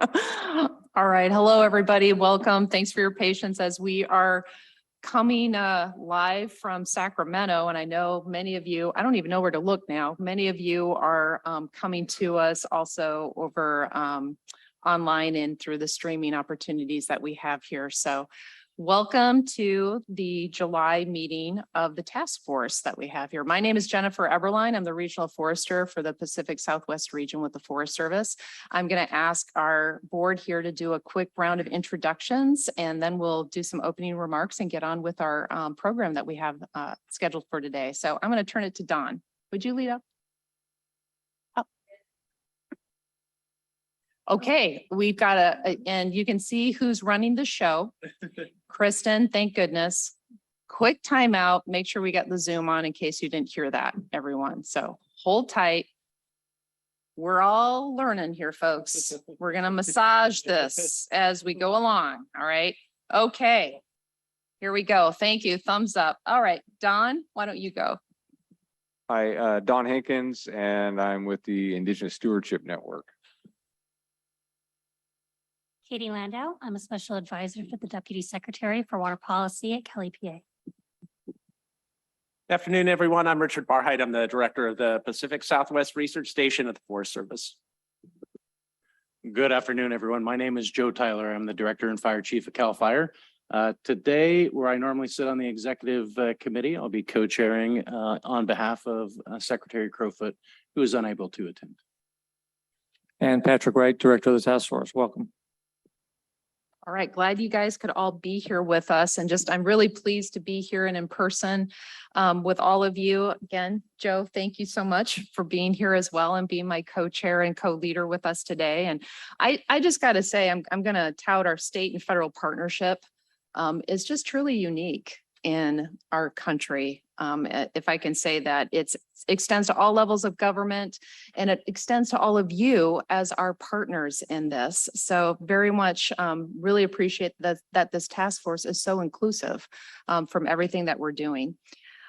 All right. Hello, everybody. Welcome. Thanks for your patience as we are coming live from Sacramento. And I know many of you, I don't even know where to look now. Many of you are coming to us also over online and through the streaming opportunities that we have here. So welcome to the July meeting of the task force that we have here. My name is Jennifer Eberline. I'm the regional forester for the Pacific Southwest region with the Forest Service. I'm going to ask our board here to do a quick round of introductions, and then we'll do some opening remarks and get on with our program that we have scheduled for today. So I'm going to turn it to Dawn. Would you lead up? Okay, we've got and you can see who's running the show. Kristen, thank goodness. Quick timeout. Make sure we got the Zoom on in case you didn't hear that, everyone. So hold tight. We're all learning here, folks. We're going to massage this as we go along. All right. Okay. Here we go. Thank you. Thumbs up. All right. Don, why don't you go? Hi, Don Hankins, and I'm with the Indigenous Stewardship Network. Katie Landau. I'm a special advisor for the Deputy Secretary for Water Policy at Kelly, PA. Good afternoon, everyone. I'm Richard Barheit. I'm the director of the Pacific Southwest Research Station at the Forest Service. Good afternoon, everyone. My name is Joe Tyler. I'm the director and fire chief at Cal Fire. Today, where I normally sit on the executive committee, I'll be co-chairing on behalf of Secretary Crowfoot, who is unable to attend. And Patrick Wright, director of the task force. Welcome. All right, glad you guys could all be here with us, and I'm really pleased to be here and in person with all of you. Again, Joe, thank you so much for being here as well and being my co-chair and co-leader with us today. And I just got to say, I'm going to tout our state and federal partnership. Is just truly unique in our country. If I can say that, it extends to all levels of government, and it extends to all of you as our partners in this. So very much really appreciate that this task force is so inclusive from everything that we're doing.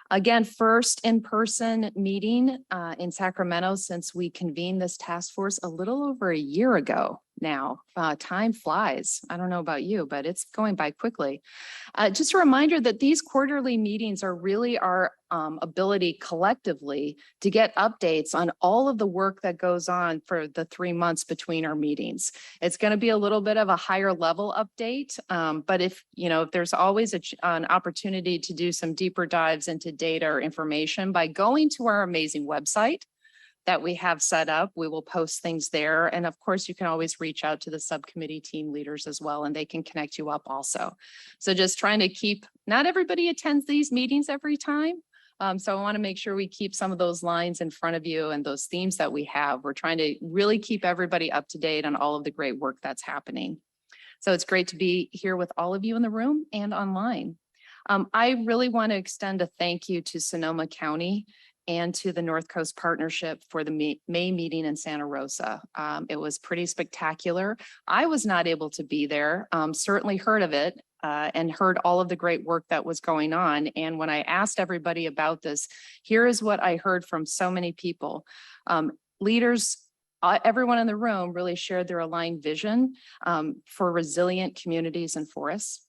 Again, first in-person meeting in Sacramento since we convened this task force a little over a year ago now. Time flies. I don't know about you, but it's going by quickly. Just a reminder that these quarterly meetings are really our ability collectively to get updates on all of the work that goes on for the 3 months between our meetings. It's going to be a little bit of a higher level update, but if there's always an opportunity to do some deeper dives into data or information by going to our amazing website that we have set up. We will post things there. And of course, you can always reach out to the subcommittee team leaders as well, and they can connect you up also. So just trying to keep, not everybody attends these meetings every time. So I want to make sure we keep some of those lines in front of you and those themes that we have. We're trying to really keep everybody up to date on all of the great work that's happening. So it's great to be here with all of you in the room and online. I really want to extend a thank you to Sonoma County and to the North Coast Partnership for the May meeting in Santa Rosa. It was pretty spectacular. I was not able to be there, certainly heard of it and heard all of the great work that was going on. And when I asked everybody about this, here is what I heard from so many people. Leaders, everyone in the room really shared their aligned vision for resilient communities and forests.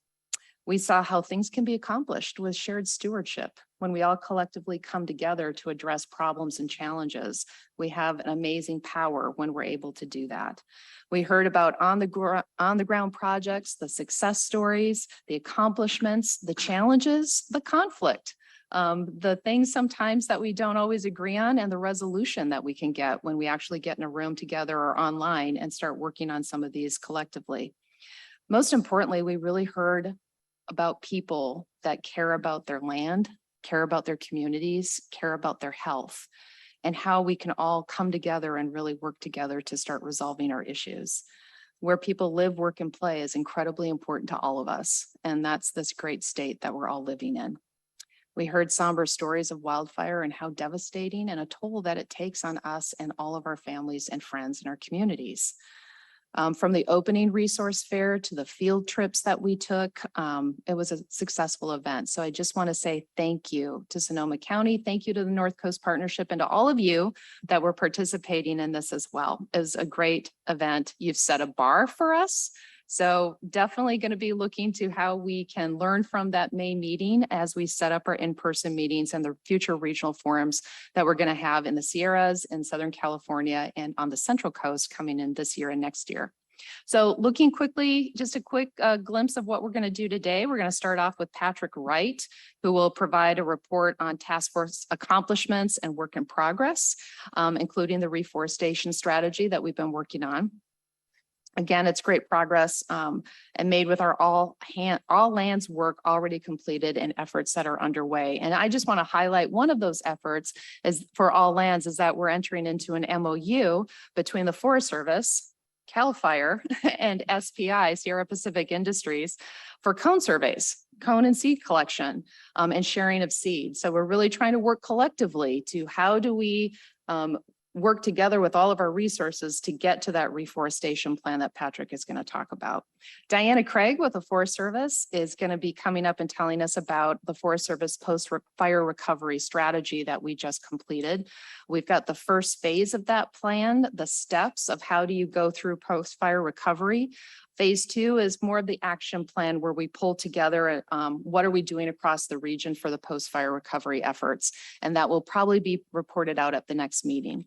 We saw how things can be accomplished with shared stewardship when we all collectively come together to address problems and challenges. We have an amazing power when we're able to do that. We heard about on the ground projects, the success stories, the accomplishments, the challenges, the conflict, the things sometimes that we don't always agree on, and the resolution that we can get when we actually get in a room together or online and start working on some of these collectively. Most importantly, we really heard about people that care about their land, care about their communities, care about their health, and how we can all come together and really work together to start resolving our issues. Where people live, work, and play is incredibly important to all of us, and that's this great state that we're all living in. We heard somber stories of wildfire and how devastating and a toll that it takes on us and all of our families and friends in our communities. From the opening resource fair to the field trips that we took, it was a successful event. So I just want to say thank you to Sonoma County. Thank you to the North Coast Partnership and to all of you that were participating in this as well. It was a great event. You've set a bar for us. So definitely going to be looking to how we can learn from that May meeting as we set up our in-person meetings and the future regional forums that we're going to have in the Sierras, in Southern California, and on the Central Coast coming in this year and next year. So looking quickly, just a quick glimpse of what we're going to do today. We're going to start off with Patrick Wright, who will provide a report on task force accomplishments and work in progress, including the reforestation strategy that we've been working on. Again, it's great progress and made with our all lands work already completed and efforts that are underway. And I just want to highlight one of those efforts is for all lands is that we're entering into an MOU between the Forest Service, CAL FIRE, and SPI, Sierra Pacific Industries, for cone surveys, cone and seed collection and sharing of seed. So we're really trying to work collectively to how do we work together with all of our resources to get to that reforestation plan that Patrick is going to talk about. Diana Craig with the Forest Service is going to be coming up and telling us about the Forest Service post-fire recovery strategy that we just completed. We've got the first phase of that plan, the steps of how do you go through post-fire recovery. Phase 2 is more of the action plan where we pull together what are we doing across the region for the post-fire recovery efforts. And that will probably be reported out at the next meeting.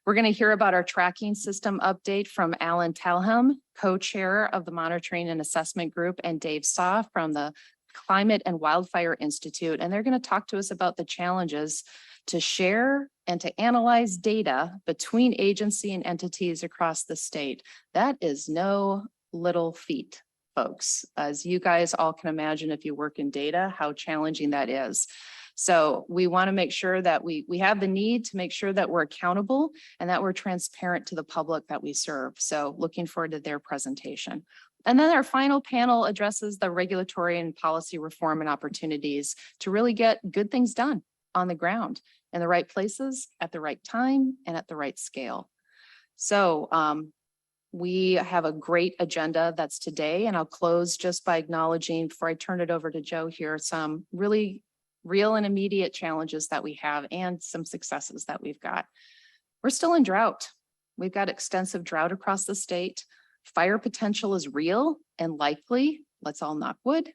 We're going to hear about our tracking system update from Alan Telhem, co-chair of the Monitoring and Assessment Group, and Dave Saw from the Climate and Wildfire Institute. And they're going to talk to us about the challenges to share and to analyze data between agency and entities across the state. That is no little feat, folks. As you guys all can imagine, if you work in data, how challenging that is. So we want to make sure that we have the need to make sure that we're accountable and that we're transparent to the public that we serve. So looking forward to their presentation. And then our final panel addresses the regulatory and policy reform and opportunities to really get good things done on the ground in the right places at the right time and at the right scale. So we have a great agenda that's today, and I'll close just by acknowledging before I turn it over to Joe here, some really real and immediate challenges that we have and some successes that we've got. We're still in drought. We've got extensive drought across the state. Fire potential is real and likely. Let's all knock wood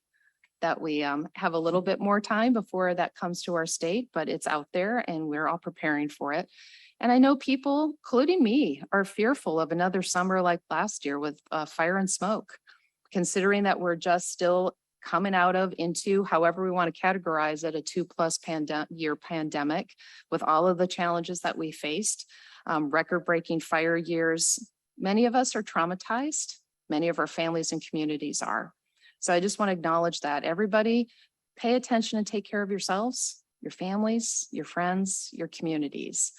that we have a little bit more time before that comes to our state, but it's out there and we're all preparing for it. And I know people, including me, are fearful of another summer like last year with fire and smoke, considering that we're just still coming out of into, however we want to categorize it, a 2+ year pandemic with all of the challenges that we faced, record-breaking fire years. Many of us are traumatized. Many of our families and communities are. So I just want to acknowledge that. Everybody pay attention and take care of yourselves, your families, your friends, your communities.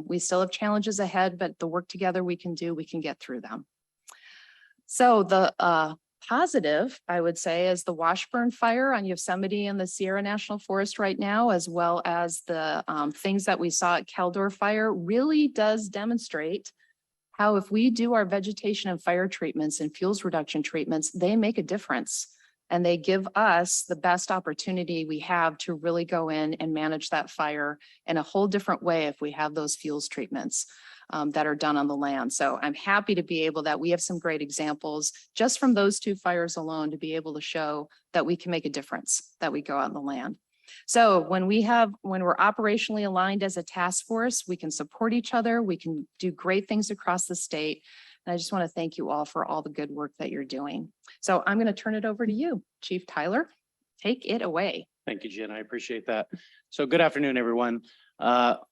We still have challenges ahead, but the work together we can do, we can get through them. So the positive, I would say, is the Washburn fire on Yosemite and the Sierra National Forest right now, as well as the things that we saw at Caldor Fire, really does demonstrate how if we do our vegetation and fire treatments and fuels reduction treatments, they make a difference. And they give us the best opportunity we have to really go in and manage that fire in a whole different way if we have those fuels treatments that are done on the land. So I'm happy to be able that we have some great examples just from those two fires alone to be able to show that we can make a difference, that we go out on the land. So when we're operationally aligned as a task force, we can support each other, we can do great things across the state. And I just want to thank you all for all the good work that you're doing. So I'm going to turn it over to you, Chief Tyler. Take it away. Thank you, Jen. I appreciate that. So good afternoon, everyone.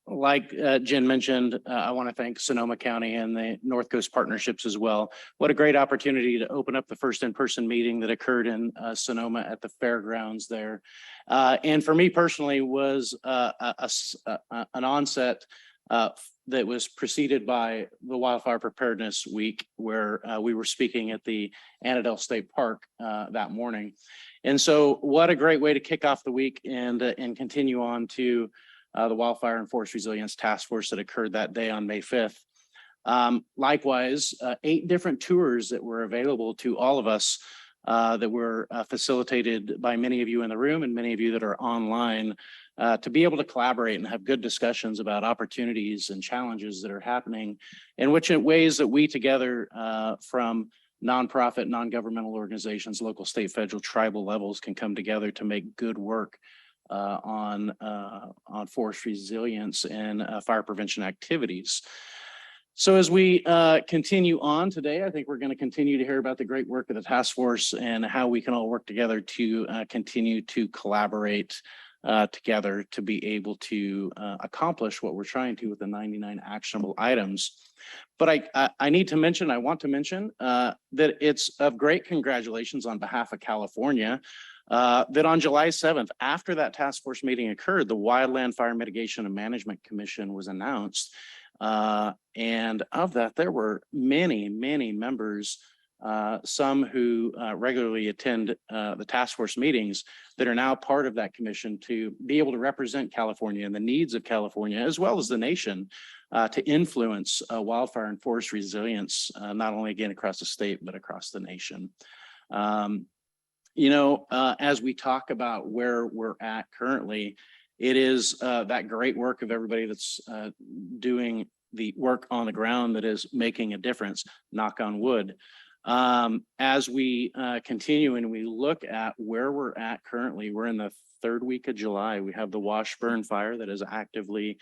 Like Jen mentioned, I want to thank Sonoma County and the North Coast Partnerships as well. What a great opportunity to open up the first in-person meeting that occurred in Sonoma at the fairgrounds there. And for me personally was an onset that was preceded by the Wildfire Preparedness Week, where we were speaking at the Annandale State Park that morning. And so what a great way to kick off the week and continue on to the Wildfire and Forest Resilience Task Force that occurred that day on May 5th. Likewise, 8 different tours that were available to all of us that were facilitated by many of you in the room and many of you that are online to be able to collaborate and have good discussions about opportunities and challenges that are happening in which ways that we together from nonprofit, non-governmental organizations, local, state, federal, tribal levels can come together to make good work on forest resilience and fire prevention activities. So as we continue on today, I think we're going to continue to hear about the great work of the task force and how we can all work together to continue to collaborate together to be able to accomplish what we're trying to with the 99 actionable items. But I need to mention, I want to mention that it's of great congratulations on behalf of California that on July 7th, after that task force meeting occurred, the Wildland Fire Mitigation and Management Commission was announced. And of that, there were many, many members, some who regularly attend the task force meetings that are now part of that commission to be able to represent California and the needs of California, as well as the nation, to influence wildfire and forest resilience, not only again across the state, but across the nation. As we talk about where we're at currently, it is that great work of everybody that's doing the work on the ground that is making a difference, knock on wood. As we continue and we look at where we're at currently, we're in the 3rd week of July. We have the Washburn fire that is actively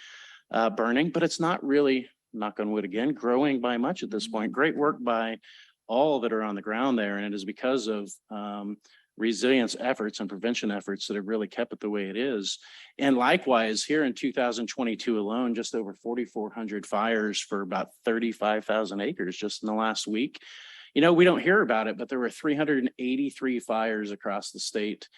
burning, but it's not really, knock on wood again, growing by much at this point. Great work by all that are on the ground there. And it is because of resilience efforts and prevention efforts that have really kept it the way it is. And likewise, here in 2022 alone, just over 4,400 fires for about 35,000 acres just in the last week. We don't hear about it, but there were 383 fires across the state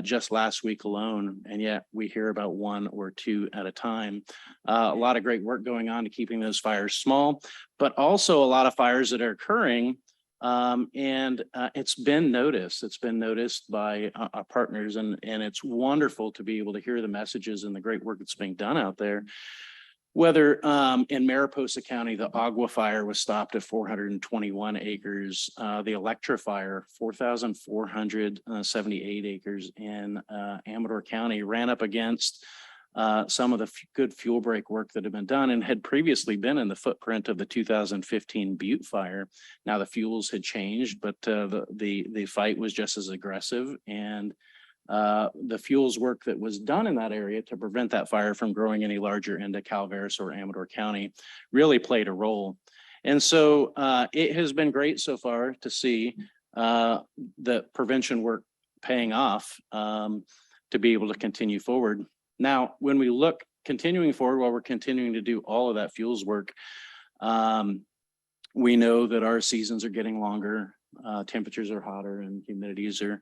just last week alone. And yet we hear about 1 or 2 at a time. A lot of great work going on to keeping those fires small, but also a lot of fires that are occurring. And it's been noticed. It's been noticed by our partners, and it's wonderful to be able to hear the messages and the great work that's being done out there. Whether in Mariposa County, the Agua fire was stopped at 421 acres, the Electra fire, 4,478 acres in Amador County, ran up against some of the good fuel break work that had been done and had previously been in the footprint of the 2015 Butte fire. Now the fuels had changed, but the fight was just as aggressive, and the fuels work that was done in that area to prevent that fire from growing any larger into Calaveras or Amador County really played a role. And so it has been great so far to see the prevention work paying off to be able to continue forward. Now, when we look continuing forward, while we're continuing to do all of that fuels work, we know that our seasons are getting longer, temperatures are hotter, and humidities are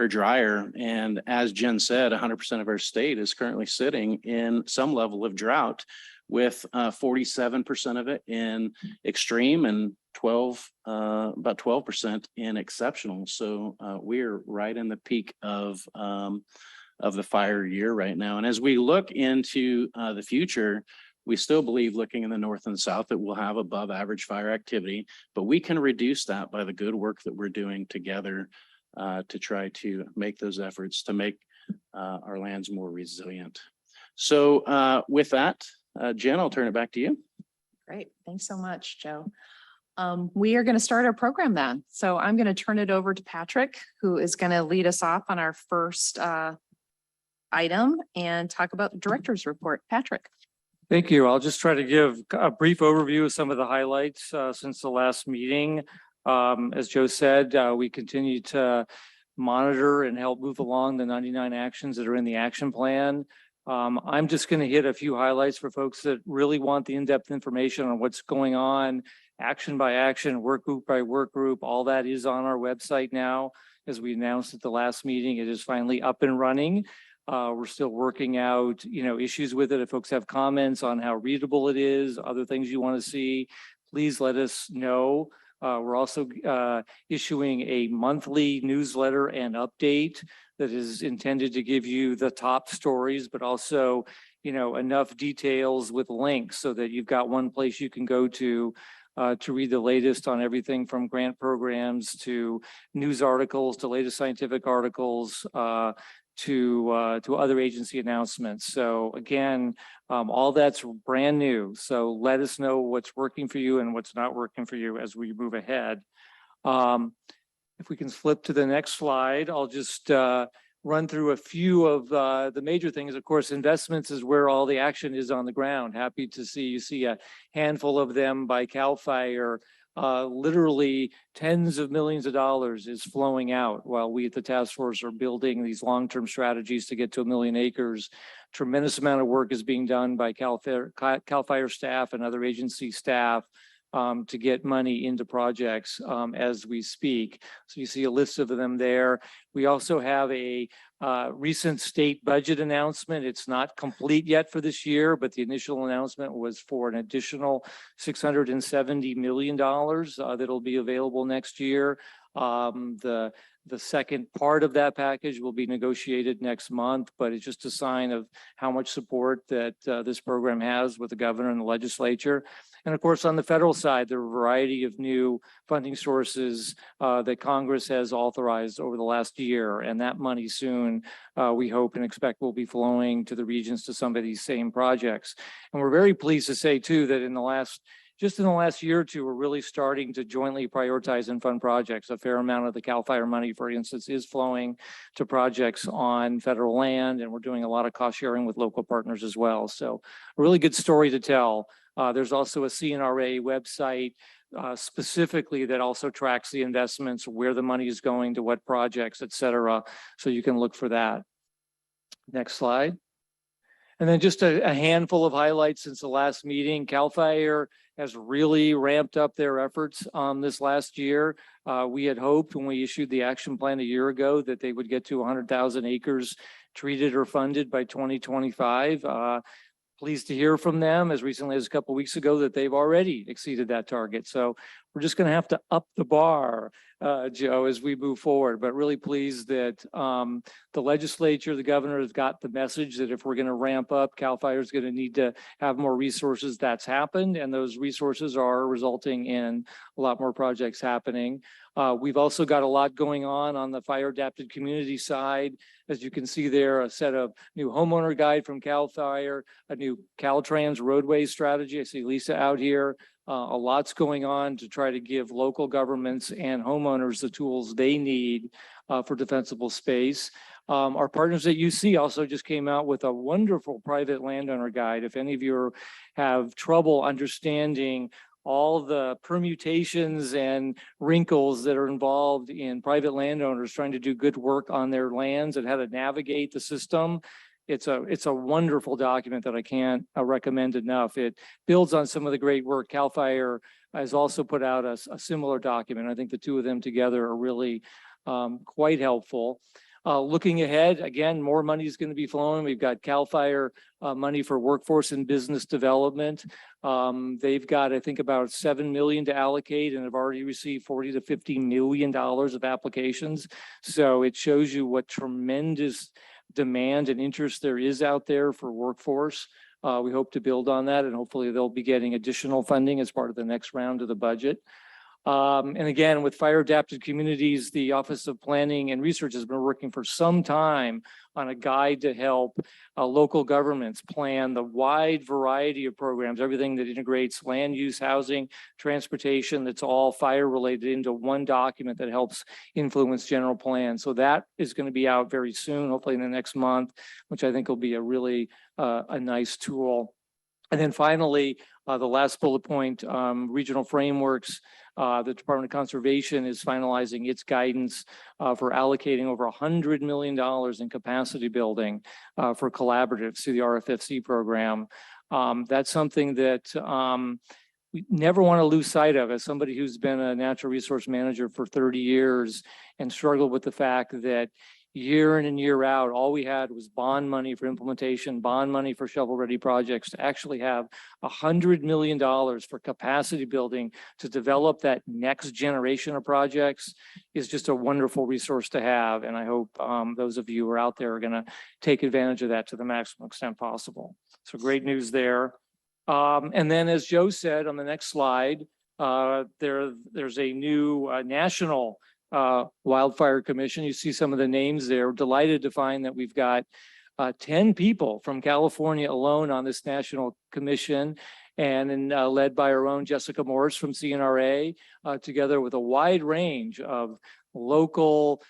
drier. And as Jen said, 100% of our state is currently sitting in some level of drought, with 47% of it in extreme and about 12% in exceptional. So we're right in the peak of the fire year right now. And as we look into the future, we still believe, looking in the north and south, that we'll have above average fire activity, but we can reduce that by the good work that we're doing together to try to make those efforts to make our lands more resilient. So with that, Jen, I'll turn it back to you. Great. Thanks so much, Joe. We are going to start our program then. So I'm going to turn it over to Patrick, who is going to lead us off on our first item and talk about the director's report. Patrick. Thank you. I'll just try to give a brief overview of some of the highlights since the last meeting. As Joe said, we continue to monitor and help move along the 99 actions that are in the action plan. I'm just going to hit a few highlights for folks that really want the in-depth information on what's going on, action by action, work group by work group. All that is on our website now. As we announced at the last meeting, it is finally up and running. We're still working out, issues with it. If folks have comments on how readable it is, other things you want to see, please let us know. We're also issuing a monthly newsletter and update that is intended to give you the top stories, but also enough details with links so that you've got one place you can go to read the latest on everything from grant programs to news articles, to latest scientific articles, to other agency announcements. So again, all that's brand new. So let us know what's working for you and what's not working for you as we move ahead. If we can flip to the next slide, I'll just run through a few of the major things. Of course, investments is where all the action is on the ground. Happy to see a handful of them by CAL FIRE. Literally tens of millions of dollars is flowing out while we at the task force are building these long-term strategies to get to 1 million acres. Tremendous amount of work is being done by CAL FIRE staff and other agency staff to get money into projects as we speak. So you see a list of them there. We also have a recent state budget announcement. It's not complete yet for this year, but the initial announcement was for an additional $670 million that'll be available next year. The second part of that package will be negotiated next month, but it's just a sign of how much support that this program has with the governor and the legislature. And of course, on the federal side, there are a variety of new funding sources that Congress has authorized over the last year. And that money soon, we hope and expect, will be flowing to the regions to some of these same projects. And we're very pleased to say too, that in the last year or two, we're really starting to jointly prioritize and fund projects. A fair amount of the CAL FIRE money, for instance, is flowing to projects on federal land, and we're doing a lot of cost sharing with local partners as well. So a really good story to tell. There's also a CNRA website specifically that also tracks the investments, where the money is going to what projects, et cetera. So you can look for that. Next slide. And then just a handful of highlights since the last meeting. CAL FIRE has really ramped up their efforts this last year. We had hoped when we issued the action plan a year ago that they would get to 100,000 acres treated or funded by 2025. Pleased to hear from them as recently as a couple of weeks ago that they've already exceeded that target. So we're just going to have to up the bar, Joe, as we move forward. But really pleased that the legislature, the governor has got the message that if we're going to ramp up, CAL FIRE is going to need to have more resources. That's happened, and those resources are resulting in a lot more projects happening. We've also got a lot going on the fire adapted community side. As you can see there, a set of new homeowner guide from CAL FIRE, a new Caltrans roadway strategy. I see Lisa out here. A lot's going on to try to give local governments and homeowners the tools they need for defensible space. Our partners at UC also just came out with a wonderful private landowner guide. If any of you have trouble understanding all the permutations and wrinkles that are involved in private landowners trying to do good work on their lands and how to navigate the system, it's a wonderful document that I can't recommend enough. It builds on some of the great work. CAL FIRE has also put out a similar document. I think the two of them together are really quite helpful. Looking ahead, again, more money is going to be flowing. We've got CAL FIRE money for workforce and business development. They've got, I think, about $7 million to allocate and have already received $40 to $50 million of applications. So it shows you what tremendous demand and interest there is out there for workforce. We hope to build on that, and hopefully they'll be getting additional funding as part of the next round of the budget. And again, with fire adapted communities, the Office of Planning and Research has been working for some time on a guide to help local governments plan the wide variety of programs, everything that integrates land use, housing, transportation, that's all fire related, into one document that helps influence general plans. So that is going to be out very soon, hopefully in the next month, which I think will be a really a nice tool. And then finally, the last bullet point, regional frameworks. The Department of Conservation is finalizing its guidance for allocating over $100 million in capacity building for collaboratives through the RFFC program. That's something that we never want to lose sight of. As somebody who's been a natural resource manager for 30 years and struggled with the fact that year in and year out, all we had was bond money for implementation, bond money for shovel-ready projects. To actually have $100 million for capacity building to develop that next generation of projects is just a wonderful resource to have. And I hope those of you who are out there are going to take advantage of that to the maximum extent possible. So great news there. And then, as Joe said on the next slide, there's a new national Wildfire Commission. You see some of the names there. Delighted to find that we've got 10 people from California alone on this national commission, and led by our own Jessica Morris from CNRA, together with a wide range of local,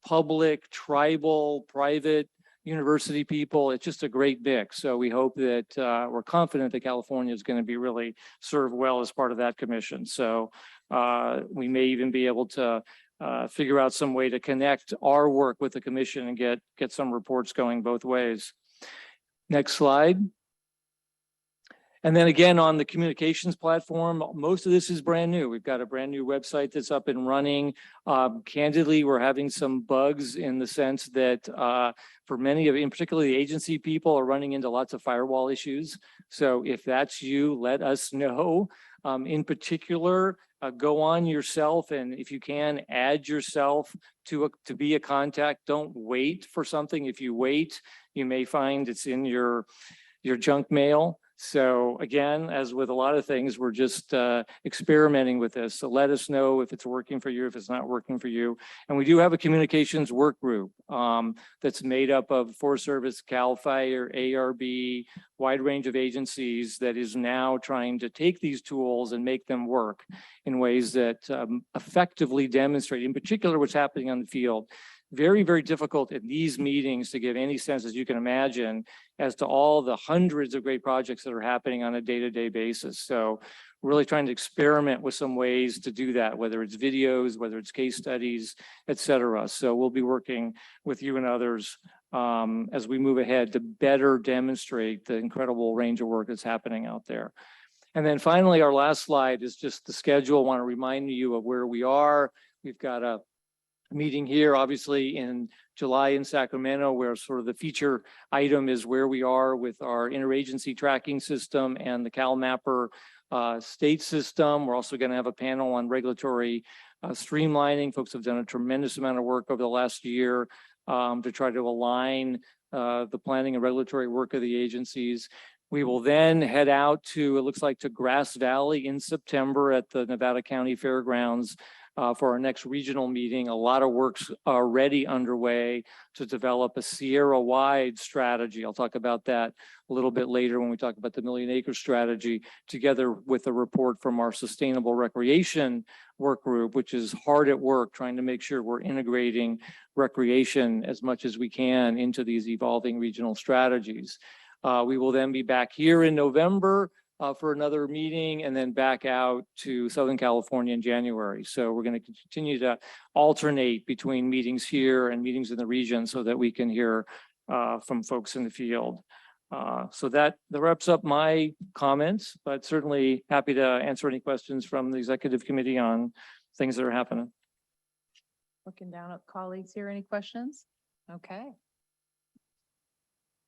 public, tribal, private, university people. It's just a great mix. So we hope that we're confident that California is going to be really served well as part of that commission. So we may even be able to figure out some way to connect our work with the commission and get some reports going both ways. Next slide. And then again, on the communications platform, most of this is brand new. We've got a brand new website that's up and running. Candidly, we're having some bugs in the sense that for many of, in particular, the agency people are running into lots of firewall issues. So if that's you, let us know. In particular, go on yourself, and if you can, add yourself to be a contact. Don't wait for something. If you wait, you may find it's in your junk mail. So again, as with a lot of things, we're just experimenting with this. So let us know if it's working for you, if it's not working for you. And we do have a communications work group that's made up of Forest Service, CAL FIRE, ARB, wide range of agencies that is now trying to take these tools and make them work in ways that effectively demonstrate, in particular, what's happening on the field. Very, very difficult in these meetings to give any sense, as you can imagine, as to all the hundreds of great projects that are happening on a day-to-day basis. So we're really trying to experiment with some ways to do that, whether it's videos, whether it's case studies, et cetera. So we'll be working with you and others as we move ahead to better demonstrate the incredible range of work that's happening out there. And then finally, our last slide is just the schedule. I want to remind you of where we are. We've got a meeting here, obviously, in July in Sacramento, where sort of the feature item is where we are with our interagency tracking system and the CalMapper state system. We're also going to have a panel on regulatory streamlining. Folks have done a tremendous amount of work over the last year to try to align the planning and regulatory work of the agencies. We will then head out to, it looks like, to Grass Valley in September at the Nevada County Fairgrounds for our next regional meeting. A lot of work's already underway to develop a Sierra-wide strategy. I'll talk about that a little bit later when we talk about the Million Acre strategy, together with a report from our Sustainable Recreation Work Group, which is hard at work trying to make sure we're integrating recreation as much as we can into these evolving regional strategies. We will then be back here in November for another meeting, and then back out to Southern California in January. So we're going to continue to alternate between meetings here and meetings in the region so that we can hear from folks in the field. So that wraps up my comments, but certainly happy to answer any questions from the executive committee on things that are happening. Looking down at colleagues here, any questions? Okay.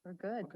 We're good.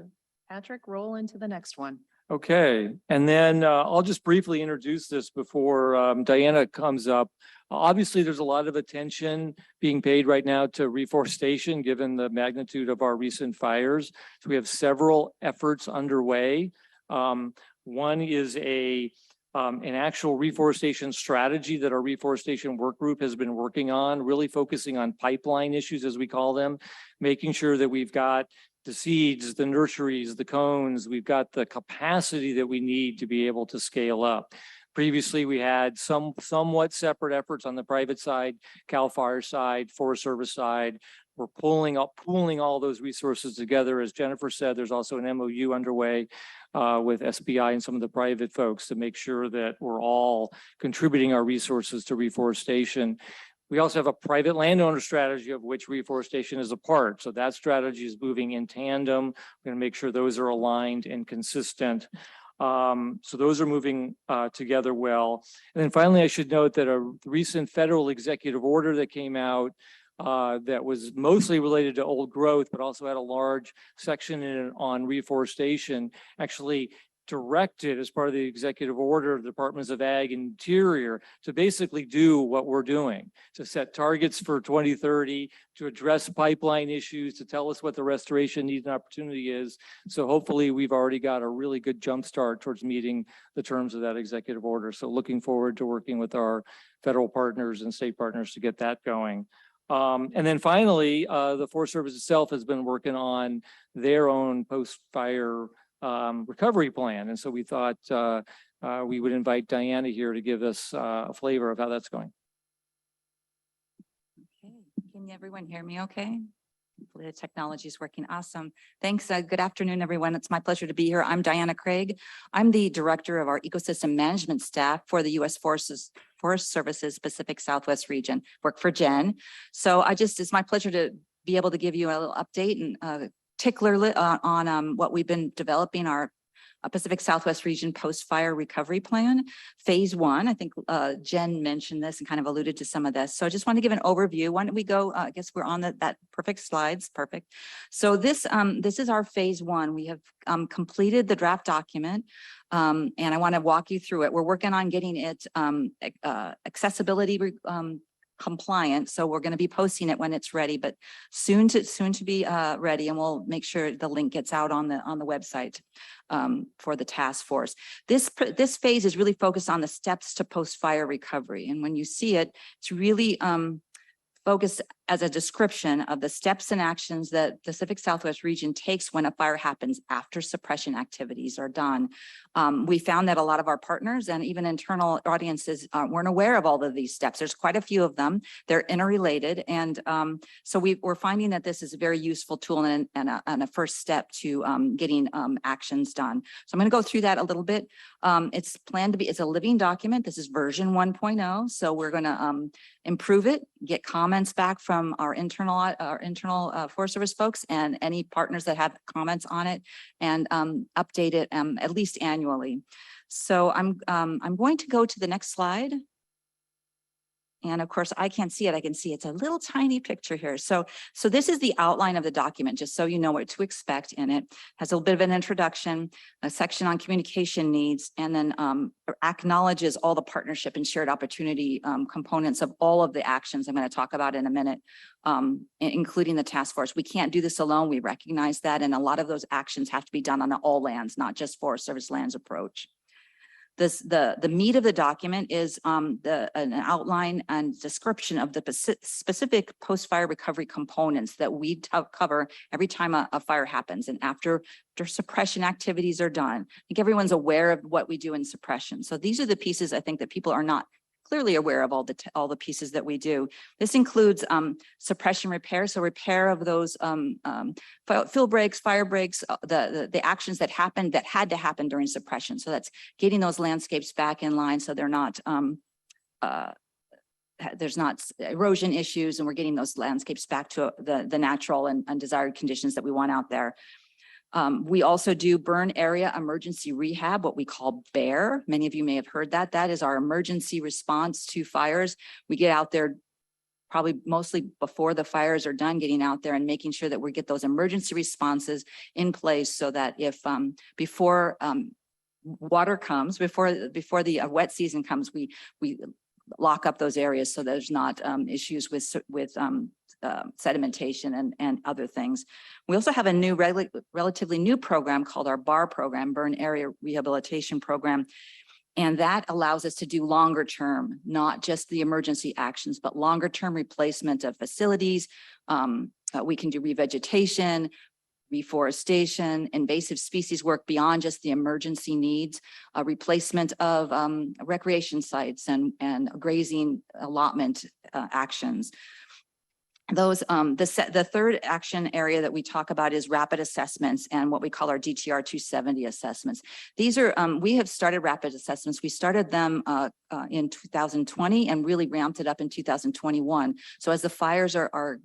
Patrick, roll into the next one. Okay, and then I'll just briefly introduce this before Diana comes up. Obviously, there's a lot of attention being paid right now to reforestation, given the magnitude of our recent fires. So we have several efforts underway. One is an actual reforestation strategy that our reforestation work group has been working on, really focusing on pipeline issues, as we call them, making sure that we've got the seeds, the nurseries, the cones, we've got the capacity that we need to be able to scale up. Previously, we had somewhat separate efforts on the private side, CAL FIRE side, Forest Service side. We're pooling all those resources together. As Jennifer said, there's also an MOU underway with SBI and some of the private folks to make sure that we're all contributing our resources to reforestation. We also have a private landowner strategy of which reforestation is a part. So that strategy is moving in tandem. We're going to make sure those are aligned and consistent. So those are moving together well. And then finally, I should note that a recent federal executive order that came out that was mostly related to old growth, but also had a large section in it on reforestation, actually directed as part of the executive order of the Departments of Ag and Interior to basically do what we're doing, to set targets for 2030, to address pipeline issues, to tell us what the restoration need and opportunity is. So hopefully we've already got a really good jump start towards meeting the terms of that executive order. So looking forward to working with our federal partners and state partners to get that going. And then finally, the Forest Service itself has been working on their own post-fire recovery plan. And so we thought we would invite Diana here to give us a flavor of how that's going. Okay, can everyone hear me okay? Hopefully the technology is working. Awesome. Thanks. Good afternoon, everyone. It's my pleasure to be here. I'm Diana Craig. I'm the director of our ecosystem management staff for the U.S. Forest Service's Pacific Southwest region. Work for Jen. So it's my pleasure to be able to give you a little update and particularly on what we've been developing, our Pacific Southwest region post-fire recovery plan, phase 1. I think Jen mentioned this and kind of alluded to some of this. So I just want to give an overview. Why don't we go, I guess we're on that perfect slides. Perfect. So this is our phase 1. We have completed the draft document and I want to walk you through it. We're working on getting it accessibility compliant. So we're going to be posting it when it's ready, but soon to be ready, and we'll make sure the link gets out on the website for the task force. This phase is really focused on the steps to post-fire recovery. And when you see it, it's really focused as a description of the steps and actions that the Pacific Southwest region takes when a fire happens after suppression activities are done. We found that a lot of our partners and even internal audiences weren't aware of all of these steps. There's quite a few of them. They're interrelated. And so we're finding that this is a very useful tool and a first step to getting actions done. So I'm going to go through that a little bit. It's planned to be, it's a living document. This is version 1.0. So we're going to improve it, get comments back from our internal Forest Service folks and any partners that have comments on it, and update it at least annually. So I'm going to go to the next slide. And of course, I can't see it. I can see it's a little tiny picture here. So this is the outline of the document, just so you know what to expect in it. Has a little bit of an introduction, a section on communication needs, and then acknowledges all the partnership and shared opportunity components of all of the actions I'm going to talk about in a minute, including the task force. We can't do this alone. We recognize that. And a lot of those actions have to be done on all lands, not just Forest Service lands approach. The meat of the document is an outline and description of the specific post-fire recovery components that we cover every time a fire happens and after suppression activities are done. I think everyone's aware of what we do in suppression. So these are the pieces I think that people are not clearly aware of, all the pieces that we do. This includes suppression repair, so repair of those fill breaks, fire breaks, the actions that had to happen during suppression. So that's getting those landscapes back in line so they're not there's not erosion issues, and we're getting those landscapes back to the natural and undesired conditions that we want out there. We also do burn area emergency rehab, what we call BEAR. Many of you may have heard that. That is our emergency response to fires. We get out there probably mostly before the fires are done, getting out there and making sure that we get those emergency responses in place so that if before water comes, before the wet season comes, we lock up those areas so there's not issues with sedimentation and other things. We also have a new, relatively new program called our BAR program, Burn Area Rehabilitation Program. And that allows us to do longer term, not just the emergency actions, but longer term replacement of facilities. We can do revegetation, reforestation, invasive species work beyond just the emergency needs, replacement of recreation sites and grazing allotment actions. Those the third action area that we talk about is rapid assessments and what we call our DTR 270 assessments. These are we have started rapid assessments. We started them in 2020 and really ramped it up in 2021. So as the fires are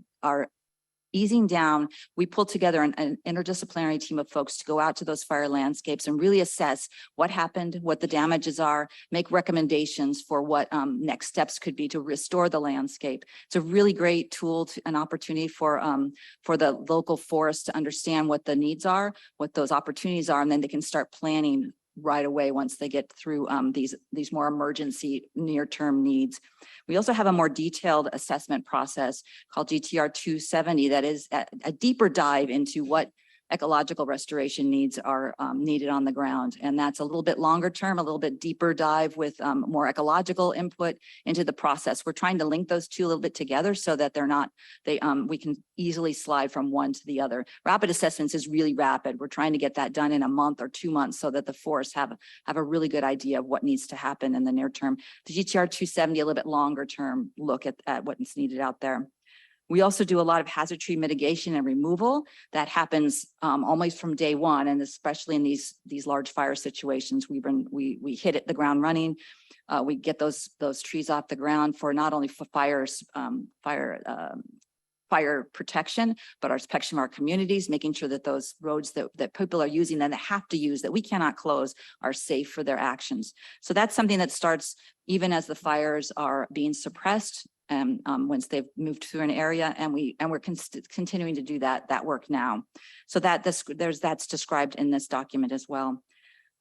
easing down, we pulled together an interdisciplinary team of folks to go out to those fire landscapes and really assess what happened, what the damages are, make recommendations for what next steps could be to restore the landscape. It's a really great tool, an opportunity for the local forest to understand what the needs are, what those opportunities are, and then they can start planning right away once they get through these more emergency near-term needs. We also have a more detailed assessment process called GTR 270 that is a deeper dive into what ecological restoration needs are needed on the ground. And that's a little bit longer term, a little bit deeper dive with more ecological input into the process. We're trying to link those two a little bit together so that we can easily slide from one to the other. Rapid assessments is really rapid. We're trying to get that done in a month or 2 months so that the forests have a really good idea of what needs to happen in the near term. The GTR 270, a little bit longer term look at what's needed out there. We also do a lot of hazard tree mitigation and removal that happens almost from day one, and especially in these large fire situations, we hit it the ground running. We get those trees off the ground for not only for fire protection, but our protection of our communities, making sure that those roads that people are using and that have to use that we cannot close are safe for their actions. So that's something that starts even as the fires are being suppressed. Once they've moved through an area, and we're continuing to do that work now. So that's described in this document as well.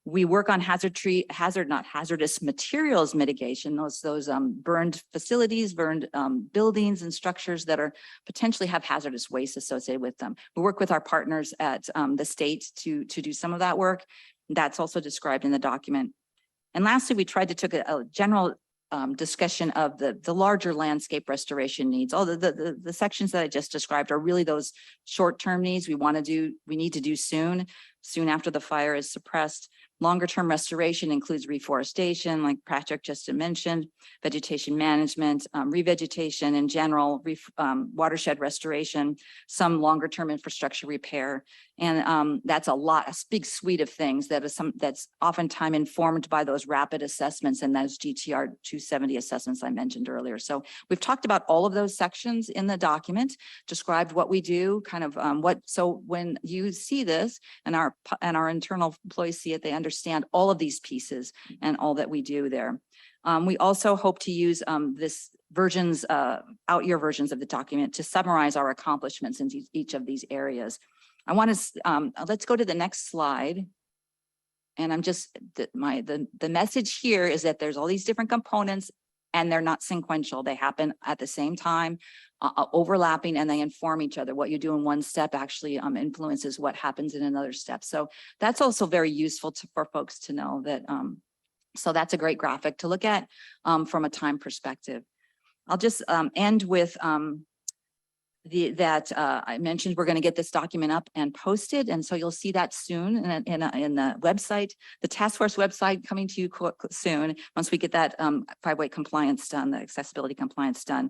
We work on hazardous materials mitigation, those burned facilities, burned buildings and structures that are potentially have hazardous waste associated with them. We work with our partners at the state to do some of that work. That's also described in the document. And lastly, we tried to take a general discussion of the larger landscape restoration needs. All the sections that I just described are really those short-term needs we need to do soon after the fire is suppressed. Longer term restoration includes reforestation, like Patrick just mentioned, vegetation management, revegetation in general, watershed restoration, some longer term infrastructure repair. And that's a big suite of things that's oftentimes informed by those rapid assessments and those GTR 270 assessments I mentioned earlier. So we've talked about all of those sections in the document, described what we do, kind of so when you see this and our internal employees see it, they understand all of these pieces and all that we do there. We also hope to use this out-year versions of the document to summarize our accomplishments in each of these areas. I want to, let's go to the next slide. And I'm just, the message here is that there's all these different components and they're not sequential. They happen at the same time, overlapping, and they inform each other. What you do in one step actually influences what happens in another step. So that's also very useful for folks to know that. So that's a great graphic to look at from a time perspective. I'll just end with I mentioned we're going to get this document up and posted. And so you'll see that soon in the website, the task force website coming to you soon once we get that 5-way compliance done, the accessibility compliance done.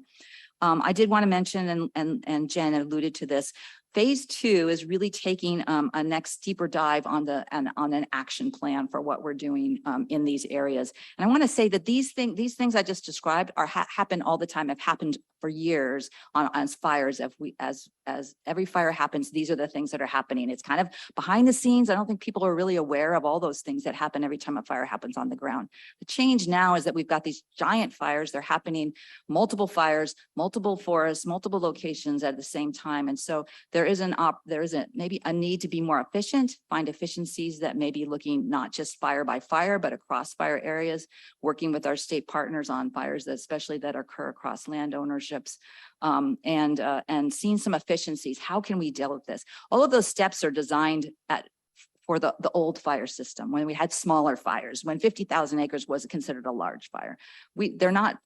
I did want to mention, and Jen alluded to this, Phase 2 is really taking a next deeper dive on an action plan for what we're doing in these areas. And I want to say that these things I just described happen all the time, have happened for years on fires. As every fire happens, these are the things that are happening. It's kind of behind the scenes. I don't think people are really aware of all those things that happen every time a fire happens on the ground. The change now is that we've got these giant fires. They're happening, multiple fires, multiple forests, multiple locations at the same time. And so there is maybe a need to be more efficient, find efficiencies that may be looking not just fire by fire, but across fire areas, working with our state partners on fires, especially that occur across land ownerships, and seeing some efficiencies. How can we deal with this? All of those steps are designed for the old fire system, when we had smaller fires, when 50,000 acres was considered a large fire. They're not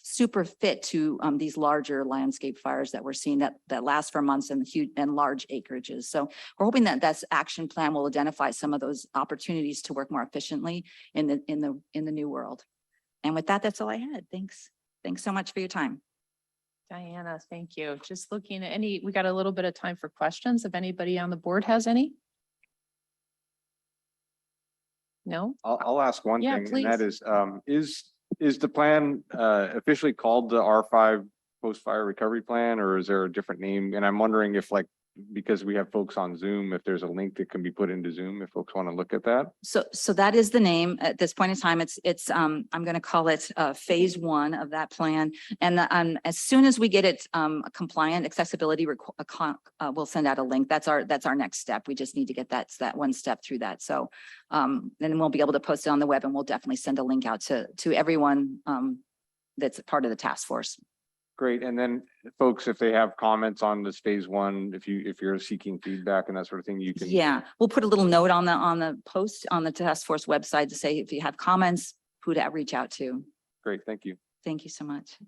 super fit to these larger landscape fires that we're seeing that last for months and huge and large acreages. So we're hoping that this action plan will identify some of those opportunities to work more efficiently in the new world. And with that, that's all I had. Thanks so much for your time. Diana, thank you. Just looking at we got a little bit of time for questions. If anybody on the board has any? No? I'll ask one Yeah, thing, and that please. is the plan officially called the R5 post-fire recovery plan, or is there a different name? And I'm wondering if because we have folks on Zoom, if there's a link that can be put into Zoom, if folks want to look at that. So that is the name at this point in time. I'm going to call it phase one of that plan. And as soon as we get it compliant, accessibility, we'll send out a link. That's our next step. We just need to get that one step through that. So then we'll be able to post it on the web, and we'll definitely send a link out to everyone that's part of the task force. Great. And then folks, if they have comments on this phase one, if you're seeking feedback and that sort of thing, you can. Yeah, we'll put a little note on the post on the task force website to say if you have comments, who to reach out to. Great. Thank you. Thank you so much.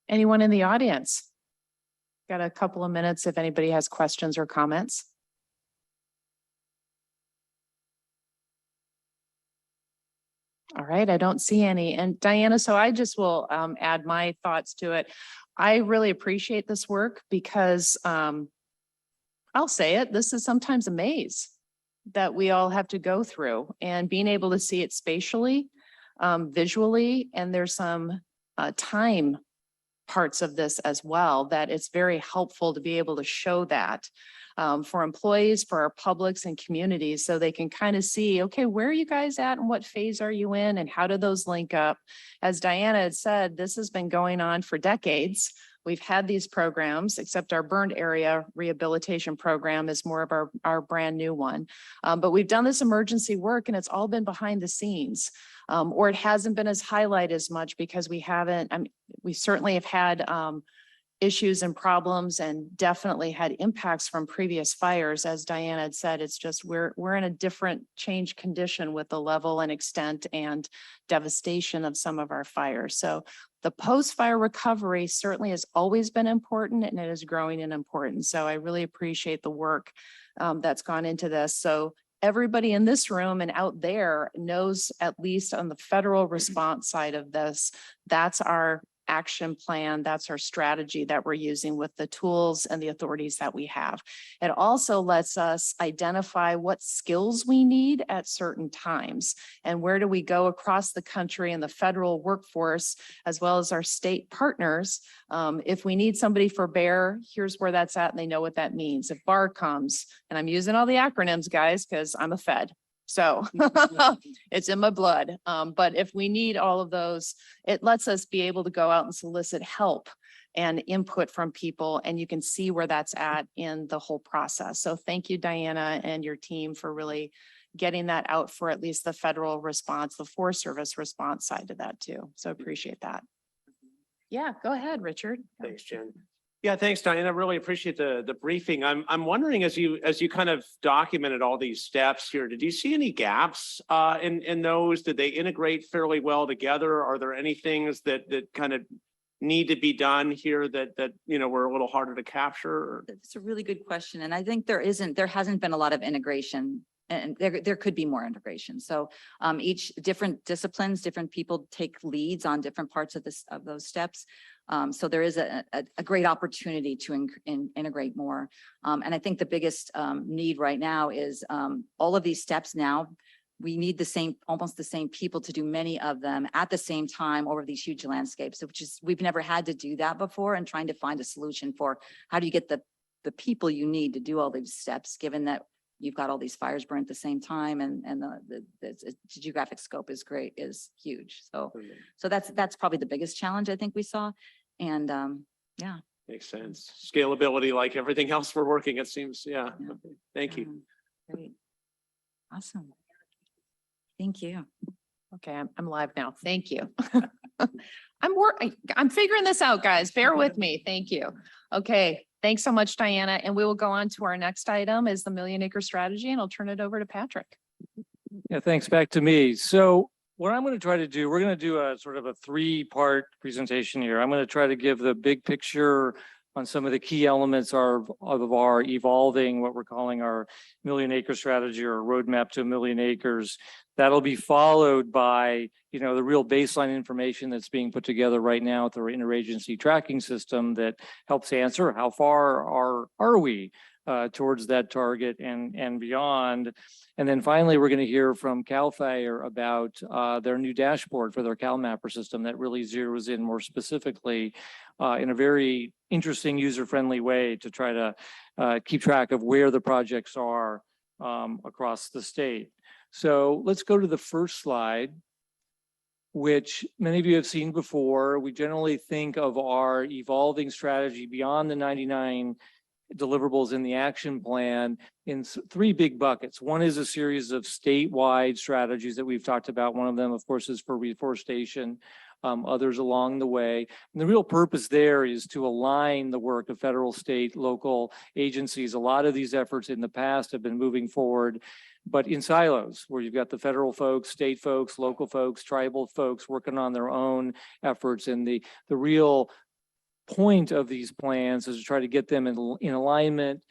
Anyone in the audience? Got a couple of minutes if anybody has questions or comments. All right, I don't see any. And Diana, so I just will add my thoughts to it. I really appreciate this work because I'll say it, this is sometimes a maze that we all have to go through, and being able to see it spatially, visually, and there's some time parts of this as well, that it's very helpful to be able to show that for employees, for our publics and communities, so they can kind of see, okay, where are you guys at and what phase are you in and how do those link up? As Diana had said, this has been going on for decades. We've had these programs, except our burned area rehabilitation program is more of our brand new one. But we've done this emergency work and it's all been behind the scenes. Or it hasn't been as highlighted as much because we haven't, we certainly have had issues and problems and definitely had impacts from previous fires. As Diana had said, it's just we're in a different change condition with the level and extent and devastation of some of our fires. So the post-fire recovery certainly has always been important, and it is growing in importance. So I really appreciate the work that's gone into this. So everybody in this room and out there knows, at least on the federal response side of this, that's our action plan. That's our strategy that we're using with the tools and the authorities that we have. It also lets us identify what skills we need at certain times and where do we go across the country and the federal workforce, as well as our state partners. If we need somebody for BEAR, here's where that's at, and they know what that means. If BAR comes, and I'm using all the acronyms, guys, because I'm a Fed. So it's in my blood. But if we need all of those, it lets us be able to go out and solicit help and input from people, and you can see where that's at in the whole process. So thank you, Diana, and your team for really getting that out for at least the federal response, the Forest Service response side to that too. So appreciate that. Yeah, go ahead, Richard. Thanks, Jen. Yeah, thanks, Diana. I really appreciate the briefing. I'm wondering, as you kind of documented all these steps here, did you see any gaps in those? Did they integrate fairly well together? Are there any things that kind of need to be done here that were a little harder to capture? That's a really good question. And I think there hasn't been a lot of integration, and there could be more integration. So each different disciplines, different people take leads on different parts of those steps. So there is a great opportunity to integrate more. And I think the biggest need right now is all of these steps now, we need almost the same people to do many of them at the same time over these huge landscapes, which is, we've never had to do that before, and trying to find a solution for how do you get the people you need to do all these steps, given that you've got all these fires burning at the same time, and the geographic scope is huge. So that's probably the biggest challenge I think we saw. And yeah. Makes sense. Scalability, like everything else we're working, it seems. Yeah. Yeah. Okay. Thank you. Great. Awesome. Thank you. Okay, I'm live now. Thank you. I'm figuring this out, guys. Bear with me. Thank you. Okay, thanks so much, Diana. And we will go on to our next item is the Million Acre Strategy, and I'll turn it over to Patrick. Yeah, thanks. Back to me. So what I'm going to try to do, we're going to do a sort of a 3-part presentation here. I'm going to try to give the big picture on some of the key elements of our evolving what we're calling our million acre strategy or roadmap to 1 million acres. That'll be followed by, the real baseline information that's being put together right now through our interagency tracking system that helps answer how far are we towards that target and beyond. And then finally, we're going to hear from CAL FIRE about their new dashboard for their CalMapper system that really zeroes in more specifically in a very interesting user-friendly way to try to keep track of where the projects are across the state. So let's go to the first slide, which many of you have seen before. We generally think of our evolving strategy beyond the 99 deliverables in the action plan in 3 big buckets. One is a series of statewide strategies that we've talked about. One of them, of course, is for reforestation, others along the way. And the real purpose there is to align the work of federal, state, local agencies. A lot of these efforts in the past have been moving forward, but in silos, where you've got the federal folks, state folks, local folks, tribal folks working on their own efforts. And the real point of these plans is to try to get them in alignment,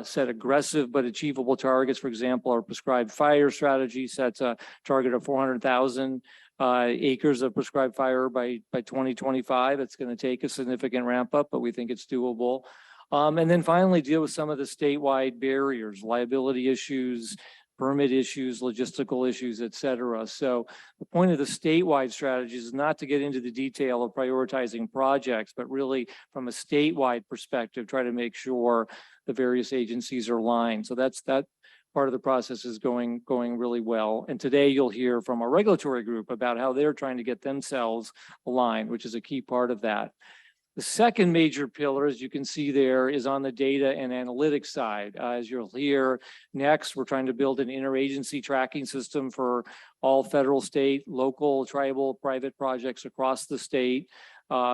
set aggressive but achievable targets. For example, our prescribed fire strategy sets a target of 400,000 acres of prescribed fire by 2025. It's going to take a significant ramp up, but we think it's doable. And then finally, deal with some of the statewide barriers, liability issues, permit issues, logistical issues, et cetera. So the point of the statewide strategies is not to get into the detail of prioritizing projects, but really from a statewide perspective, try to make sure the various agencies are aligned. So that part of the process is going really well. And today you'll hear from our regulatory group about how they're trying to get themselves aligned, which is a key part of that. The second major pillar, as you can see there, is on the data and analytics side. As you'll hear next, we're trying to build an interagency tracking system for all federal, state, local, tribal, private projects across the state.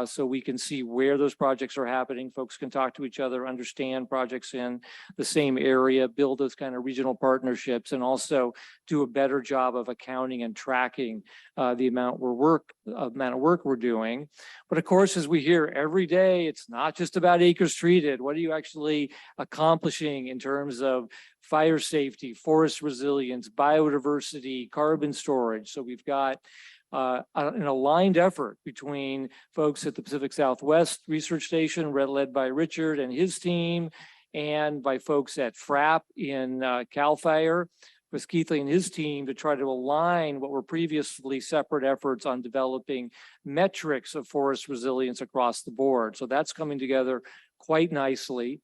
So we can see where those projects are happening. Folks can talk to each other, understand projects in the same area, build those kind of regional partnerships, and also do a better job of accounting and tracking the amount of work we're doing. But of course, as we hear every day, it's not just about acres treated. What are you actually accomplishing in terms of fire safety, forest resilience, biodiversity, carbon storage? So we've got an aligned effort between folks at the Pacific Southwest Research Station, led by Richard and his team, and by folks at FRAP in CAL FIRE with Keithley and his team to try to align what were previously separate efforts on developing metrics of forest resilience across the board. So that's coming together quite nicely.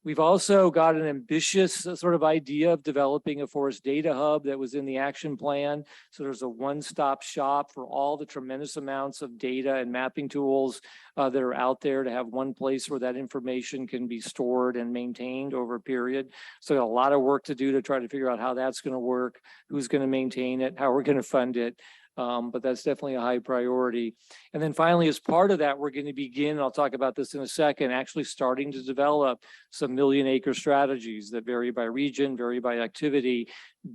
We've also got an ambitious sort of idea of developing a forest data hub that was in the action plan. So there's a one-stop shop for all the tremendous amounts of data and mapping tools that are out there, to have one place where that information can be stored and maintained over a period. So a lot of work to do to try to figure out how that's going to work, who's going to maintain it, how we're going to fund it. But that's definitely a high priority. And then finally, as part of that, we're going to begin, I'll talk about this in a second, actually starting to develop some million-acre strategies that vary by region, vary by activity,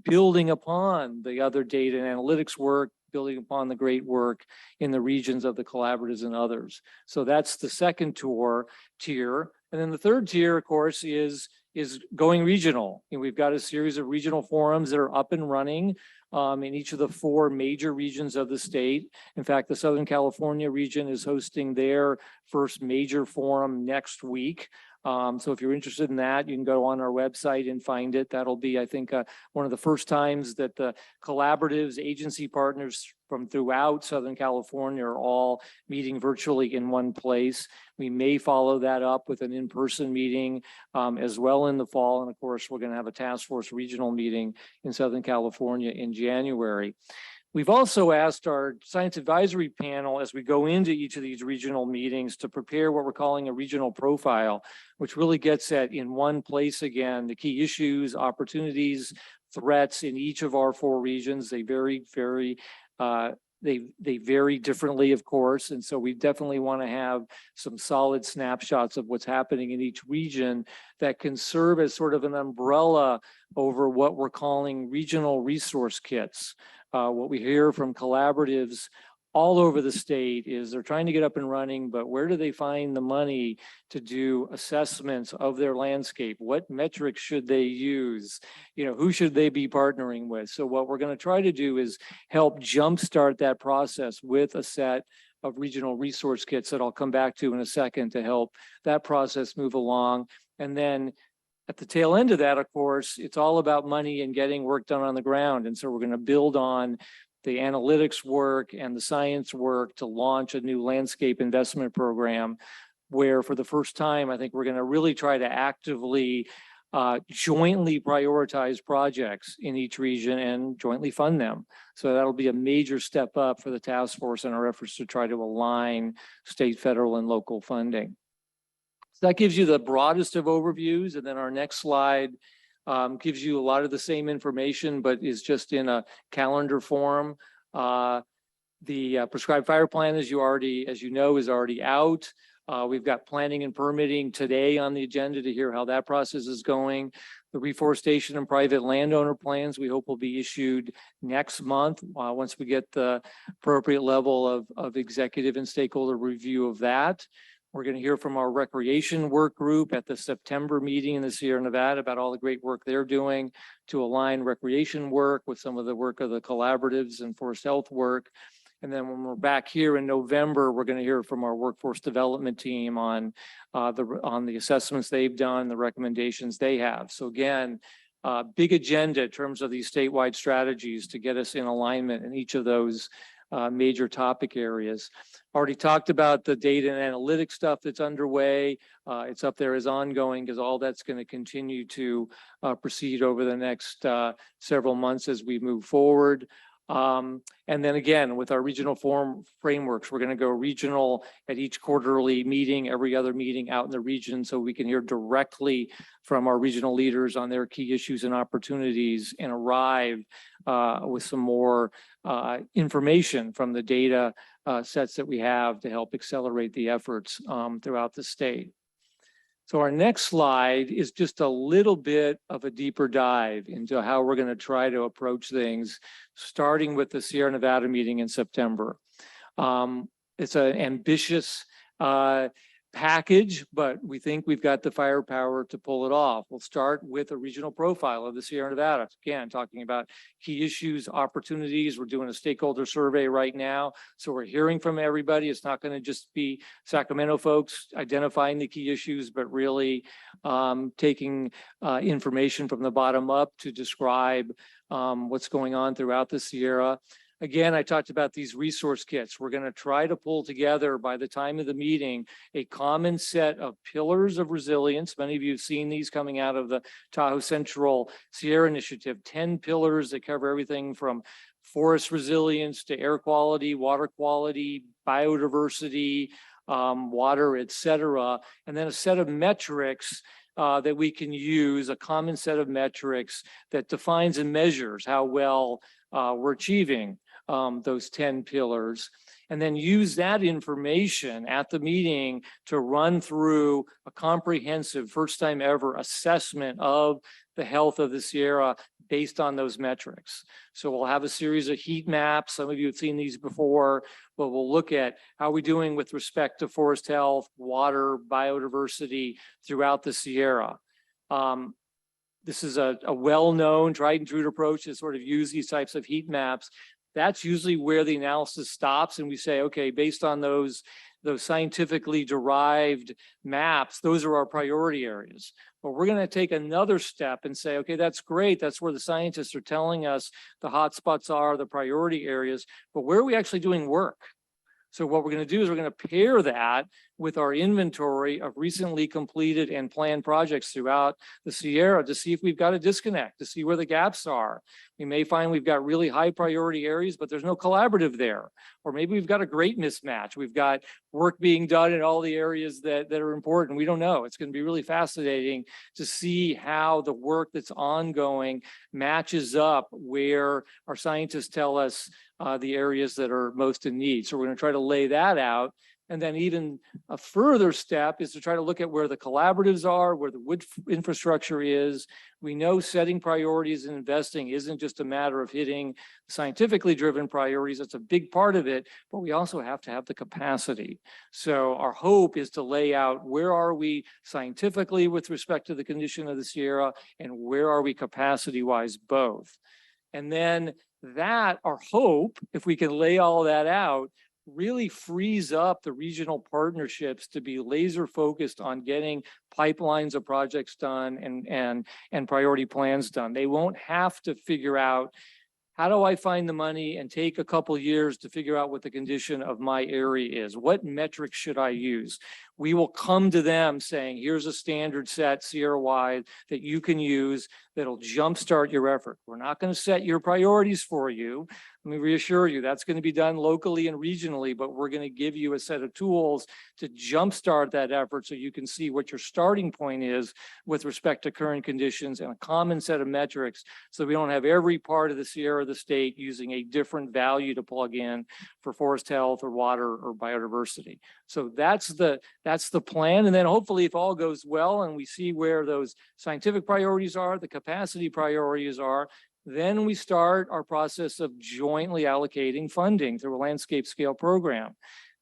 building upon the other data and analytics work, building upon the great work in the regions of the collaboratives and others. So that's the second tier. And then the third tier, of course, is going regional. And we've got a series of regional forums that are up and running in each of the 4 major regions of the state. In fact, the Southern California region is hosting their first major forum next week. So if you're interested in that, you can go on our website and find it. That'll be, I think, one of the first times that the collaboratives, agency partners from throughout Southern California are all meeting virtually in one place. We may follow that up with an in-person meeting as well in the fall. And of course, we're going to have a task force regional meeting in Southern California in January. We've also asked our science advisory panel, as we go into each of these regional meetings, to prepare what we're calling a regional profile, which really gets at, in one place again, the key issues, opportunities, threats in each of our 4 regions. They vary differently, of course. And so we definitely want to have some solid snapshots of what's happening in each region that can serve as sort of an umbrella over what we're calling regional resource kits. What we hear from collaboratives all over the state is they're trying to get up and running, but where do they find the money to do assessments of their landscape? What metrics should they use? You know, who should they be partnering with? So what we're going to try to do is help jumpstart that process with a set of regional resource kits that I'll come back to in a second to help that process move along. And then at the tail end of that, of course, it's all about money and getting work done on the ground. And so we're going to build on the analytics work and the science work to launch a new landscape investment program where for the first time, I think we're going to really try to actively jointly prioritize projects in each region and jointly fund them. So that'll be a major step up for the task force in our efforts to try to align state, federal, and local funding. So that gives you the broadest of overviews. And then our next slide gives you a lot of the same information, but is just in a calendar form. The prescribed fire plan, as you know, is already out. We've got planning and permitting today on the agenda to hear how that process is going. The reforestation and private landowner plans we hope will be issued next month once we get the appropriate level of executive and stakeholder review of that. We're going to hear from our recreation work group at the September meeting in the Sierra Nevada about all the great work they're doing to align recreation work with some of the work of the collaboratives and forest health work. And then when we're back here in November, we're going to hear from our workforce development team on the assessments they've done, the recommendations they have. So again, big agenda in terms of these statewide strategies to get us in alignment in each of those major topic areas. Already talked about the data and analytics stuff that's underway. It's up there as ongoing because all that's going to continue to proceed over the next several months as we move forward. And then again, with our regional frameworks, we're going to go regional at each quarterly meeting, every other meeting out in the region, so we can hear directly from our regional leaders on their key issues and opportunities and arrive with some more information from the data sets that we have to help accelerate the efforts throughout the state. So our next slide is just a little bit of a deeper dive into how we're going to try to approach things, starting with the Sierra Nevada meeting in September. It's an ambitious package, but we think we've got the firepower to pull it off. We'll start with a regional profile of the Sierra Nevada. Again, talking about key issues, opportunities. We're doing a stakeholder survey right now. So we're hearing from everybody. It's not going to just be Sacramento folks identifying the key issues, but really taking information from the bottom up to describe what's going on throughout the Sierra. Again, I talked about these resource kits. We're going to try to pull together by the time of the meeting a common set of pillars of resilience. Many of you have seen these coming out of the Tahoe Central Sierra Initiative, 10 pillars that cover everything from forest resilience to air quality, water quality, biodiversity, water, et cetera. And then a set of metrics that we can use, a common set of metrics that defines and measures how well we're achieving those 10 pillars, and then use that information at the meeting to run through a comprehensive first time ever assessment of the health of the Sierra based on those metrics. So we'll have a series of heat maps. Some of you have seen these before, but we'll look at how we're doing with respect to forest health, water, biodiversity throughout the Sierra. This is a well-known tried and true approach to sort of use these types of heat maps. That's usually where the analysis stops. And we say, okay, based on those scientifically derived maps, those are our priority areas. But we're going to take another step and say, okay, that's great. That's where the scientists are telling us the hotspots are, the priority areas, but where are we actually doing work? So what we're going to do is we're going to pair that with our inventory of recently completed and planned projects throughout the Sierra to see if we've got a disconnect, to see where the gaps are. We may find we've got really high priority areas, but there's no collaborative there. Or maybe we've got a great mismatch. We've got work being done in all the areas that are important. We don't know. It's going to be really fascinating to see how the work that's ongoing matches up where our scientists tell us the areas that are most in need. So we're going to try to lay that out And then even a further step is to try to look at where the collaboratives are, where the wood infrastructure is. We know setting priorities and investing isn't just a matter of hitting scientifically driven priorities. That's a big part of it, but we also have to have the capacity. So our hope is to lay out where are we scientifically with respect to the condition of the Sierra and where are we capacity wise both. And then that, our hope, if we can lay all that out, really frees up the regional partnerships to be laser focused on getting pipelines of projects done and priority plans done. They won't have to figure out, how do I find the money and take a couple years to figure out what the condition of my area is? What metrics should I use? We will come to them saying, here's a standard set Sierra-wide that you can use that'll jumpstart your effort. We're not going to set your priorities for you. Let me reassure you, that's going to be done locally and regionally, but we're going to give you a set of tools to jumpstart that effort so you can see what your starting point is with respect to current conditions and a common set of metrics, so we don't have every part of the Sierra of the state using a different value to plug in for forest health or water or biodiversity. So that's the plan. And then hopefully if all goes well and we see where those scientific priorities are, the capacity priorities are, then we start our process of jointly allocating funding through a landscape scale program.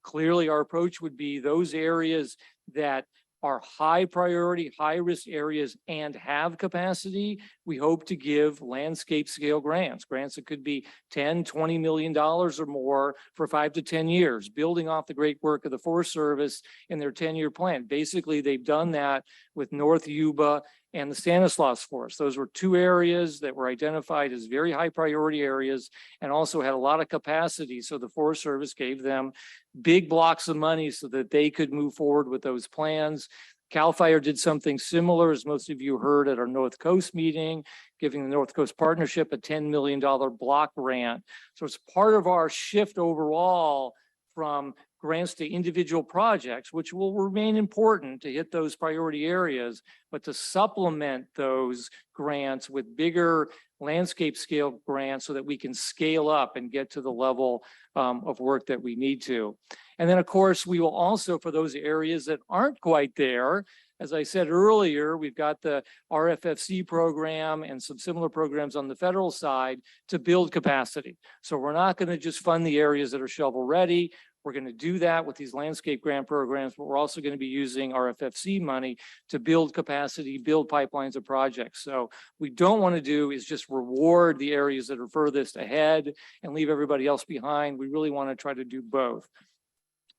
Clearly, our approach would be those areas that are high priority, high risk areas and have capacity. We hope to give landscape scale grants that could be $10, $20 million or more for 5 to 10 years, building off the great work of the Forest Service in their 10-year plan. Basically, they've done that with North Yuba and the Stanislaus Forest. Those were two areas that were identified as very high priority areas and also had a lot of capacity. So the Forest Service gave them big blocks of money so that they could move forward with those plans. CAL FIRE did something similar, as most of you heard at our North Coast meeting, giving the North Coast Partnership a $10 million block grant. So it's part of our shift overall from grants to individual projects, which will remain important to hit those priority areas, but to supplement those grants with bigger landscape scale grants so that we can scale up and get to the level of work that we need to. And then, of course, we will also, for those areas that aren't quite there, as I said earlier, we've got the RFFC program and some similar programs on the federal side to build capacity. So we're not going to just fund the areas that are shovel ready. We're going to do that with these landscape grant programs, but we're also going to be using RFFC money to build capacity, build pipelines of projects. So we don't want to do is just reward the areas that are furthest ahead and leave everybody else behind. We really want to try to do both.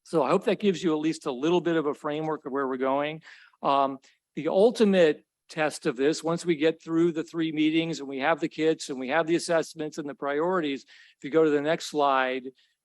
So I hope that gives you at least a little bit of a framework of where we're going. The ultimate test of this, once we get through the 3 meetings and we have the kits and we have the assessments and the priorities, if you go to the next slide,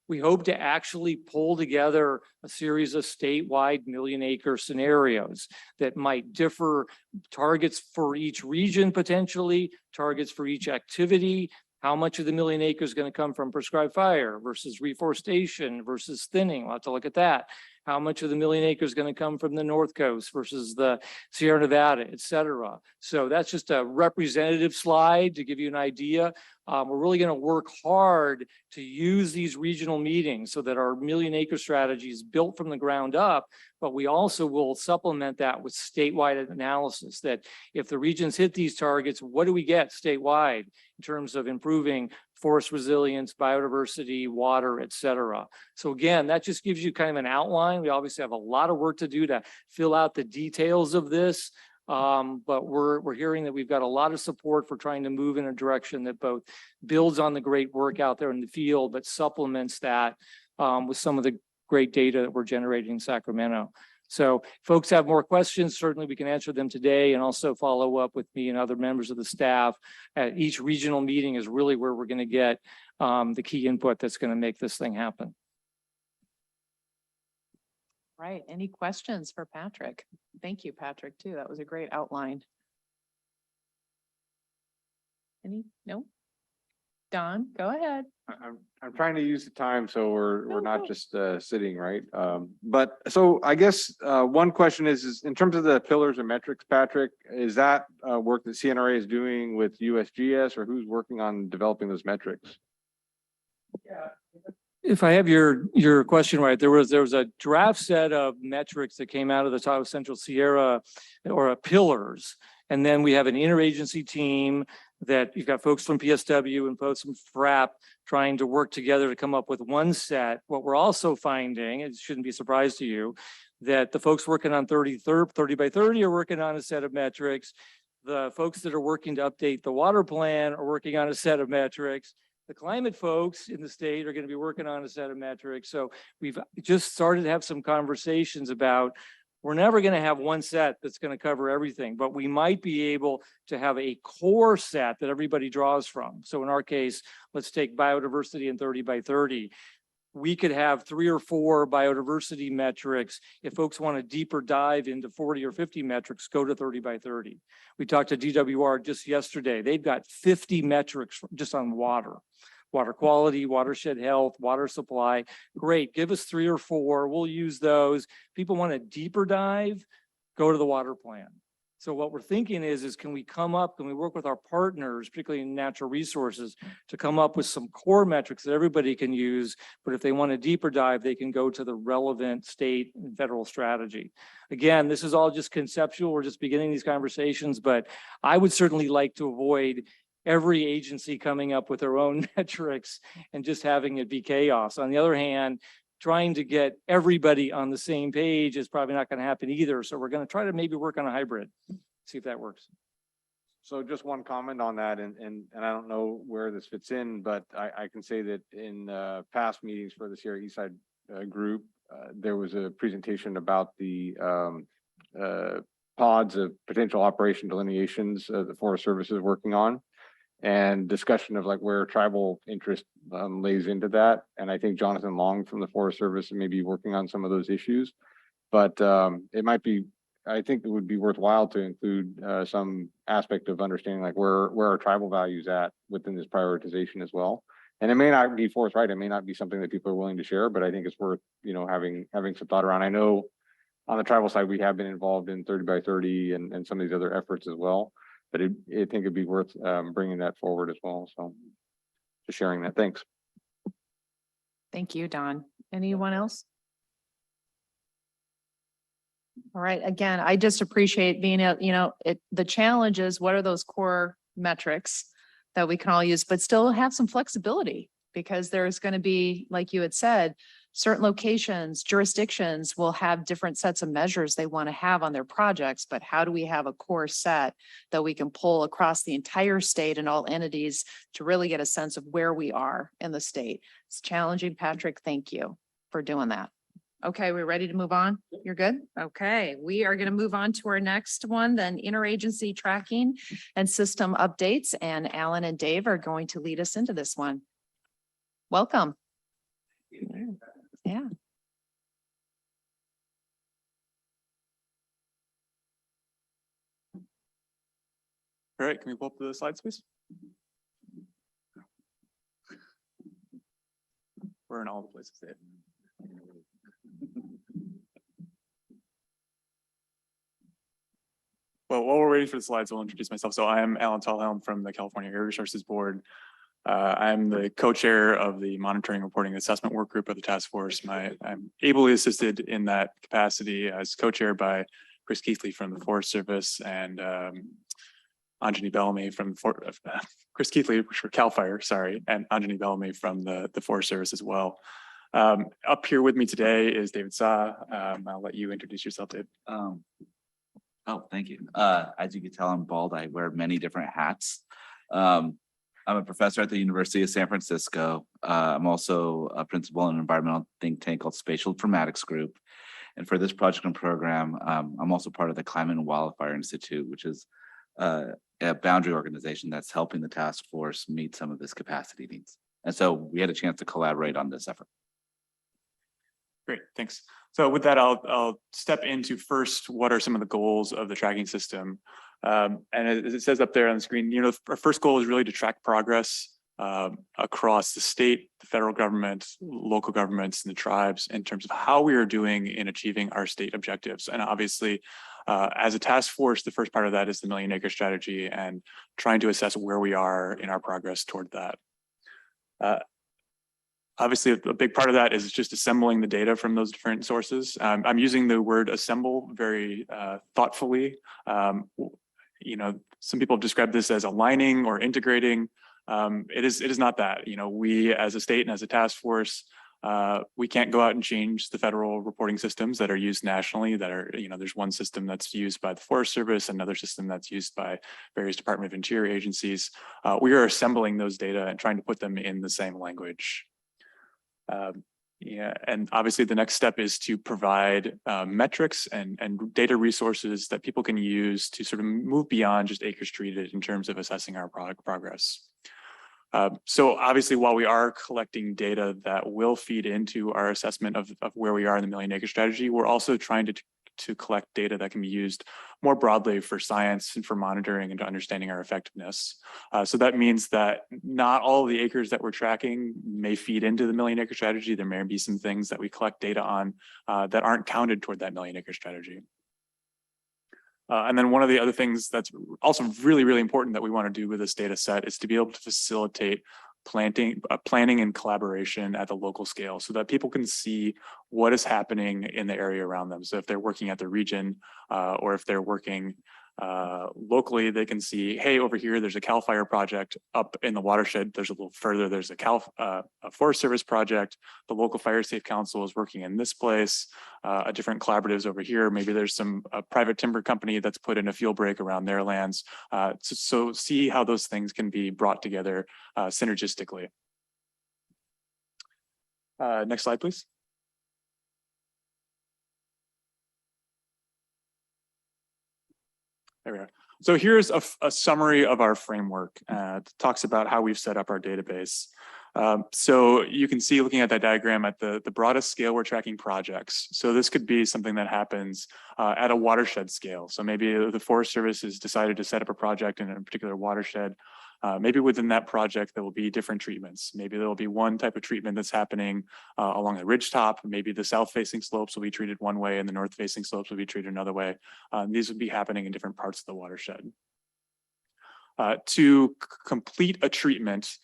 we hope to actually pull together a series of statewide million-acre scenarios that might differ, targets for each region potentially, targets for each activity. How much of the million acres is going to come from prescribed fire versus reforestation versus thinning? We'll have to look at that. How much of the million acres is going to come from the North Coast versus the Sierra Nevada, et cetera. So that's just a representative slide to give you an idea. We're really going to work hard to use these regional meetings so that our million-acre strategy is built from the ground up, but we also will supplement that with statewide analysis that if the regions hit these targets, what do we get statewide in terms of improving forest resilience, biodiversity, water, et cetera. So again, that just gives you kind of an outline. We obviously have a lot of work to do to fill out the details of this. But we're hearing that we've got a lot of support for trying to move in a direction that both builds on the great work out there in the field, but supplements that with some of the great data that we're generating in Sacramento. So if folks have more questions, certainly we can answer them today and also follow up with me and other members of the staff at each regional meeting is really where we're going to get the key input that's going to make this thing happen. Right. Any questions for Patrick? Thank you, Patrick, too. That was a great outline. No? Don, go ahead. I'm trying to use the time so we're No, not no. just sitting, right? But so I guess one question is in terms of the pillars and metrics, Patrick, is that work that CNRA is doing with USGS or who's working on developing those metrics? Yeah, If I have your question right, there was a draft set of metrics that came out of the South Central Sierra or pillars. And then we have an interagency team that you've got folks from PSW and folks from FRAP trying to work together to come up with one set. What we're also finding, it shouldn't be a surprise to you, that the folks working on 30 by 30 are working on a set of metrics. The folks that are working to update the water plan are working on a set of metrics. The climate folks in the state are going to be working on a set of metrics. So we've just started to have some conversations about, we're never going to have one set that's going to cover everything, but we might be able to have a core set that everybody draws from. So in our case, let's take biodiversity and 30 by 30. We could have 3 or 4 biodiversity metrics. If folks want a deeper dive into 40 or 50 metrics, go to 30 by 30. We talked to DWR just yesterday. They've got 50 metrics just on water quality, watershed health, water supply. Great, give us 3 or 4. We'll use those. People want a deeper dive, go to the water plan. So what we're thinking is can we work with our partners, particularly in natural resources, to come up with some core metrics that everybody can use, but if they want a deeper dive, they can go to the relevant state and federal strategy. Again, this is all just conceptual. We're just beginning these conversations, but I would certainly like to avoid every agency coming up with their own metrics and just having it be chaos. On the other hand, trying to get everybody on the same page is probably not going to happen either. So we're going to try to maybe work on a hybrid, see if that works. So just one comment on that, and I don't know where this fits in, but I can say that in past meetings for the Sierra Eastside group, there was a presentation about the pods of potential operation delineations the Forest Service is working on, and discussion of like where tribal interest lays into that. And I think Jonathan Long from the Forest Service may be working on some of those issues, but it might be, I think it would be worthwhile to include some aspect of understanding like where are tribal values at within this prioritization as well. And it may not be forthright, it may not be something that people are willing to share, but I think it's worth, having some thought around. I know on the tribal side, we have been involved in 30 by 30 and some of these other efforts as well. But I think it'd be worth bringing that forward as well. So just sharing that. Thanks. Thank you, Don. Anyone else? All right. Again, I just appreciate being the challenge is what are those core metrics that we can all use, but still have some flexibility, because there's going to be, like you had said, certain locations, jurisdictions will have different sets of measures they want to have on their projects, but how do we have a core set that we can pull across the entire state and all entities to really get a sense of where we are in the state? It's challenging, Patrick. Thank you for doing that. Okay, we're ready to move on? You're good? Okay, we are going to move on to our next one, then interagency tracking and system updates. And Alan and Dave are going to lead us into this one. Welcome. Yeah. All right, can we pull up the slides, please? We're in all the places, Dave. Well, while we're waiting for the slides, I'll introduce myself. So I am Alan Tallhelm from the California Air Resources Board. I'm the co-chair of the Monitoring, Reporting, and Assessment Work Group of the task force. I'm ably assisted in that capacity as co-chair by Chris Keithley from the Forest Service and Anjani Bellamy from Chris Keithley for CAL FIRE, sorry, and Anjani Bellamy from the Forest Service as well. Up here with me today is David Sa. I'll let you introduce yourself, Dave. Thank you. As you can tell, I'm bald. I wear many different hats. I'm a professor at the University of San Francisco. I'm also a principal in an environmental think tank called Spatial Informatics Group. And for this project and program, I'm also part of the Climate and Wildfire Institute, which is a boundary organization that's helping the task force meet some of this capacity needs. And so we had a chance to collaborate on this effort. Great, thanks. So with that, I'll step into first, what are some of the goals of the tracking system? And as it says up there on the screen, our first goal is really to track progress across the state, the federal government, local governments, and the tribes in terms of how we are doing in achieving our state objectives. And obviously, as a task force, the first part of that is the Million Acre Strategy and trying to assess where we are in our progress toward that. Obviously, a big part of that is just assembling the data from those different sources. I'm using the word assemble very thoughtfully. You know, some people have described this as aligning or integrating. It is not that. You know, we as a state and as a task force, we can't go out and change the federal reporting systems that are used nationally that are, you know, there's one system that's used by the Forest Service, another system that's used by various Department of Interior agencies. We are assembling those data and trying to put them in the same language. Yeah, and obviously the next step is to provide metrics and data resources that people can use to sort of move beyond just acres treated in terms of assessing our progress. So obviously, while we are collecting data that will feed into our assessment of where we are in the million acre strategy, we're also trying to collect data that can be used more broadly for science and for monitoring and to understanding our effectiveness. So that means that not all of the acres that we're tracking may feed into the million acre strategy. There may be some things that we collect data on that aren't counted toward that million acre strategy. And then one of the other things that's also really, really important that we want to do with this data set is to be able to facilitate planning and collaboration at the local scale so that people can see what is happening in the area around them. So if they're working at the region or if they're working locally, they can see, hey, over here, there's a CAL FIRE project up in the watershed. There's a little further, there's a Forest Service project. The local Fire Safe Council is working in this place, a different collaboratives over here. Maybe there's some private timber company that's put in a fuel break around their lands. So see how those things can be brought together synergistically. Next slide, please. There we are. So here's a summary of our framework. It talks about how we've set up our database. So you can see, looking at that diagram, at the broadest scale, we're tracking projects. So this could be something that happens at a watershed scale. So maybe the Forest Service has decided to set up a project in a particular watershed. Maybe within that project, there will be different treatments. Maybe there will be one type of treatment that's happening along the ridge top. Maybe the south-facing slopes will be treated one way and the north-facing slopes will be treated another way. These would be happening in different parts of the watershed. To complete a treatment,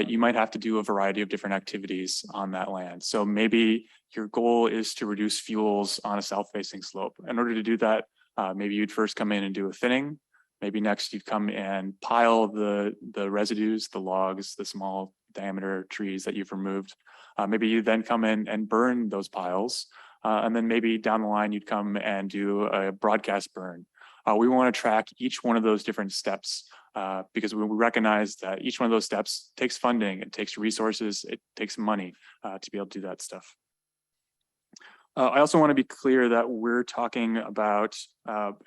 you might have to do a variety of different activities on that land. So maybe your goal is to reduce fuels on a south-facing slope. In order to do that, maybe you'd first come in and do a thinning. Maybe next you'd come and pile the residues, the logs, the small diameter trees that you've removed. Maybe you then come in and burn those piles. And then maybe down the line, you'd come and do a broadcast burn. We want to track each one of those different steps because we recognize that each one of those steps takes funding, it takes resources, it takes money to be able to do that stuff. I also want to be clear that we're talking about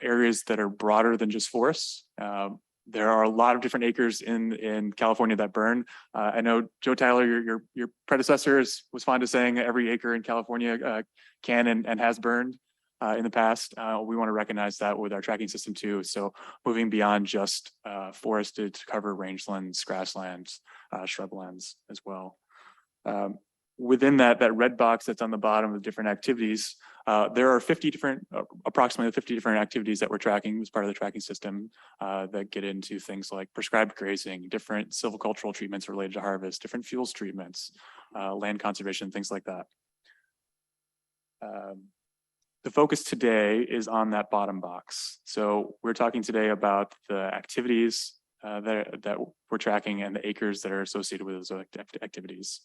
areas that are broader than just forests. There are a lot of different acres in California that burn. I know, Joe Tyler, your predecessor was fond of saying every acre in California can and has burned in the past. We want to recognize that with our tracking system too. So moving beyond just forested to cover rangelands, grasslands, shrublands as well. Within that red box that's on the bottom of different activities, there are approximately 50 different activities that we're tracking as part of the tracking system that get into things like prescribed grazing, different silvicultural treatments related to harvest, different fuels treatments, land conservation, things like that. The focus today is on that bottom box. So we're talking today about the activities that we're tracking and the acres that are associated with those activities.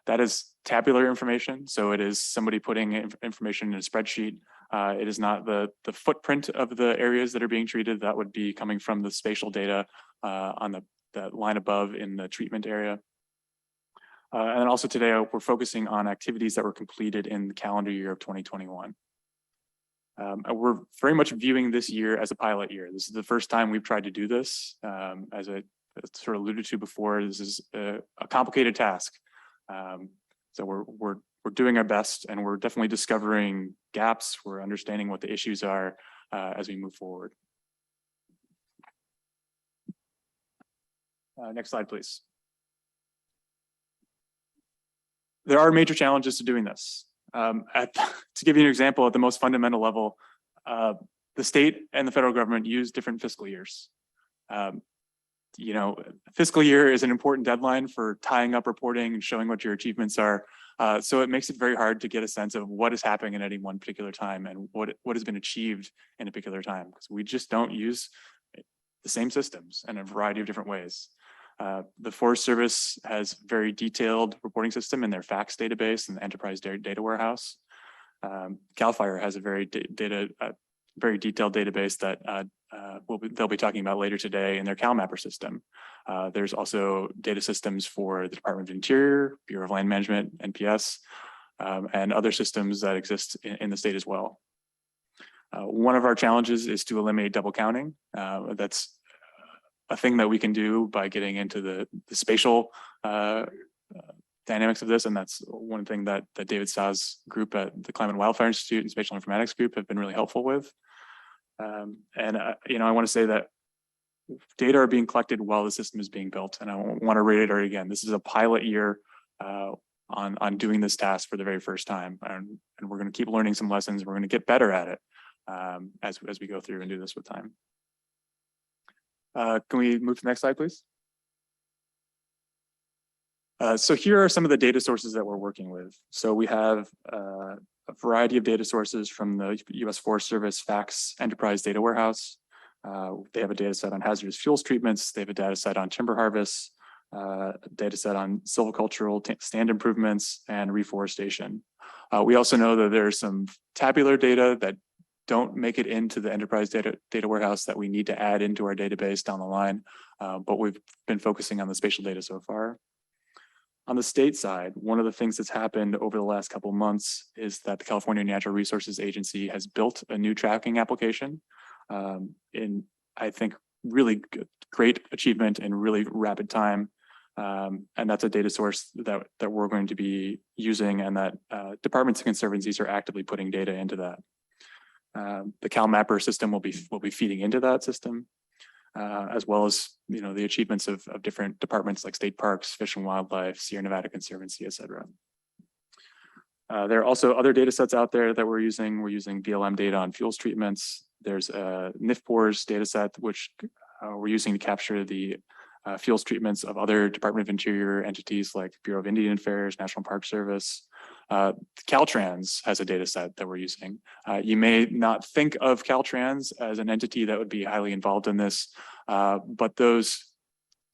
That is tabular information. So it is somebody putting information in a spreadsheet. It is not the footprint of the areas that are being treated. That would be coming from the spatial data on the line above in the treatment area. And also today, we're focusing on activities that were completed in the calendar year of 2021. We're very much viewing this year as a pilot year. This is the first time we've tried to do this. As I sort of alluded to before, this is a complicated task. So we're doing our best, and we're definitely discovering gaps. We're understanding what the issues are as we move forward. Next slide, please. There are major challenges to doing this. To give you an example, at the most fundamental level, the state and the federal government use different fiscal years. you know, fiscal year is an important deadline for tying up reporting and showing what your achievements are. So it makes it very hard to get a sense of what is happening at any one particular time and what has been achieved in a particular time, because we just don't use the same systems in a variety of different ways. The Forest Service has very detailed reporting system in their FACS database and the enterprise data warehouse. Wildfire has a very very detailed database that they'll be talking about later today in their CalMapper system. There's also data systems for the Department of Interior, Bureau of Land Management, NPS, and other systems that exist in the state as well. One of our challenges is to eliminate double counting. That's a thing that we can do by getting into the spatial dynamics of this. And that's one thing that David Saw's group at the Climate and Wildfire Institute and Spatial Informatics Group have been really helpful with. You know, I want to say that data are being collected while the system is being built. And I want to reiterate again, this is a pilot year on doing this task for the very first time. And we're going to keep learning some lessons. We're going to get better at it as we go through and do this with time. Can we move to the next slide, please? So here are some of the data sources that we're working with. So we have a variety of data sources from the U.S. Forest Service FACS Enterprise Data Warehouse. They have a data set on hazardous fuels treatments. They have a data set on timber harvests, a data set on silvicultural stand improvements and reforestation. We also know that there's some tabular data that don't make it into the enterprise data warehouse that we need to add into our database down the line, but we've been focusing on the spatial data so far. On the state side, one of the things that's happened over the last couple of months is that the California Natural Resources Agency has built a new tracking application in, I think, really great achievement in really rapid time. And that's a data source that we're going to be using, and that departments and conservancies are actively putting data into that. The CalMapper system will be feeding into that system, as well as, you know, the achievements of different departments like state parks, Fish and Wildlife, Sierra Nevada Conservancy, et cetera. There are also other data sets out there that we're using. We're using BLM data on fuels treatments. There's a NIFPORS data set, which we're using to capture the fuels treatments of other Department of Interior entities like Bureau of Indian Affairs, National Park Service. Caltrans has a data set that we're using. You may not think of Caltrans as an entity that would be highly involved in this, but those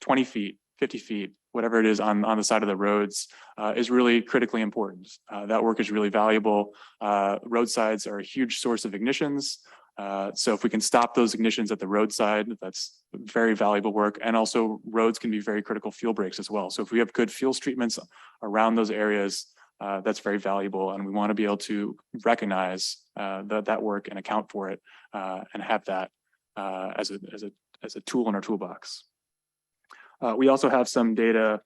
20 feet, 50 feet, whatever it is on the side of the roads is really critically important. That work is really valuable. Roadsides are a huge source of ignitions. So if we can stop those ignitions at the roadside, that's very valuable work. And also roads can be very critical fuel breaks as well. So if we have good fuels treatments around those areas, that's very valuable. And we want to be able to recognize that work and account for it and have that as a tool in our toolbox. We also have some data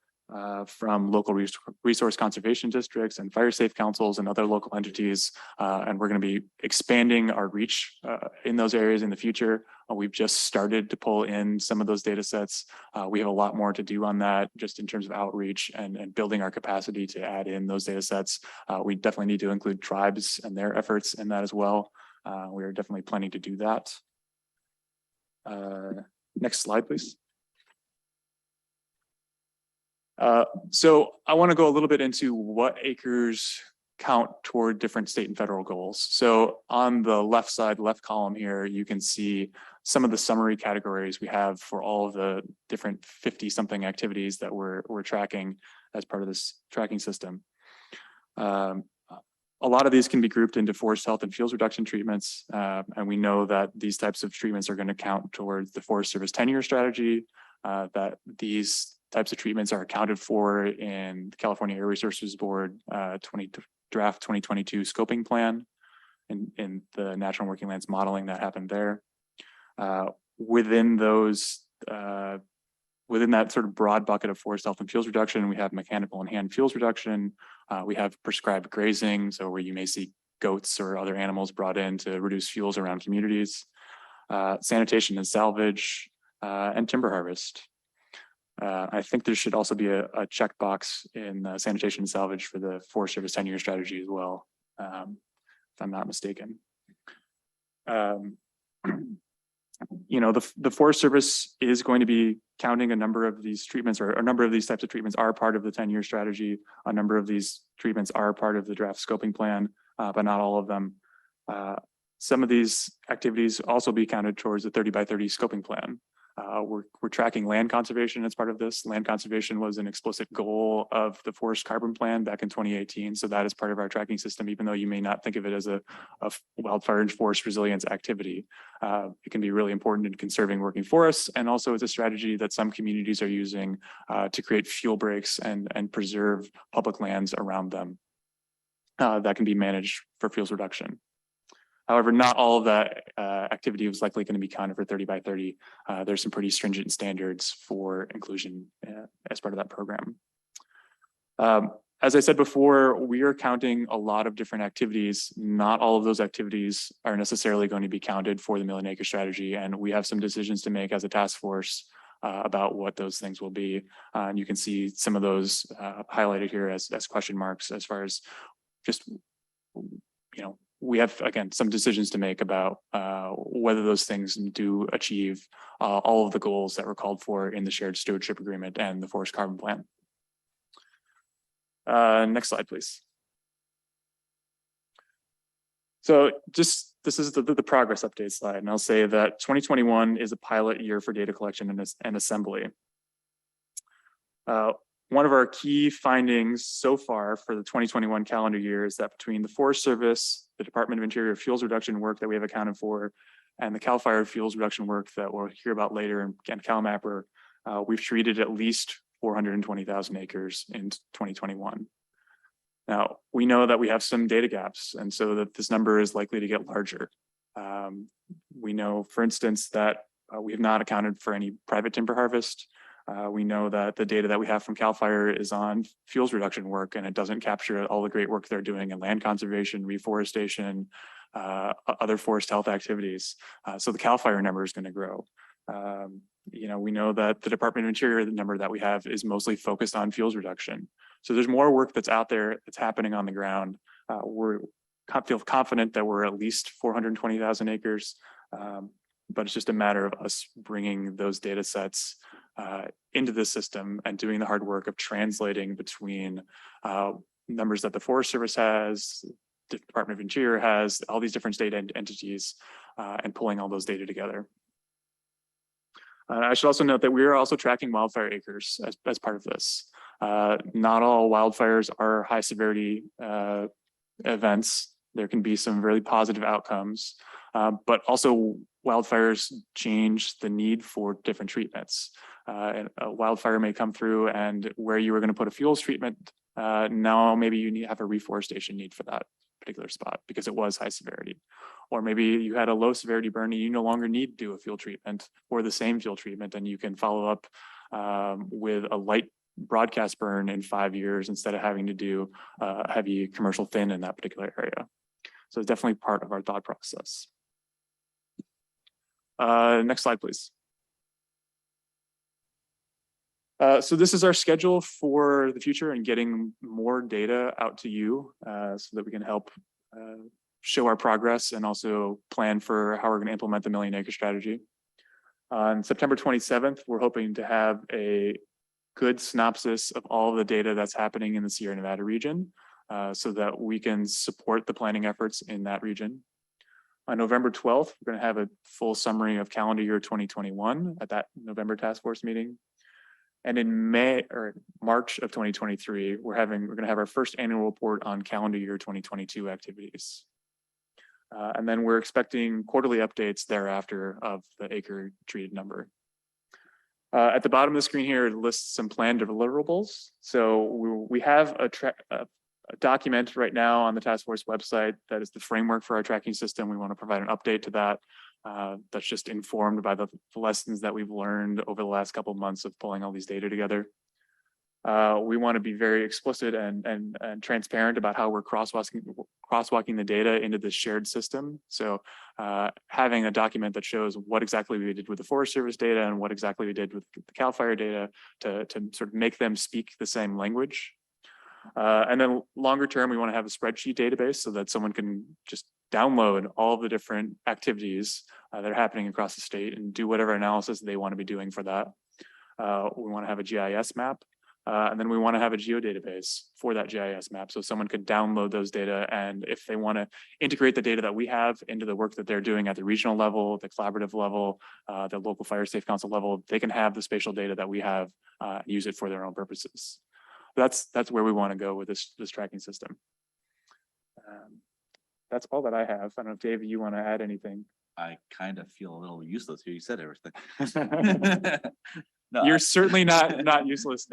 from local resource conservation districts and fire safe councils and other local entities. And we're going to be expanding our reach in those areas in the future. We've just started to pull in some of those data sets. We have a lot more to do on that, just in terms of outreach and building our capacity to add in those data sets. We definitely need to include tribes and their efforts in that as well. We are definitely planning to do that. Next slide, please. So I want to go a little bit into what acres count toward different state and federal goals. So on the left side, left column here, you can see some of the summary categories we have for all of the different 50 something activities that we're tracking as part of this tracking system. A lot of these can be grouped into forest health and fuels reduction treatments. And we know that these types of treatments are going to count towards the Forest Service 10-year strategy, that these types of treatments are accounted for in the California Air Resources Board draft 2022 scoping plan in the National Working Lands modeling that happened there. Within those, within that sort of broad bucket of forest health and fuels reduction, we have mechanical and hand fuels reduction. We have prescribed grazing, so where you may see goats or other animals brought in to reduce fuels around communities, sanitation and salvage, and timber harvest. I think there should also be a checkbox in sanitation and salvage for the Forest Service 10-year strategy as well, if I'm not mistaken. You know, the Forest Service is going to be counting a number of these treatments, or a number of these types of treatments are part of the 10-year strategy. A number of these treatments are part of the draft scoping plan, but not all of them. Some of these activities also be counted towards the 30 by 30 scoping plan. We're tracking land conservation as part of this. Land conservation was an explicit goal of the Forest Carbon Plan back in 2018. So that is part of our tracking system, even though you may not think of it as a wildfire and forest resilience activity. It can be really important in conserving working forests, and also it's a strategy that some communities are using to create fuel breaks and preserve public lands around them that can be managed for fuels reduction. However, not all of that activity was likely going to be counted for 30 by 30. There's some pretty stringent standards for inclusion as part of that program. As I said before, we are counting a lot of different activities. Not all of those activities are necessarily going to be counted for the million acre strategy, and we have some decisions to make as a task force about what those things will be. And you can see some of those highlighted here as question marks, as far as just, you know, we have, again, some decisions to make about whether those things do achieve all of the goals that were called for in the shared stewardship agreement and the Forest Carbon Plan. Next slide, please. So just, this is the progress update slide, and I'll say that 2021 is a pilot year for data collection and assembly. One of our key findings so far for the 2021 calendar year is that between the Forest Service, the Department of Interior fuels reduction work that we have accounted for, and the CAL FIRE fuels reduction work that we'll hear about later, and CalMapper, we've treated at least 420,000 acres in 2021. Now, we know that we have some data gaps, and so that this number is likely to get larger. We know, for instance, that we have not accounted for any private timber harvest. We know that the data that we have from CAL FIRE is on fuels reduction work, and it doesn't capture all the great work they're doing in land conservation, reforestation, other forest health activities. So the CAL FIRE number is going to grow. You know, we know that the Department of Interior, the number that we have, is mostly focused on fuels reduction. So there's more work that's out there that's happening on the ground. We feel confident that we're at least 420,000 acres, but it's just a matter of us bringing those data sets into the system and doing the hard work of translating between numbers that the Forest Service has, the Department of Interior has, all these different state entities, and pulling all those data together. I should also note that we are also tracking wildfire acres as part of this. Not all wildfires are high severity events. There can be some really positive outcomes, but also wildfires change the need for different treatments. And a wildfire may come through, and where you were going to put a fuels treatment, now maybe you have a reforestation need for that particular spot because it was high severity. Or maybe you had a low severity burn and you no longer need to do a fuel treatment or the same fuel treatment, and you can follow up with a light broadcast burn in 5 years instead of having to do heavy commercial thin in that particular area. So it's definitely part of our thought process. Next slide, please. So this is our schedule for the future and getting more data out to you so that we can help show our progress and also plan for how we're going to implement the million acre strategy. On September 27th, we're hoping to have a good synopsis of all of the data that's happening in the Sierra Nevada region so that we can support the planning efforts in that region. On November 12th, we're going to have a full summary of calendar year 2021 at that November task force meeting. And in March of 2023, we're going to have our first annual report on calendar year 2022 activities. And then we're expecting quarterly updates thereafter of the acre treated number. At the bottom of the screen here, it lists some planned deliverables. So we have a document right now on the task force website that is the framework for our tracking system. We want to provide an update to that. That's just informed by the lessons that we've learned over the last couple of months of pulling all these data together. We want to be very explicit and transparent about how we're crosswalking the data into this shared system. So having a document that shows what exactly we did with the Forest Service data and what exactly we did with the CAL FIRE data to sort of make them speak the same language. And then longer term, we want to have a spreadsheet database so that someone can just download all the different activities that are happening across the state and do whatever analysis they want to be doing for that. We want to have a GIS map. And then we want to have a geodatabase for that GIS map. So someone could download those data. And if they want to integrate the data that we have into the work that they're doing at the regional level, the collaborative level, the local fire safe council level, they can have the spatial data that we have, use it for their own purposes. That's where we want to go with this tracking system. That's all that I have. I don't know if Dave, you want to add anything? I kind of feel a little useless here. You said everything. No, You're certainly not useless.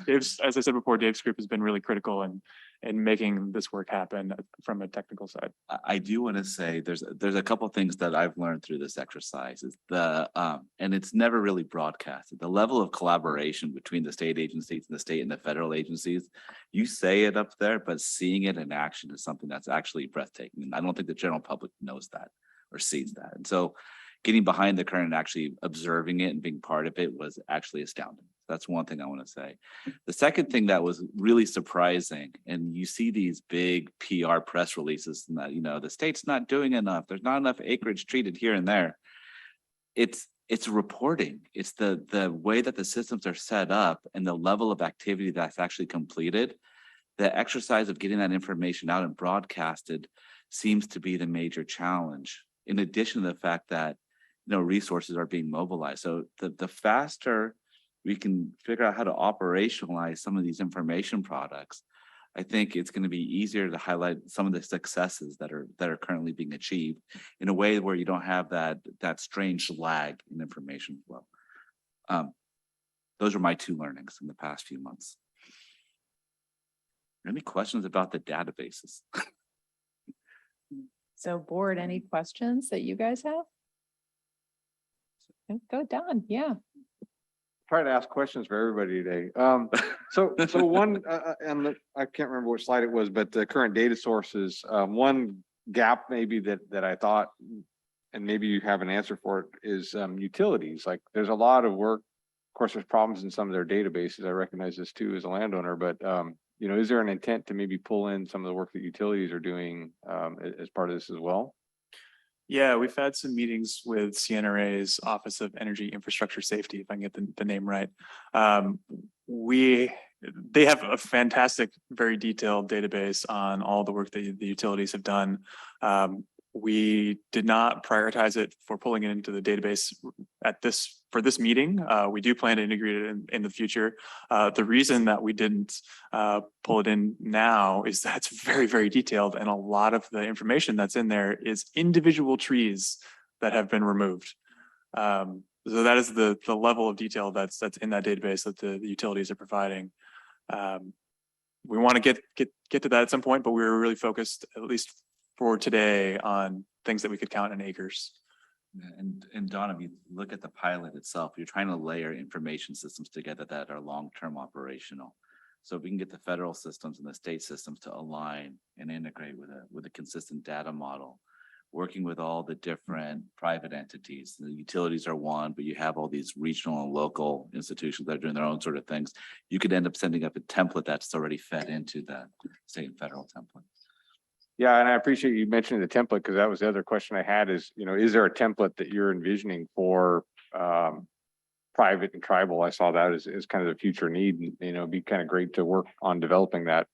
Dave's, as I said before, Dave's group has been really critical in making this work happen from a technical side. I do want to say there's a couple of things that I've learned through this exercise is and it's never really broadcasted. The level of collaboration between the state agencies and the state and the federal agencies, you say it up there, but seeing it in action is something that's actually breathtaking. And I don't think the general public knows that or sees that. And so getting behind the current and actually observing it and being part of it was actually astounding. That's one thing I want to say. The second thing that was really surprising, and you see these big PR press releases and that, the state's not doing enough. There's not enough acreage treated here and there. It's reporting. It's the way that the systems are set up and the level of activity that's actually completed. The exercise of getting that information out and broadcasted seems to be the major challenge. In addition to the fact that resources are being mobilized. So the faster we can figure out how to operationalize some of these information products, I think it's going to be easier to highlight some of the successes that are currently being achieved in a way where you don't have that strange lag in information flow. Those are my two learnings in the past few months. Any questions about the databases? So board, any questions that you guys have? Go Don, yeah. Try to ask questions for everybody today. So one, and I can't remember which slide it was, but the current data sources, one gap maybe that I thought, and maybe you have an answer for it, is utilities. Like there's a lot of work. Of course, there's problems in some of their databases. I recognize this too as a landowner, but is there an intent to maybe pull in some of the work that utilities are doing as part of this as well? Yeah, we've had some meetings with CNRA's Office of Energy Infrastructure Safety, if I can get the name right. They have a fantastic, very detailed database on all the work that the utilities have done. We did not prioritize it for pulling it into the database for this meeting. We do plan to integrate it in the future. The reason that we didn't pull it in now is that it's very, very detailed, and a lot of the information that's in there is individual trees that have been removed. So that is the level of detail that's in that database that the utilities are providing. We want to get to that at some point, but we were really focused, at least for today, on things that we could count in acres. And Don, if you look at the pilot itself, you're trying to layer information systems together that are long-term operational. So if we can get the federal systems and the state systems to align and integrate with a consistent data model, working with all the different private entities. The utilities are one, but you have all these regional and local institutions that are doing their own sort of things. You could end up sending up a template that's already fed into the state and federal template. Yeah, and I appreciate you mentioning the template, because that was the other question I had is, is there a template that you're envisioning for private and tribal? I saw that as kind of the future need, and it'd be kind of great to work on developing that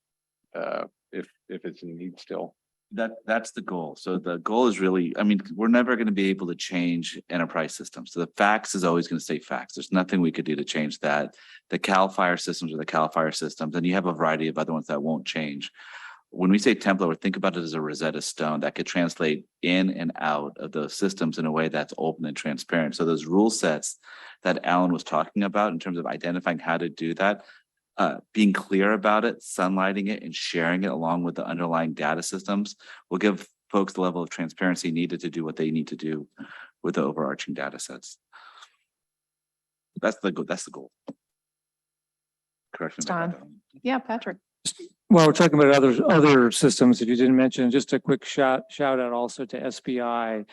if it's in need still. That's the goal. So the goal is really, we're never going to be able to change enterprise systems. So the fax is always going to stay fax. There's nothing we could do to change that. The CAL FIRE systems are the CAL FIRE systems, and you have a variety of other ones that won't change. When we say template, we think about it as a Rosetta Stone that could translate in and out of those systems in a way that's open and transparent. So those rule sets that Alan was talking about in terms of identifying how to do that, being clear about it, sunlighting it, and sharing it along with the underlying data systems will give folks the level of transparency needed to do what they need to do with the overarching data sets. That's the goal. Correction. Yeah, Patrick. Well, we're talking about other systems that you didn't mention. Just a quick shout out also to SBI.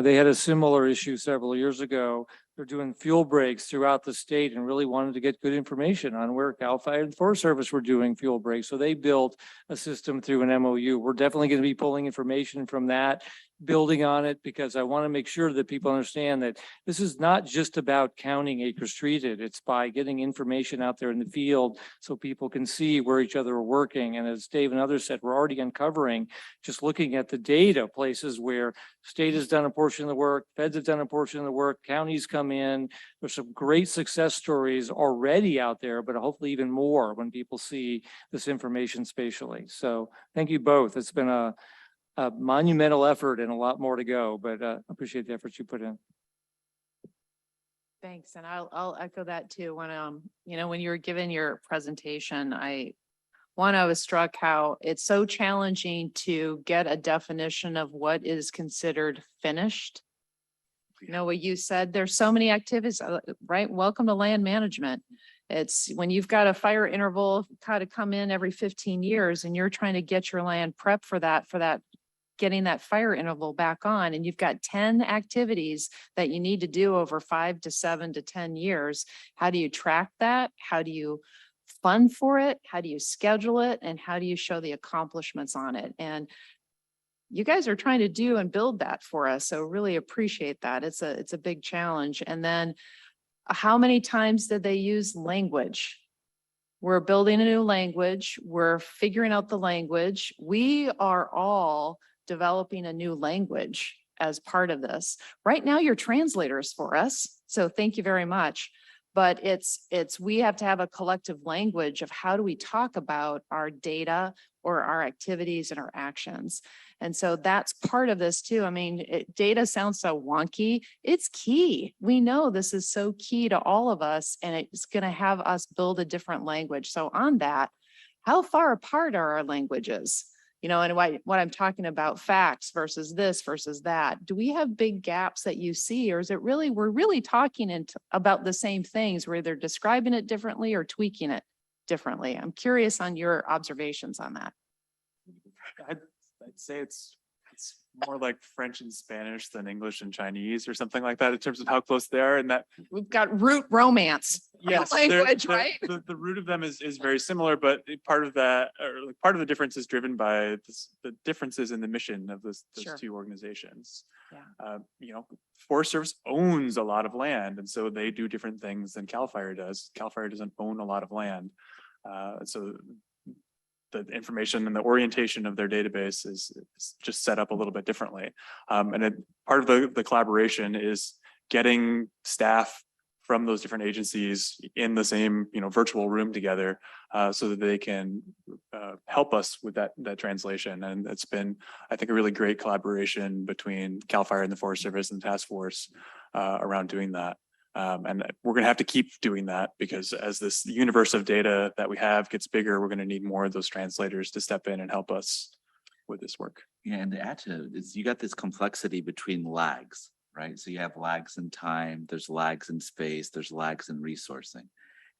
They had a similar issue several years ago They're doing fuel breaks throughout the state and really wanted to get good information on where CAL FIRE and Forest Service were doing fuel breaks. So they built a system through an MOU. We're definitely going to be pulling information from that, building on it, because I want to make sure that people understand that this is not just about counting acres treated. It's by getting information out there in the field so people can see where each other are working. And as Dave and others said, we're already uncovering, just looking at the data, places where state has done a portion of the work, feds have done a portion of the work, counties come in. There's some great success stories already out there, but hopefully even more when people see this information spatially. So thank you both. It's been a monumental effort and a lot more to go, but appreciate the efforts you put in. Thanks. And I'll echo that too. When, when you were giving your presentation, I was struck how it's so challenging to get a definition of what is considered finished. You know, what you said, there's so many activities, right? Welcome to land management. It's when you've got a fire interval kind of come in every 15 years and you're trying to get your land prep for that, getting that fire interval back on, and you've got 10 activities that you need to do over 5 to 7 to 10 years. How do you track that? How do you fund for it? How do you schedule it? And how do you show the accomplishments on it? And you guys are trying to do and build that for us. So really appreciate that. It's a big challenge. And then how many times did they use language? We're building a new language. We're figuring out the language. We are all developing a new language as part of this. Right now, you're translators for us. So thank you very much. But we have to have a collective language of how do we talk about our data or our activities and our actions. And so that's part of this too. I mean, data sounds so wonky. It's key. We know this is so key to all of us, and it's going to have us build a different language. So on that, how far apart are our languages? You know, and what I'm talking about, facts versus this versus that. Do we have big gaps that you see, or is it really, we're really talking about the same things, where they're describing it differently or tweaking it differently? I'm curious on your observations on that. I'd say it's more like French and Spanish than English and Chinese or something like that in terms of how close they are. And that We've got root romance. yes, language, right? The root of them is very similar, but part of that, or like part of the difference is driven by the differences in the mission of those Sure. two organizations. Yeah. Forest Service owns a lot of land, and so they do different things than CAL FIRE does. CAL FIRE doesn't own a lot of land. So the information and the orientation of their database is just set up a little bit differently. Part of the collaboration is getting staff from those different agencies in the same, virtual room together, so that they can help us with that translation. And it's been, I think, a really great collaboration between CAL FIRE and the Forest Service and the task force around doing that. And we're going to have to keep doing that, because as this universe of data that we have gets bigger, we're going to need more of those translators to step in and help us with this work. Yeah, and to add to it, you got this complexity between lags, right? So you have lags in time, there's lags in space, there's lags in resourcing.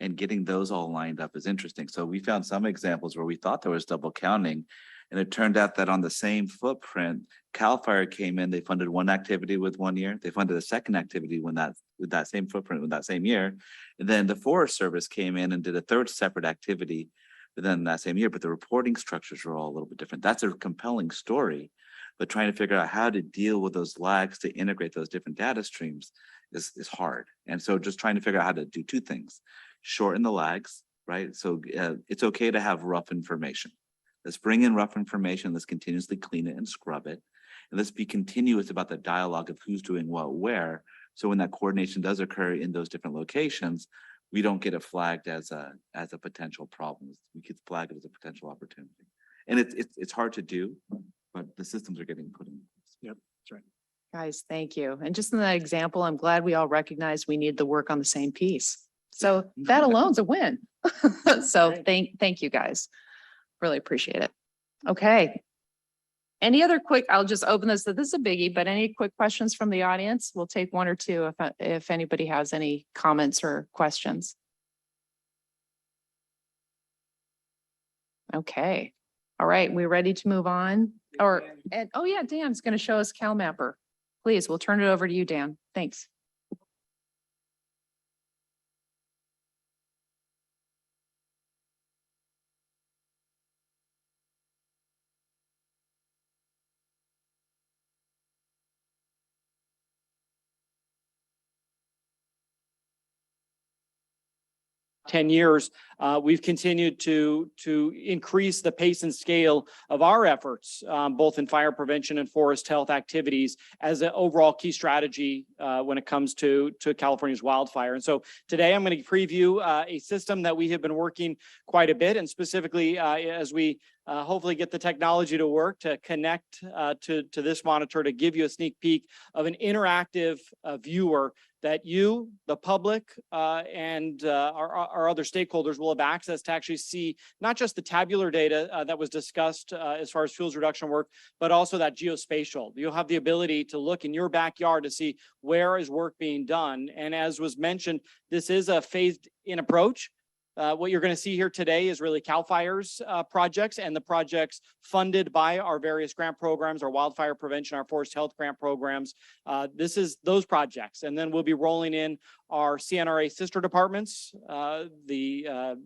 And getting those all lined up is interesting. So we found some examples where we thought there was double counting, and it turned out that on the same footprint, CAL FIRE came in, they funded one activity with 1 year, they funded a second activity with that same footprint with that same year. And then the Forest Service came in and did a third separate activity within that same year, but the reporting structures were all a little bit different. That's a compelling story, but trying to figure out how to deal with those lags to integrate those different data streams is hard. And so just trying to figure out how to do two things: shorten the lags, right? So it's okay to have rough information. Let's bring in rough information. Let's continuously clean it and scrub it. And let's be continuous about the dialogue of who's doing what where. So when that coordination does occur in those different locations, we don't get it flagged as a potential problem. We could flag it as a potential opportunity. And it's hard to do, but the systems are getting put in place. Yep, that's right. Guys, thank you. And just in that example, I'm glad we all recognize we need to work on the same piece. So that alone's a win. So thank you guys. Really appreciate it. Okay. Any other I'll just open this. This is a biggie, but any quick questions from the audience? We'll take one or two if anybody has any comments or questions. Okay. All right. We ready to move on? Oh yeah, Dan's going to show us CalMapper. Please, we'll turn it over to you, Dan. Thanks. 10 years, we've continued to increase the pace and scale of our efforts, both in fire prevention and forest health activities as an overall key strategy when it comes to California's wildfire. And so today I'm going to preview a system that we have been working quite a bit, and specifically as we hopefully get the technology to work to connect to this monitor to give you a sneak peek of an interactive viewer that you, the public, and our other stakeholders will have access to actually see not just the tabular data that was discussed as far as fuels reduction work, but also that geospatial. You'll have the ability to look in your backyard to see where is work being done. And as was mentioned, this is a phased in approach. What you're going to see here today is really CAL FIRE's projects and the projects funded by our various grant programs, our wildfire prevention, our forest health grant programs. This is those projects. And then we'll be rolling in our CNRA sister departments, the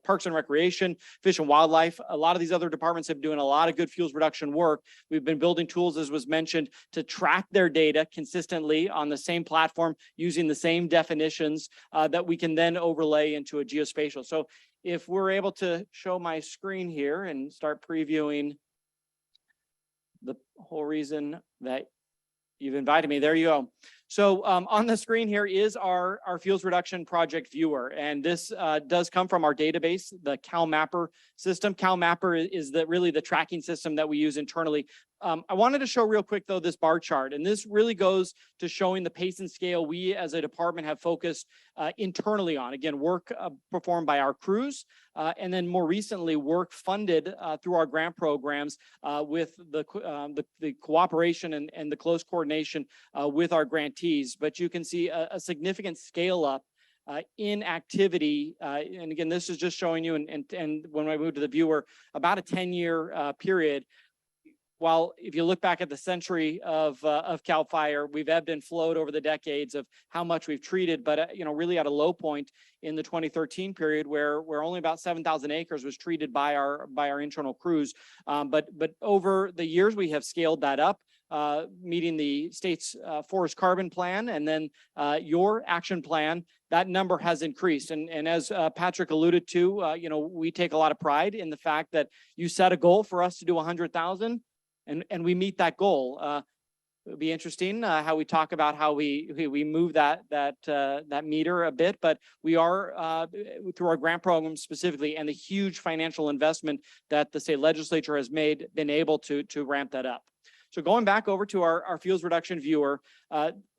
Parks and Recreation, Fish and Wildlife. A lot of these other departments have been doing a lot of good fuels reduction work. We've been building tools, as was mentioned, to track their data consistently on the same platform using the same definitions that we can then overlay into a geospatial. So if we're able to show my screen here and start previewing the whole reason that you've invited me, there you go. So on the screen here is our fuels reduction project viewer. And this does come from our database, the CalMapper system. CalMapper is really the tracking system that we use internally. I wanted to show real quick, though, this bar chart. And this really goes to showing the pace and scale we as a department have focused internally on. Again, work performed by our crews, and then more recently, work funded through our grant programs with the cooperation and the close coordination with our grantees. But you can see a significant scale up in activity. And again, this is just showing you, and when I move to the viewer, about a 10-year period. While if you look back at the century of CAL FIRE, we've ebbed and flowed over the decades of how much we've treated, but really at a low point in the 2013 period where only about 7,000 acres was treated by our internal crews. But over the years, we have scaled that up, meeting the state's forest carbon plan, and then your action plan. That number has increased. And as Patrick alluded to, we take a lot of pride in the fact that you set a goal for us to do 100,000. And we meet that goal. It'll be interesting how we talk about how we move that meter a bit, but we are through our grant program specifically, and the huge financial investment that the state legislature has been able to ramp that up. So going back over to our fuels reduction viewer,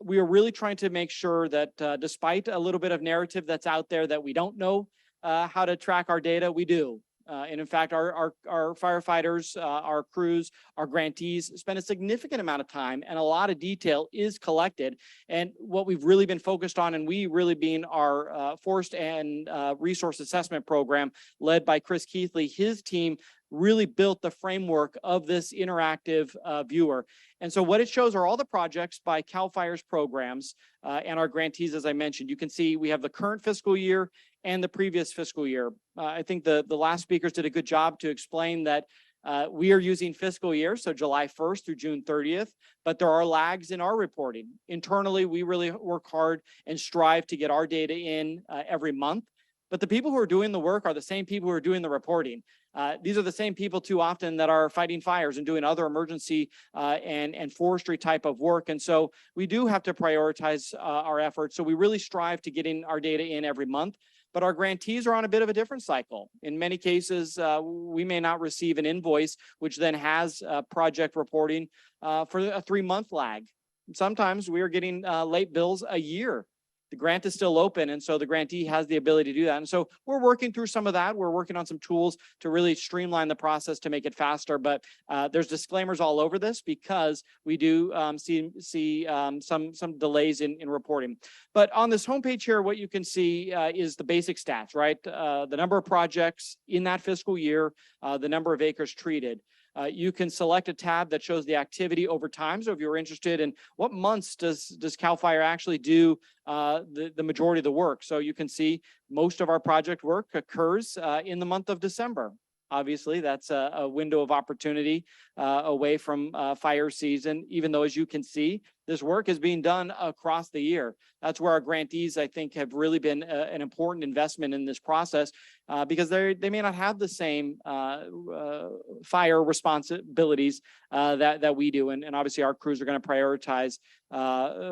we are really trying to make sure that despite a little bit of narrative that's out there that we don't know how to track our data, we do. And in fact, our firefighters, our crews, our grantees spend a significant amount of time, and a lot of detail is collected. And what we've really been focused on, and we really being our forest and resource assessment program led by Chris Keithley, his team really built the framework of this interactive viewer. And so what it shows are all the projects by CAL FIRE's programs and our grantees, as I mentioned. You can see we have the current fiscal year and the previous fiscal year. I think the last speakers did a good job to explain that we are using fiscal year, so July 1st through June 30th, but there are lags in our reporting. Internally, we really work hard and strive to get our data in every month. But the people who are doing the work are the same people who are doing the reporting. These are the same people too often that are fighting fires and doing other emergency and forestry type of work. And so we do have to prioritize our efforts. So we really strive to getting our data in every month. But our grantees are on a bit of a different cycle. In many cases, we may not receive an invoice, which then has project reporting for a 3-month lag. Sometimes we are getting late bills a year. The grant is still open, and so the grantee has the ability to do that. And so we're working through some of that. We're working on some tools to really streamline the process to make it faster. But there's disclaimers all over this because we do see some delays in reporting. But on this homepage here, what you can see is the basic stats, right? The number of projects in that fiscal year, the number of acres treated. You can select a tab that shows the activity over time. So if you're interested in what months does CAL FIRE actually do the majority of the work. So you can see most of our project work occurs in the month of December. Obviously, that's a window of opportunity away from fire season, even though, as you can see, this work is being done across the year. That's where our grantees, I think, have really been an important investment in this process because they may not have the same fire responsibilities that we do. And obviously, our crews are going to prioritize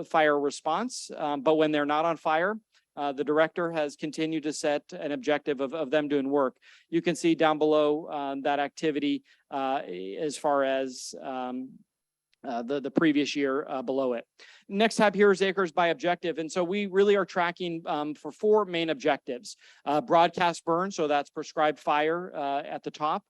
fire response. But when they're not on fire, the director has continued to set an objective of them doing work. You can see down below that activity as far as the previous year below it. Next tab here is acres by objective. And so we really are tracking for 4 main objectives. Broadcast burn, so that's prescribed fire at the top,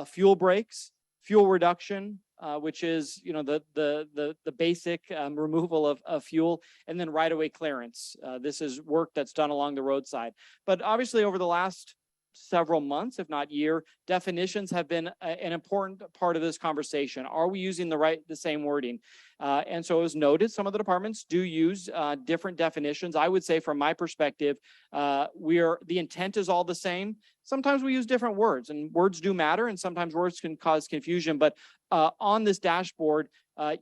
fuel breaks, fuel reduction, which is, you know, the basic removal of fuel, and then right-of-way clearance. This is work that's done along the roadside. But obviously over the last several months, if not year, definitions have been an important part of this conversation. Are we using the same wording? And so as noted, some of the departments do use different definitions. I would say from my perspective, the intent is all the same. Sometimes we use different words, and words do matter, and sometimes words can cause confusion. But on this dashboard,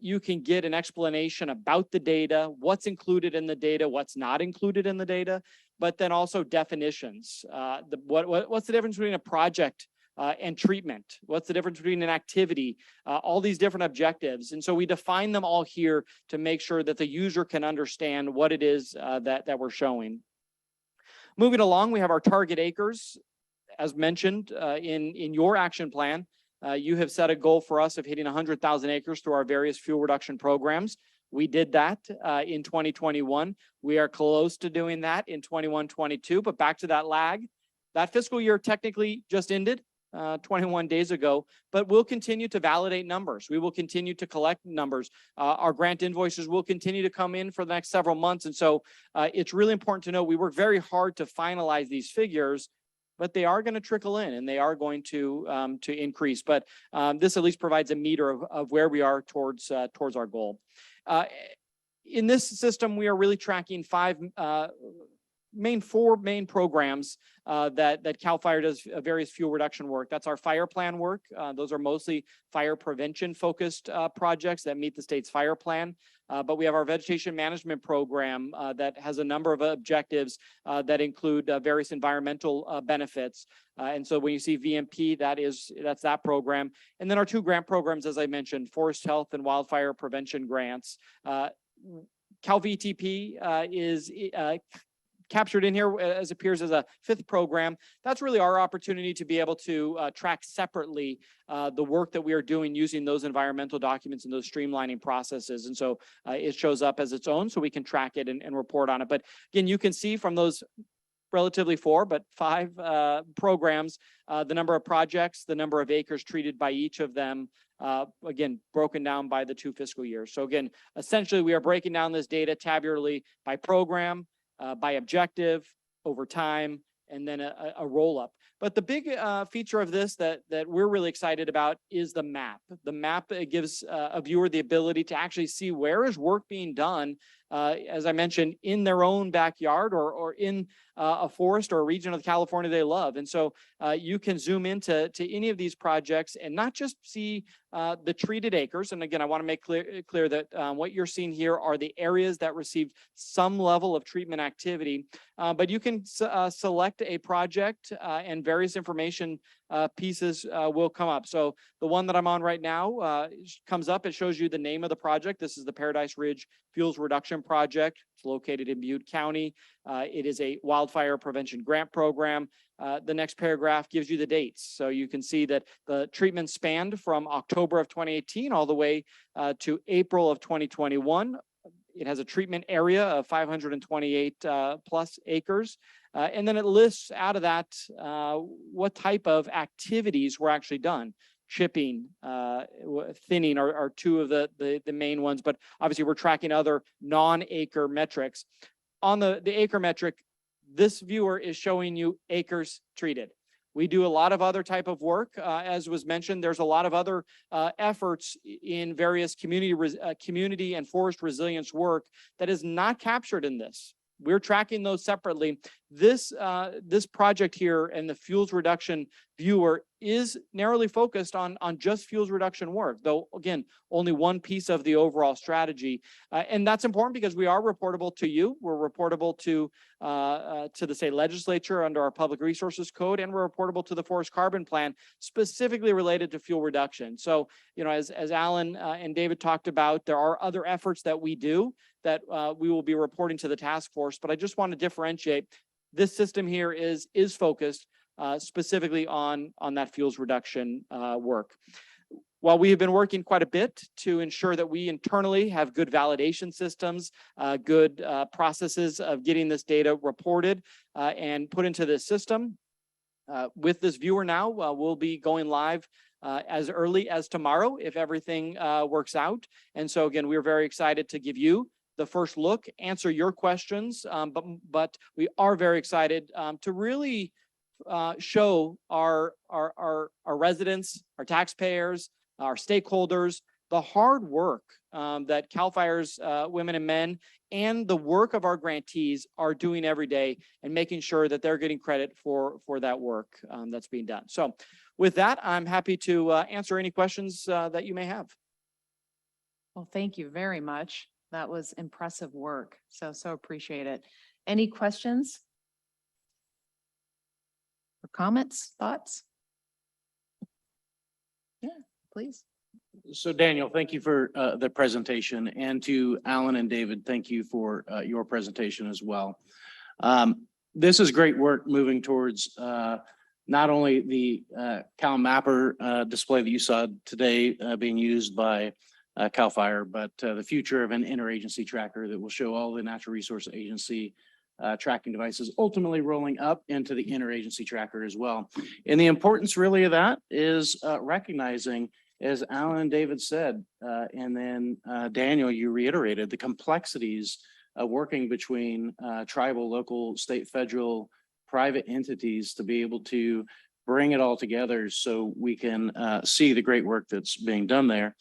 you can get an explanation about the data, what's included in the data, what's not included in the data, but then also definitions. What's the difference between a project and treatment? What's the difference between an activity? All these different objectives. And so we define them all here to make sure that the user can understand what it is that we're showing. Moving along, we have our target acres. As mentioned in your action plan, you have set a goal for us of hitting 100,000 acres through our various fuel reduction programs. We did that in 2021. We are close to doing that in 21-22, but back to that lag. That fiscal year technically just ended 21 days ago, but we'll continue to validate numbers. We will continue to collect numbers. Our grant invoices will continue to come in for the next several months. And so it's really important to know we work very hard to finalize these figures, but they are going to trickle in and they are going to increase. But this at least provides a meter of where we are towards our goal. In this system, we are really tracking 4 main programs that CAL FIRE does various fuel reduction work. That's our fire plan work. Those are mostly fire prevention focused projects that meet the state's fire plan. But we have our vegetation management program that has a number of objectives that include various environmental benefits. And so when you see VMP, that's that program. And then our 2 grant programs, as I mentioned, forest health and wildfire prevention grants. Cal VTP is captured in here as appears as a 5th program. That's really our opportunity to be able to track separately the work that we are doing using those environmental documents and those streamlining processes. And so it shows up as its own so we can track it and report on it. But again, you can see from those relatively 4, but 5 programs, the number of projects, the number of acres treated by each of them, again, broken down by the 2 fiscal years. So again, essentially we are breaking down this data tabularly by program, by objective, over time, and then a roll-up. But the big feature of this that we're really excited about is the map. The map gives a viewer the ability to actually see where is work being done, as I mentioned, in their own backyard or in a forest or a region of California they love. And so you can zoom into any of these projects and not just see the treated acres. And again, I want to make clear that what you're seeing here are the areas that received some level of treatment activity, but you can select a project and various information pieces will come up. So the one that I'm on right now comes up. It shows you the name of the project. This is the Paradise Ridge Fuels Reduction Project. It's located in Butte County. It is a wildfire prevention grant program. The next paragraph gives you the dates. So you can see that the treatment spanned from October of 2018 all the way to April of 2021. It has a treatment area of 528 plus acres. And then it lists out of that what type of activities were actually done. Chipping, thinning are 2 of the main ones, but obviously we're tracking other non-acre metrics. On the acre metric, this viewer is showing you acres treated. We do a lot of other type of work. As was mentioned, there's a lot of other efforts in various community and forest resilience work that is not captured in this. we're tracking those separately. This project here and the fuels reduction viewer is narrowly focused on just fuels reduction work, though again, only one piece of the overall strategy. And that's important because we are reportable to you. We're reportable to the state legislature under our public resources code, and we're reportable to the forest carbon plan specifically related to fuel reduction. So, as Alan and David talked about, there are other efforts that we do that we will be reporting to the task force, but I just want to differentiate. This system here is focused specifically on that fuels reduction work. While we have been working quite a bit to ensure that we internally have good validation systems, good processes of getting this data reported and put into this system, with this viewer now, we'll be going live as early as tomorrow if everything works out. And so again, we're very excited to give you the first look, answer your questions, but we are very excited to really show our residents, our taxpayers, our stakeholders, the hard work that CAL FIRE's women and men and the work of our grantees are doing every day and making sure that they're getting credit for that work that's being done. So with that, I'm happy to answer any questions that you may have. Well, thank you very much. That was impressive work. So appreciate it. Any questions? Or comments, thoughts? Yeah, please. So Daniel, thank you for the presentation, and to Alan and David, thank you for your presentation as well. This is great work moving towards not only the Cal Mapper display that you saw today being used by CAL FIRE, but the future of an interagency tracker that will show all the natural resource agency tracking devices ultimately rolling up into the interagency tracker as well. And the importance really of that is recognizing, as Alan and David said, and then Daniel, you reiterated the complexities of working between tribal, local, state, federal, private entities to be able to bring it all together so we can see the great work that's being done there.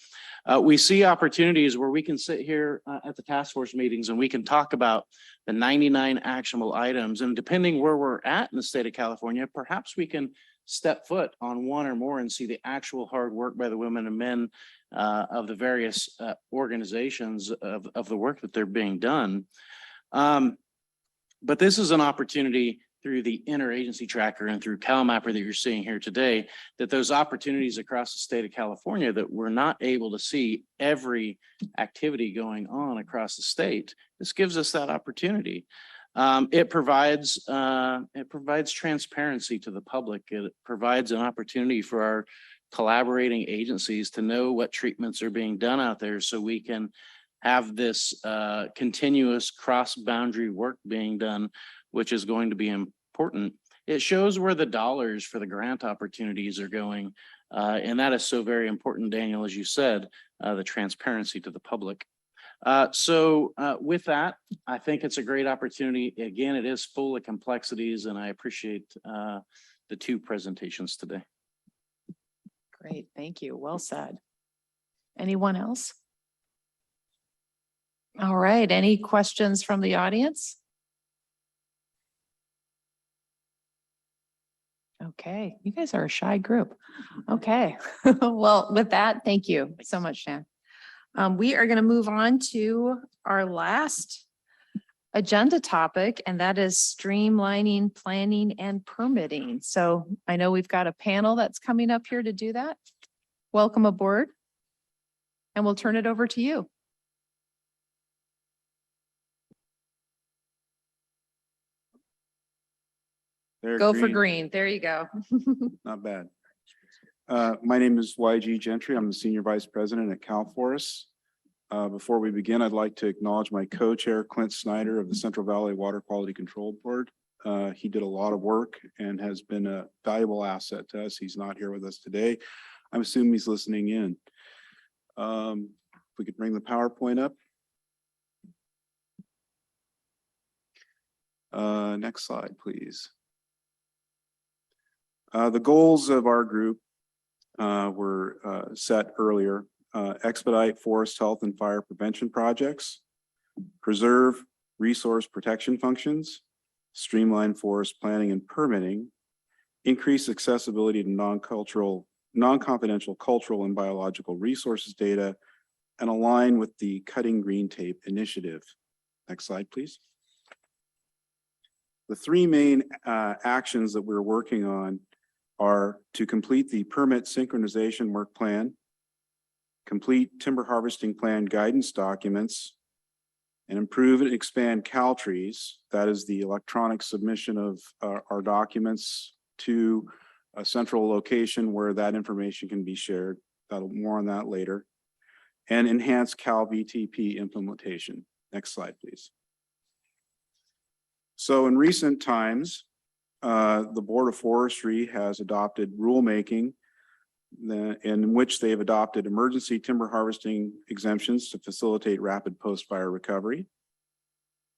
We see opportunities where we can sit here at the task force meetings and we can talk about the 99 actionable items. And depending where we're at in the state of California, perhaps we can step foot on one or more and see the actual hard work by the women and men of the various organizations of the work that they're being done. But this is an opportunity through the interagency tracker and through Cal Mapper that you're seeing here today, that those opportunities across the state of California that we're not able to see every activity going on across the state, this gives us that opportunity. It provides transparency to the public. It provides an opportunity for our collaborating agencies to know what treatments are being done out there so we can have this continuous cross-boundary work being done, which is going to be important. It shows where the dollars for the grant opportunities are going. And that is so very important, Daniel, as you said, the transparency to the public. So with that, I think it's a great opportunity. Again, it is full of complexities, and I appreciate the two presentations today. Great, thank you. Well said. Anyone else? All right, any questions from the audience? Okay, you guys are a shy group. Okay, well, with that, thank you so much, Dan. We are going to move on to our last agenda topic, and that is streamlining, planning, and permitting. So I know we've got a panel that's coming up here to do that. Welcome aboard, and we'll turn it over to you. Go for green. There you go. Not bad. My name is YG Gentry. I'm the Senior Vice President at Cal Forest. Before we begin, I'd like to acknowledge my co-chair, Clint Snyder of the Central Valley Water Quality Control Board. He did a lot of work and has been a valuable asset to us. He's not here with us today. I'm assuming he's listening in. If we could bring the PowerPoint up. Next slide, please. The goals of our group were set earlier. Expedite forest health and fire prevention projects, preserve resource protection functions, streamline forest planning and permitting, increase accessibility to non-confidential cultural and biological resources data, and align with the Cutting Green Tape initiative. Next slide, please. The three main actions that we're working on are to complete the permit synchronization work plan, complete timber harvesting plan guidance documents, and improve and expand CalTrees. That is the electronic submission of our documents to a central location where that information can be shared. More on that later. And enhance CalVTP implementation. Next slide, please. So in recent times, the Board of Forestry has adopted rulemaking in which they've adopted emergency timber harvesting exemptions to facilitate rapid post-fire recovery,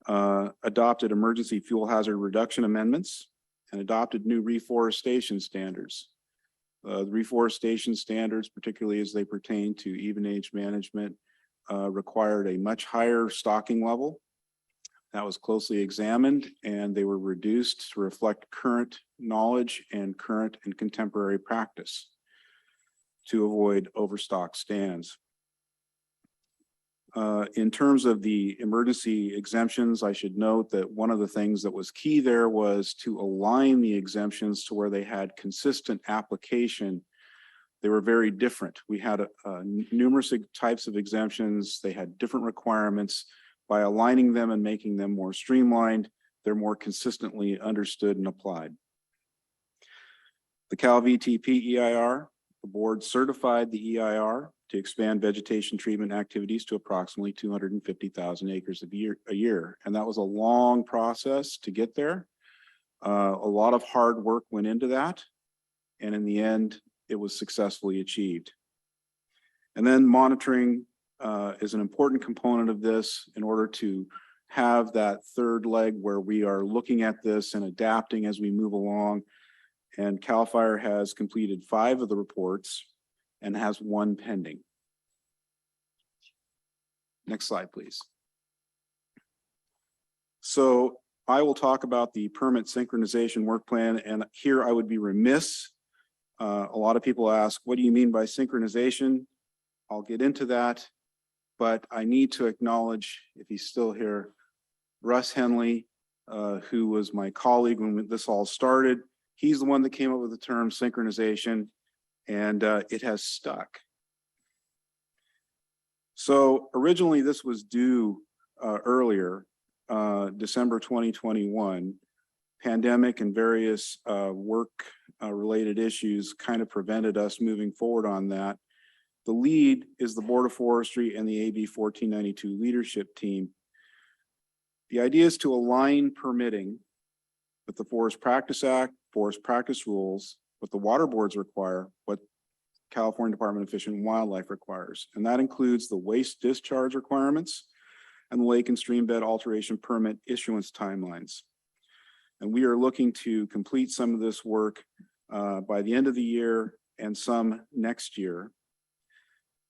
adopted emergency fuel hazard reduction amendments, and adopted new reforestation standards. The reforestation standards, particularly as they pertain to even age management, required a much higher stocking level. That was closely examined, and they were reduced to reflect current knowledge and current and contemporary practice to avoid overstock stands. In terms of the emergency exemptions, I should note that one of the things that was key there was to align the exemptions to where they had consistent application. They were very different. We had numerous types of exemptions. They had different requirements. By aligning them and making them more streamlined, they're more consistently understood and applied. The CalVTP EIR, the board certified the EIR to expand vegetation treatment activities to approximately 250,000 acres a year. And that was a long process to get there. A lot of hard work went into that. And in the end, it was successfully achieved. And then monitoring is an important component of this in order to have that third leg where we are looking at this and adapting as we move along. And CAL FIRE has completed 5 of the reports and has 1 pending. Next slide, please. So I will talk about the permit synchronization work plan, and here I would be remiss. A lot of people ask, what do you mean by synchronization? I'll get into that, but I need to acknowledge, if he's still here, Russ Henley, who was my colleague when this all started. He's the one that came up with the term synchronization, and it has stuck. So originally this was due earlier, December 2021. Pandemic and various work related issues kind of prevented us moving forward on that. The lead is the Board of Forestry and the AB 1492 leadership team. The idea is to align permitting with the Forest Practice Act, Forest Practice Rules, what the water boards require, what California Department of Fish and Wildlife requires. And that includes the waste discharge requirements and the lake and stream bed alteration permit issuance timelines. And we are looking to complete some of this work by the end of the year and some next year.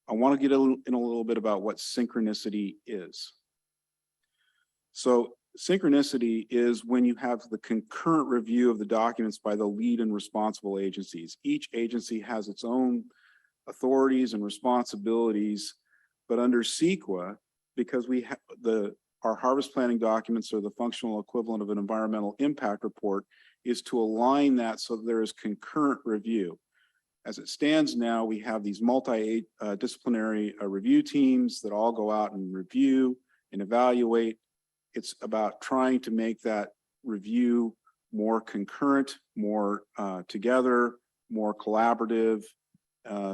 I want to get in a little bit about what synchronicity is. So synchronicity is when you have the concurrent review of the documents by the lead and responsible agencies. Each agency has its own authorities and responsibilities, but under CEQA, because we have our harvest planning documents are the functional equivalent of an environmental impact report, is to align that so that there is concurrent review. As it stands now, we have these multidisciplinary review teams that all go out and review and evaluate. It's about trying to make that review more concurrent, more together, more collaborative,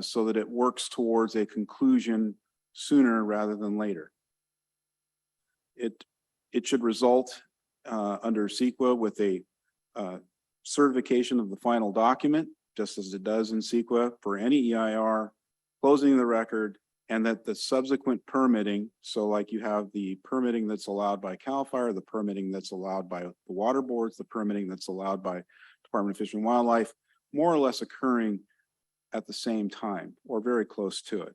so that it works towards a conclusion sooner rather than later. It should result under CEQA with a certification of the final document, just as it does in CEQA for any EIR, closing the record, and that the subsequent permitting, so like you have the permitting that's allowed by CAL FIRE, the permitting that's allowed by the water boards, the permitting that's allowed by Department of Fish and Wildlife, more or less occurring at the same time or very close to it.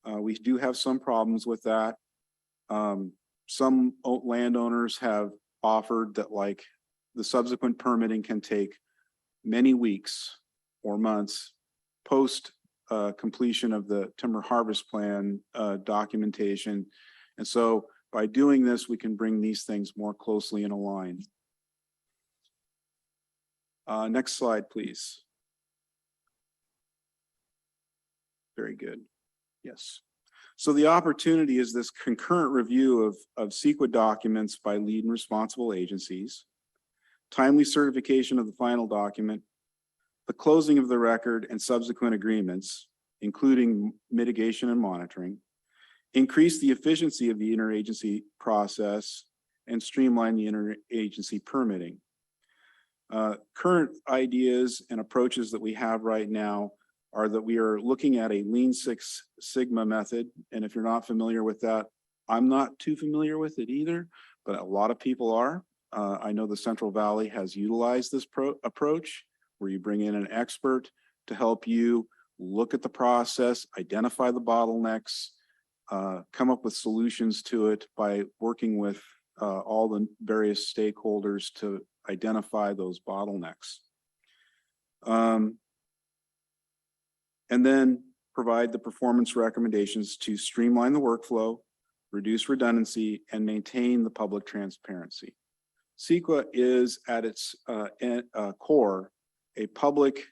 We do have some problems with that. some landowners have offered that like the subsequent permitting can take many weeks or months post completion of the timber harvest plan documentation. And so by doing this, we can bring these things more closely in line. Next slide, please. Very good. Yes. So the opportunity is this concurrent review of CEQA documents by lead and responsible agencies, timely certification of the final document, the closing of the record and subsequent agreements, including mitigation and monitoring, increase the efficiency of the interagency process, and streamline the interagency permitting. Current ideas and approaches that we have right now are that we are looking at a Lean Six Sigma method. And if you're not familiar with that, I'm not too familiar with it either, but a lot of people are. I know the Central Valley has utilized this approach where you bring in an expert to help you look at the process, identify the bottlenecks, come up with solutions to it by working with all the various stakeholders to identify those bottlenecks. And then provide the performance recommendations to streamline the workflow, reduce redundancy, and maintain the public transparency. CEQA is at its core a public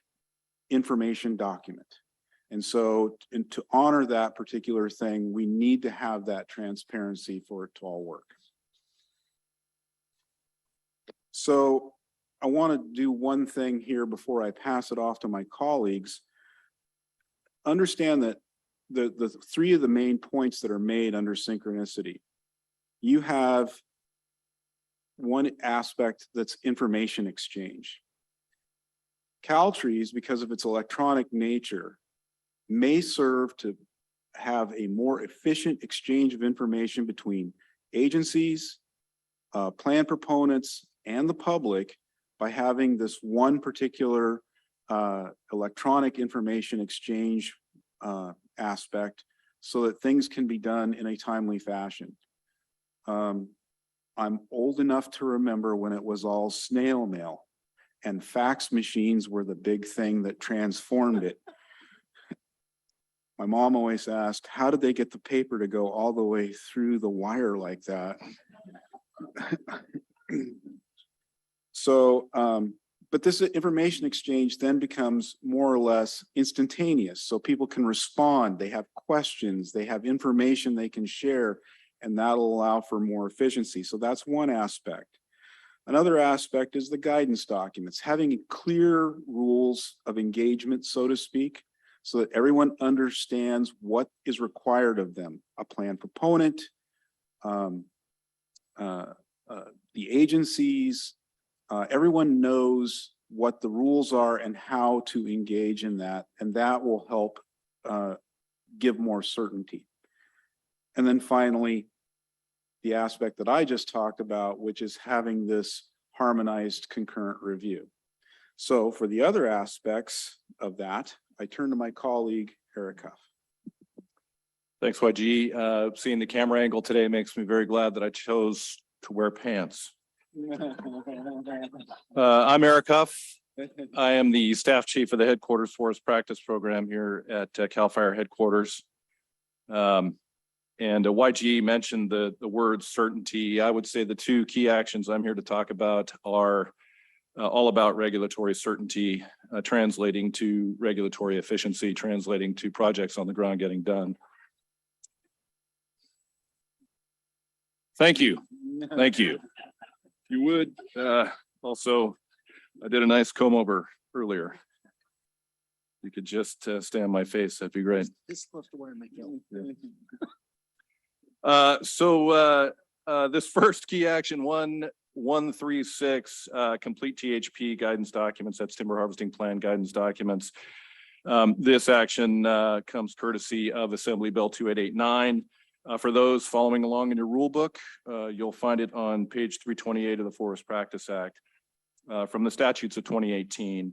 information document. And so to honor that particular thing, we need to have that transparency for it to all work. So I want to do one thing here before I pass it off to my colleagues. Understand that the three of the main points that are made under synchronicity, you have one aspect that's information exchange. Caltrees, because of its electronic nature, may serve to have a more efficient exchange of information between agencies, plan proponents, and the public by having this one particular electronic information exchange aspect so that things can be done in a timely fashion. I'm old enough to remember when it was all snail mail and fax machines were the big thing that transformed it. My mom always asked, how did they get the paper to go all the way through the wire like that? So, but this information exchange then becomes more or less instantaneous. So people can respond, they have questions, they have information they can share, and that'll allow for more efficiency. So that's one aspect. Another aspect is the guidance documents, having clear rules of engagement, so to speak, so that everyone understands what is required of them. A plan proponent, the agencies, everyone knows what the rules are and how to engage in that, and that will help give more certainty. And then finally, the aspect that I just talked about, which is having this harmonized concurrent review. So for the other aspects of that, I turn to my colleague, Eric Huff. Thanks, YG. Seeing the camera angle today makes me very glad that I chose to wear pants. I'm Eric Huff. I am the staff chief of the headquarters forest practice program here at Cal Fire headquarters. And YG mentioned the word certainty. I would say the two key actions I'm here to talk about are all about regulatory certainty, translating to regulatory efficiency, translating to projects on the ground getting done. Thank you. Thank you. If you would, also, I did a nice comb over earlier. You could just stay on my face, that'd be great. This is supposed to wear my kilt. This first key action 136, complete THP guidance documents, that's timber harvesting plan guidance documents. This action comes courtesy of Assembly Bill 2889. For those following along in your rule book, you'll find it on page 328 of the Forest Practice Act. From the statutes of 2018,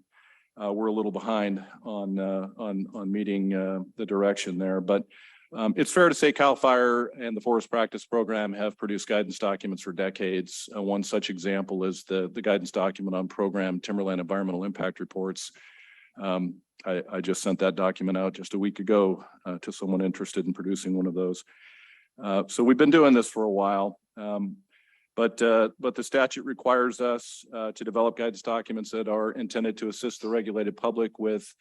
we're a little behind on meeting the direction there, but It's fair to say CAL FIRE and the Forest Practice Program have produced guidance documents for decades. One such example is the guidance document on program timberland environmental impact reports. I just sent that document out just a week ago to someone interested in producing one of those. So we've been doing this for a while. But the statute requires us to develop guidance documents that are intended to assist the regulated public with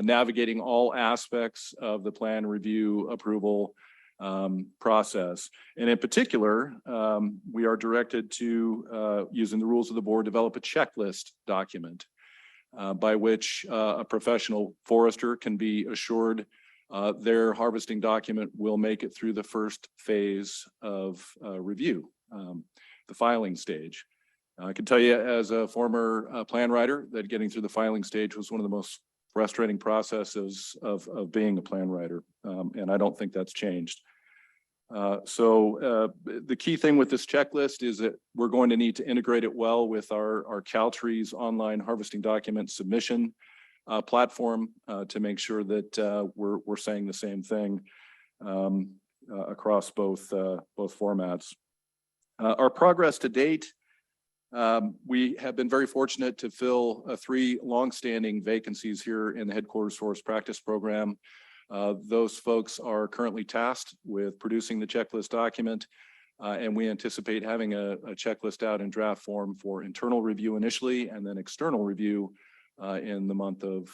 navigating all aspects of the plan review approval process. And in particular, we are directed to, using the rules of the board, develop a checklist document by which a professional forester can be assured their harvesting document will make it through the first phase of review, the filing stage. I can tell you as a former plan writer that getting through the filing stage was one of the most frustrating processes of being a plan writer. And I don't think that's changed. So the key thing with this checklist is that we're going to need to integrate it well with our CalTrees online harvesting document submission platform to make sure that we're saying the same thing across both formats. Our progress to date, we have been very fortunate to fill 3 longstanding vacancies here in the headquarters forest practice program. Those folks are currently tasked with producing the checklist document, and we anticipate having a checklist out in draft form for internal review initially, and then external review in the month of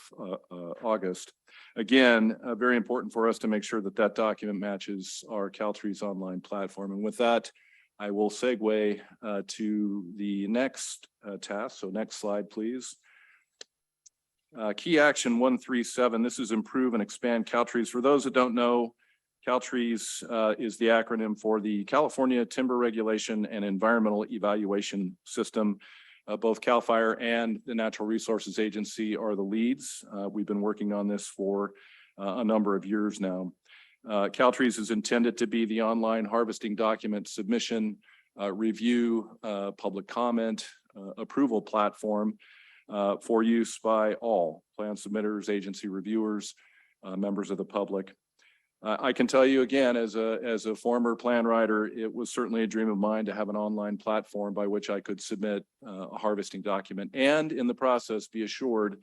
August. Again, very important for us to make sure that that document matches our CalTrees online platform. And with that, I will segue to the next task. So next slide, please. Key action 137. This is improve and expand CalTrees. For those that don't know, CalTrees is the acronym for the California Timber Regulation and Environmental Evaluation System. Both CAL FIRE and the Natural Resources Agency are the leads. We've been working on this for a number of years now. CalTrees is intended to be the online harvesting document submission, review, public comment, approval platform for use by all plan submitters, agency reviewers, members of the public. I can tell you again, as a former plan writer, it was certainly a dream of mine to have an online platform by which I could submit a harvesting document and in the process be assured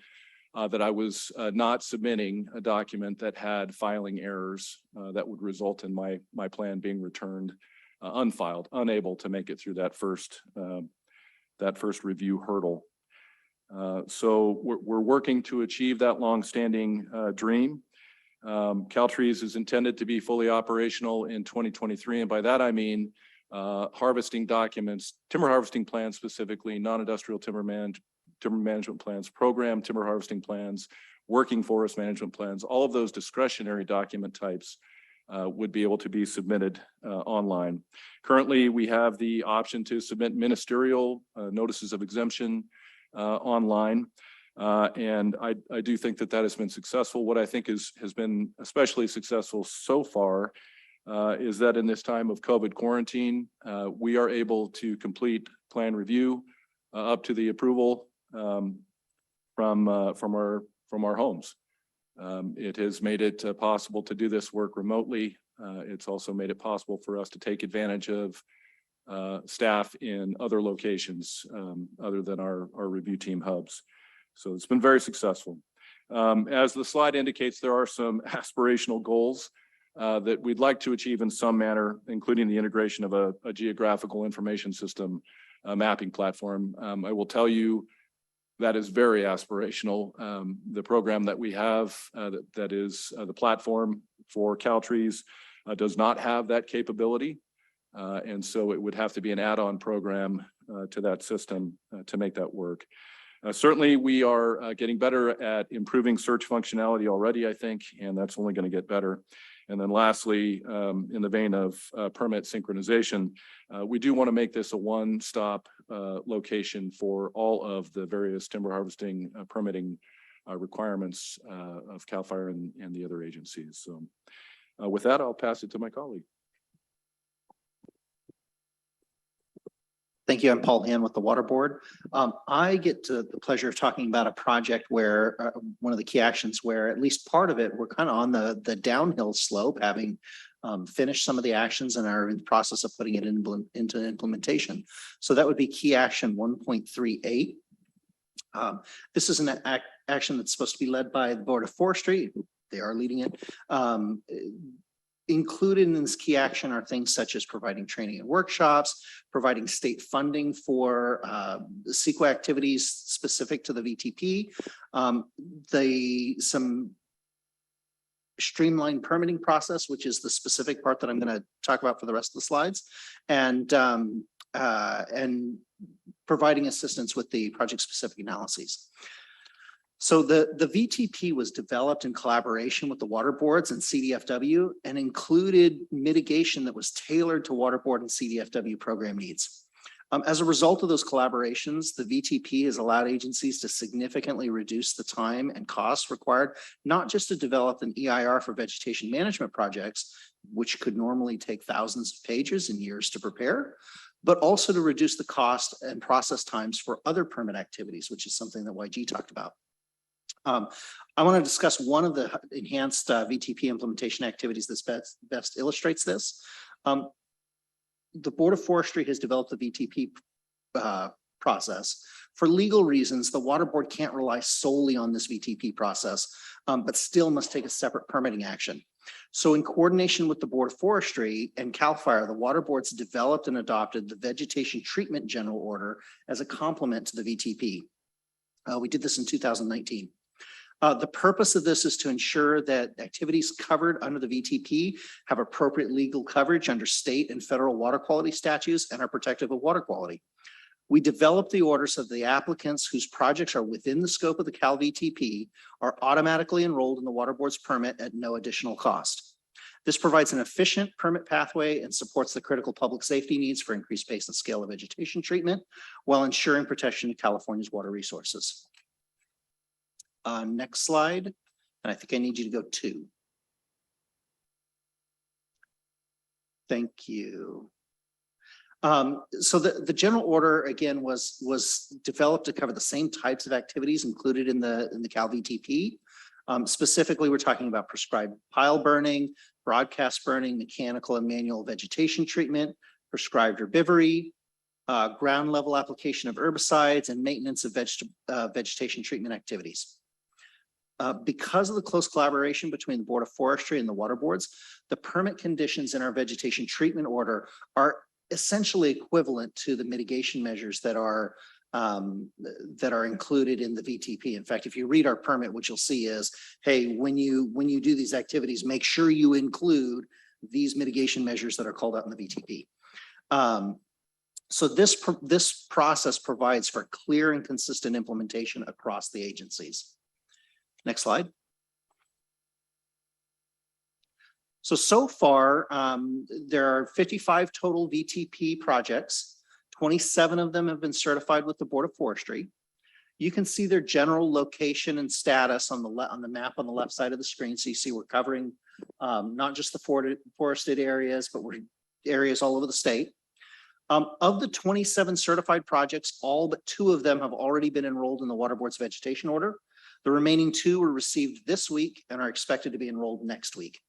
that I was not submitting a document that had filing errors that would result in my plan being returned unfiled, unable to make it through that first review hurdle. So we're working to achieve that longstanding dream. CalTrees is intended to be fully operational in 2023, and by that I mean harvesting documents, timber harvesting plans specifically, non-industrial timber management plans, program timber harvesting plans, working forest management plans, all of those discretionary document types would be able to be submitted online. Currently, we have the option to submit ministerial notices of exemption online. And I do think that has been successful. What I think has been especially successful so far is that in this time of COVID quarantine, we are able to complete plan review up to the approval from our homes. It has made it possible to do this work remotely. It's also made it possible for us to take advantage of staff in other locations other than our review team hubs. So it's been very successful. As the slide indicates, there are some aspirational goals that we'd like to achieve in some manner, including the integration of a geographical information system mapping platform. I will tell you that is very aspirational. The program that we have that is the platform for CalTrees does not have that capability. And so it would have to be an add-on program to that system to make that work. Certainly, we are getting better at improving search functionality already, I think, and that's only going to get better. And then lastly, in the vein of permit synchronization, we do want to make this a one-stop location for all of the various timber harvesting permitting requirements of CAL FIRE and the other agencies. So with that, I'll pass it to my colleague. Thank you. I'm Paul Han with the Water Board. I get to the pleasure of talking about a project where one of the key actions where at least part of it, we're kind of on the downhill slope, having finished some of the actions and are in the process of putting it into implementation. So that would be key action 1.38. This is an action that's supposed to be led by the Board of Forestry. They are leading it. Included in this key action are things such as providing training and workshops, providing state funding for CEQA activities specific to the VTP, some streamlined permitting process, which is the specific part that I'm going to talk about for the rest of the slides, and providing assistance with the project-specific analyses. So the VTP was developed in collaboration with the water boards and CDFW and included mitigation that was tailored to water board and CDFW program needs. As a result of those collaborations, the VTP has allowed agencies to significantly reduce the time and costs required, not just to develop an EIR for vegetation management projects, which could normally take thousands of pages and years to prepare, but also to reduce the cost and process times for other permit activities, which is something that YG talked about. I want to discuss one of the enhanced VTP implementation activities that best illustrates this. The Board of Forestry has developed the VTP process. For legal reasons, the Water Board can't rely solely on this VTP process, but still must take a separate permitting action. So in coordination with the Board of Forestry and CAL FIRE, the Water Boards developed and adopted the Vegetation Treatment General Order as a complement to the VTP. We did this in 2019. The purpose of this is to ensure that activities covered under the VTP have appropriate legal coverage under state and federal water quality statutes and are protective of water quality. We developed the orders so the applicants whose projects are within the scope of the Cal VTP are automatically enrolled in the Water Board's permit at no additional cost. This provides an efficient permit pathway and supports the critical public safety needs for increased pace and scale of vegetation treatment while ensuring protection of California's water resources. Next slide, and I think I need you to go 2. Thank you. So the general order again was developed to cover the same types of activities included in the Cal VTP. Specifically, we're talking about prescribed pile burning, broadcast burning, mechanical and manual vegetation treatment, prescribed herbivory, ground level application of herbicides, and maintenance of vegetation treatment activities. Because of the close collaboration between the Board of Forestry and the water boards, the permit conditions in our vegetation treatment order are essentially equivalent to the mitigation measures that are included in the VTP. In fact, if you read our permit, what you'll see is, hey, when you do these activities, make sure you include these mitigation measures that are called out in the VTP. So this process provides for clear and consistent implementation across the agencies. Next slide. So far, there are 55 total VTP projects. 27 of them have been certified with the Board of Forestry. You can see their general location and status on the map on the left side of the screen. So you see we're covering not just the forested areas, but we're areas all over the state. Of the 27 certified projects, all but 2 of them have already been enrolled in the Water Board's vegetation order. The remaining 2 were received this week and are expected to be enrolled next week.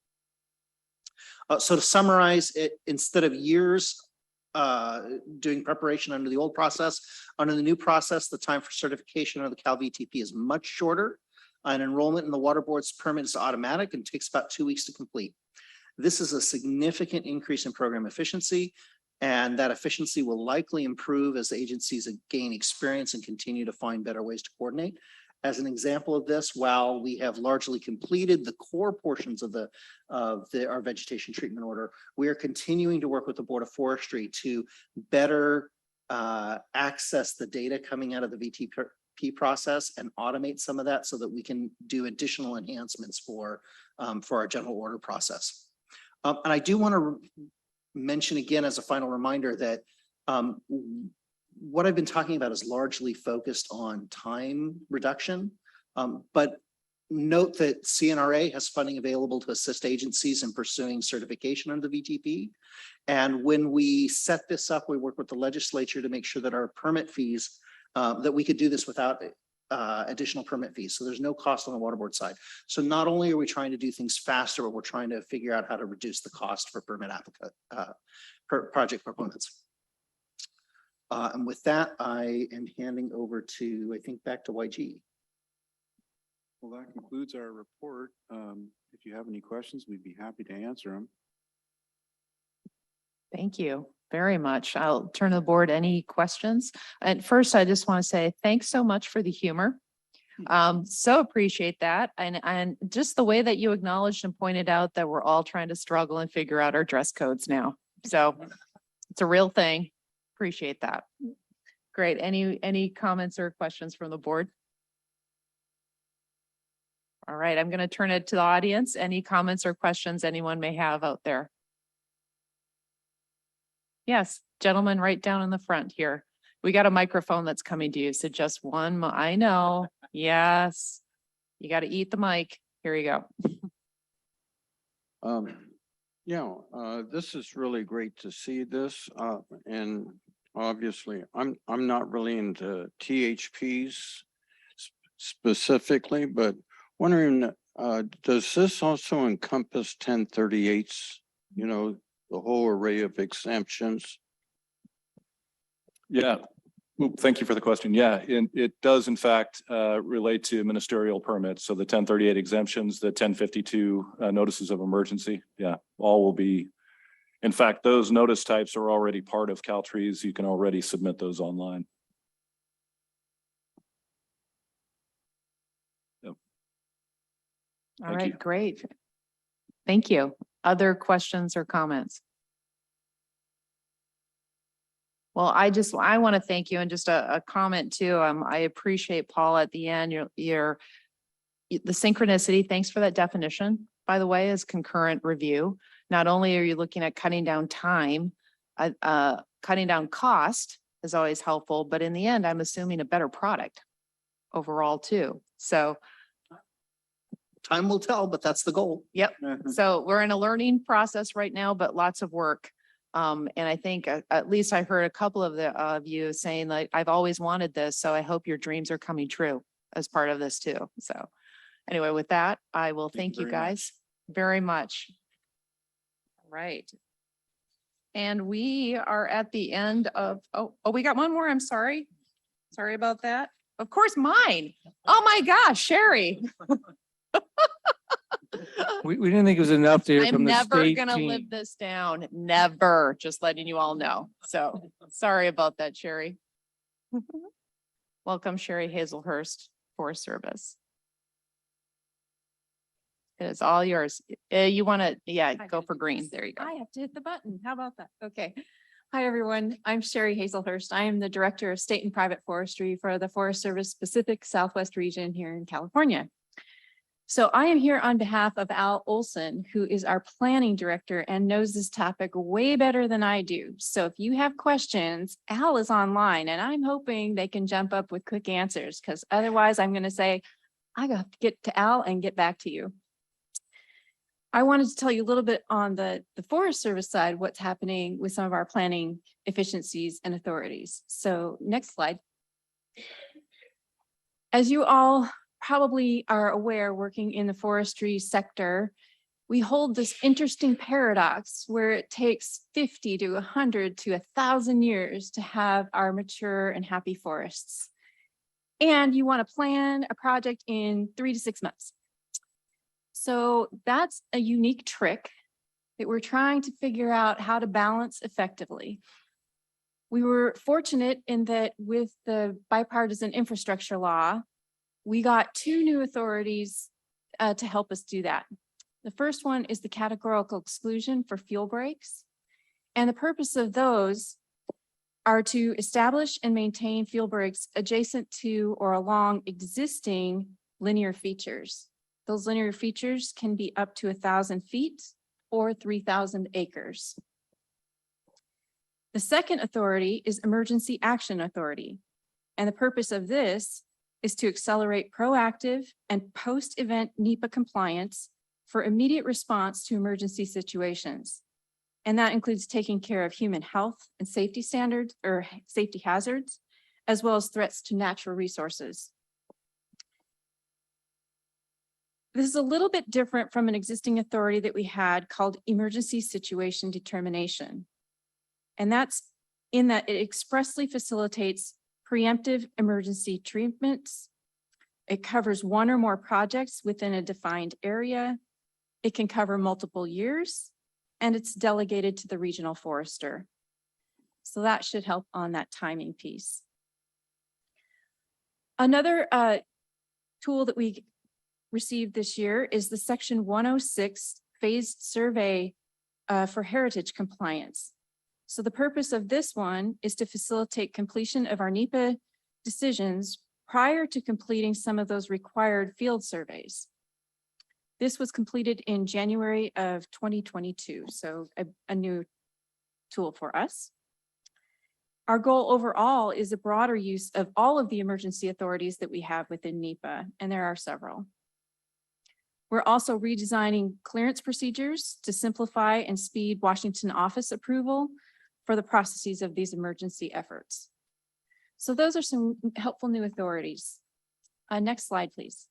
So to summarize it, instead of years doing preparation under the old process, under the new process, the time for certification of the Cal VTP is much shorter. An enrollment in the Water Board's permit is automatic and takes about 2 weeks to complete. This is a significant increase in program efficiency, and that efficiency will likely improve as our gain experience and continue to find better ways to coordinate. As an example of this, while we have largely completed the core portions of our vegetation treatment order, we are continuing to work with the Board of Forestry to better access the data coming out of the VTP process and automate some of that so that we can do additional enhancements for our general order process. And I do want to mention again as a final reminder that what I've been talking about is largely focused on time reduction, but Note that CNRA has funding available to assist agencies in pursuing certification under the VTP. And when we set this up, we work with the legislature to make sure that our permit fees, that we could do this without additional permit fees. So there's no cost on the water board side. So not only are we trying to do things faster, but we're trying to figure out how to reduce the cost for permit applicant, project proponents. And with that, I am handing over to, I think, back to YG. Well, that concludes our report. If you have any questions, we'd be happy to answer them. Thank you very much. I'll turn to the board. Any questions? And first, I just want to say thanks so much for the humor. So appreciate that. And just the way that you acknowledged and pointed out that we're all trying to struggle and figure out our dress codes now. So it's a real thing. Appreciate that. Great. Any comments or questions from the board? All right, I'm going to turn it to the audience. Any comments or questions anyone may have out there? Yes, gentlemen, right down in the front here. We got a microphone that's coming to you, so just one, I know, yes. You got to eat the mic. Here you go. This is really great to see this, and obviously, I'm not really into THPs specifically, but wondering, does this also encompass 1038s, the whole array of exemptions? Yeah. Thank you for the question. Yeah, it does in fact relate to ministerial permits. So the 1038 exemptions, the 1052 notices of emergency. Yeah, all will be. In fact, those notice types are already part of Caltrees. You can already submit those online. All Thank right, you. great. Thank you. Other questions or comments? Well, I want to thank you, and just a comment too. I appreciate, Paul, at the end, the synchronicity. Thanks for that definition, by the way, as concurrent review. Not only are you looking at cutting down time, cutting down cost is always helpful, but in the end, I'm assuming a better product overall too. So Time will tell, but that's the goal. yep. So we're in a learning process right now, but lots of work. And I think at least I heard a couple of you saying like, I've always wanted this, so I hope your dreams are coming true as part of this too. So anyway, with that, I will thank you guys very much. Right. And we are at the end of, oh, we got one more. I'm sorry. Sorry about that. Of course, mine. Oh my gosh, Sherry. We didn't think it was enough to hear I'm from the never state gonna team. live this down. Never. Just letting you all know. So sorry about that, Sherry. Welcome, Sherry Hazelhurst, Forest Service. It is all yours. You want to, yeah, go for green. There you go. I have to hit the button. How about that? Okay. Hi, everyone. I'm Sherry Hazelhurst. I am the Director of State and Private Forestry for the Forest Service Pacific Southwest region here in California. So I am here on behalf of Al Olson, who is our Planning Director and knows this topic way better than I do. So if you have questions, Al is online and I'm hoping they can jump up with quick answers, because otherwise I'm going to say, I got to get to Al and get back to you. I wanted to tell you a little bit on the Forest Service side, what's happening with some of our planning efficiencies and authorities. So next slide. As you all probably are aware, working in the forestry sector, we hold this interesting paradox where it takes 50 to 100 to 1,000 years to have our mature and happy forests. And you want to plan a project in 3 to 6 months. So that's a unique trick that we're trying to figure out how to balance effectively. We were fortunate in that with the bipartisan infrastructure law, we got 2 new authorities to help us do that. The first one is the categorical exclusion for fuel breaks. And the purpose of those are to establish and maintain fuel breaks adjacent to or along existing linear features. Those linear features can be up to 1,000 feet or 3,000 acres. The second authority is Emergency Action Authority. And the purpose of this is to accelerate proactive and post-event NEPA compliance for immediate response to emergency situations. And that includes taking care of human health and safety standards or safety hazards, as well as threats to natural resources. This is a little bit different from an existing authority that we had called emergency situation determination. And that's in that it expressly facilitates preemptive emergency treatments. It covers one or more projects within a defined area. It can cover multiple years, and it's delegated to the regional forester. So that should help on that timing piece. Another tool that we received this year is the Section 106 phased survey for heritage compliance. So the purpose of this one is to facilitate completion of our NEPA decisions prior to completing some of those required field surveys. This was completed in January of 2022, so a new tool for us. Our goal overall is a broader use of all of the emergency authorities that we have within NEPA, and there are several. We're also redesigning clearance procedures to simplify and speed Washington office approval for the processes of these emergency efforts. So those are some helpful new authorities. Next slide, please.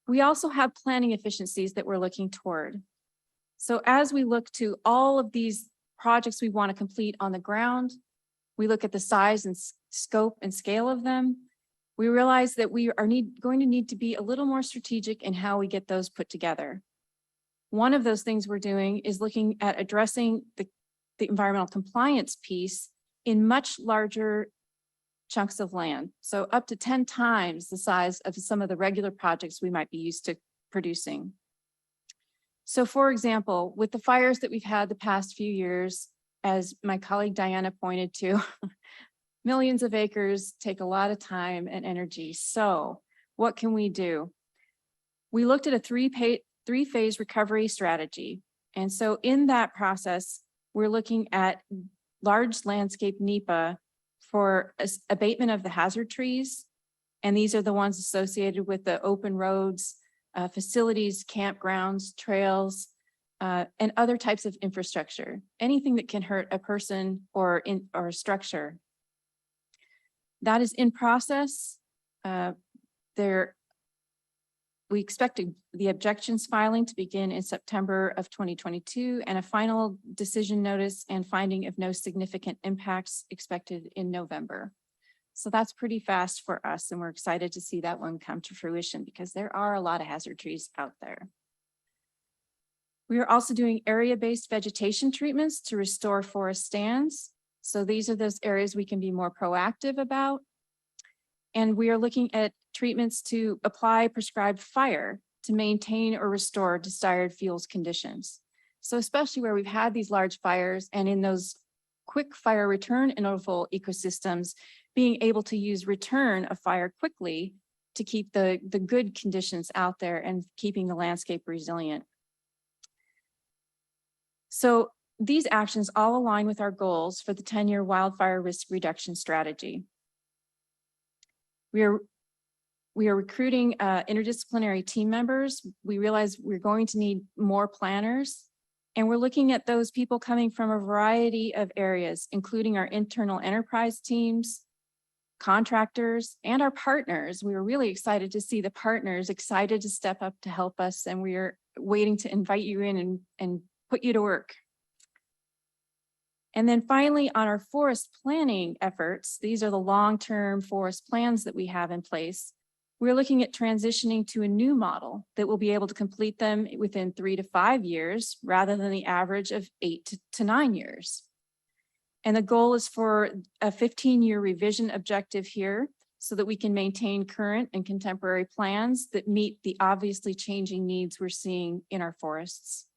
We also have planning efficiencies that we're looking toward. So as we look to all of these projects we want to complete on the ground, we look at the size and scope and scale of them. We realize that we are going to need to be a little more strategic in how we get those put together. One of those things we're doing is looking at addressing the environmental compliance piece in much larger chunks of land. So up to 10 times the size of some of the regular projects we might be used to producing. So for example, with the fires that we've had the past few years, as my colleague Diana pointed to, millions of acres take a lot of time and energy. So what can we do? We looked at a three-phase recovery strategy. And so in that process, we're looking at large landscape NEPA for abatement of the hazard trees. And these are the ones associated with the open roads, facilities, campgrounds, trails, and other types of infrastructure, anything that can hurt a person or a structure. That is in process. We expect the objections filing to begin in September of 2022 and a final decision notice and finding of no significant impacts expected in November. So that's pretty fast for us, and we're excited to see that one come to fruition because there are a lot of hazard trees out there. We are also doing area-based vegetation treatments to restore forest stands. So these are those areas we can be more proactive about. And we are looking at treatments to apply prescribed fire to maintain or restore desired fuels conditions. So especially where we've had these large fires and in those quick fire return interval ecosystems, being able to use return of fire quickly to keep the good conditions out there and keeping the landscape resilient. So these actions all align with our goals for the 10-year wildfire risk reduction strategy. We are recruiting interdisciplinary team members. We realize we're going to need more planners, and we're looking at those people coming from a variety of areas, including our internal enterprise teams, contractors, and our partners. We were really excited to see the partners excited to step up to help us, and we are waiting to invite you in and put you to work. And then finally, on our forest planning efforts, these are the long-term forest plans that we have in place. We're looking at transitioning to a new model that will be able to complete them within 3 to 5 years, rather than the average of 8 to 9 years. And the goal is for a 15-year revision objective here so that we can maintain current and contemporary plans that meet the obviously changing needs we're seeing in our forests.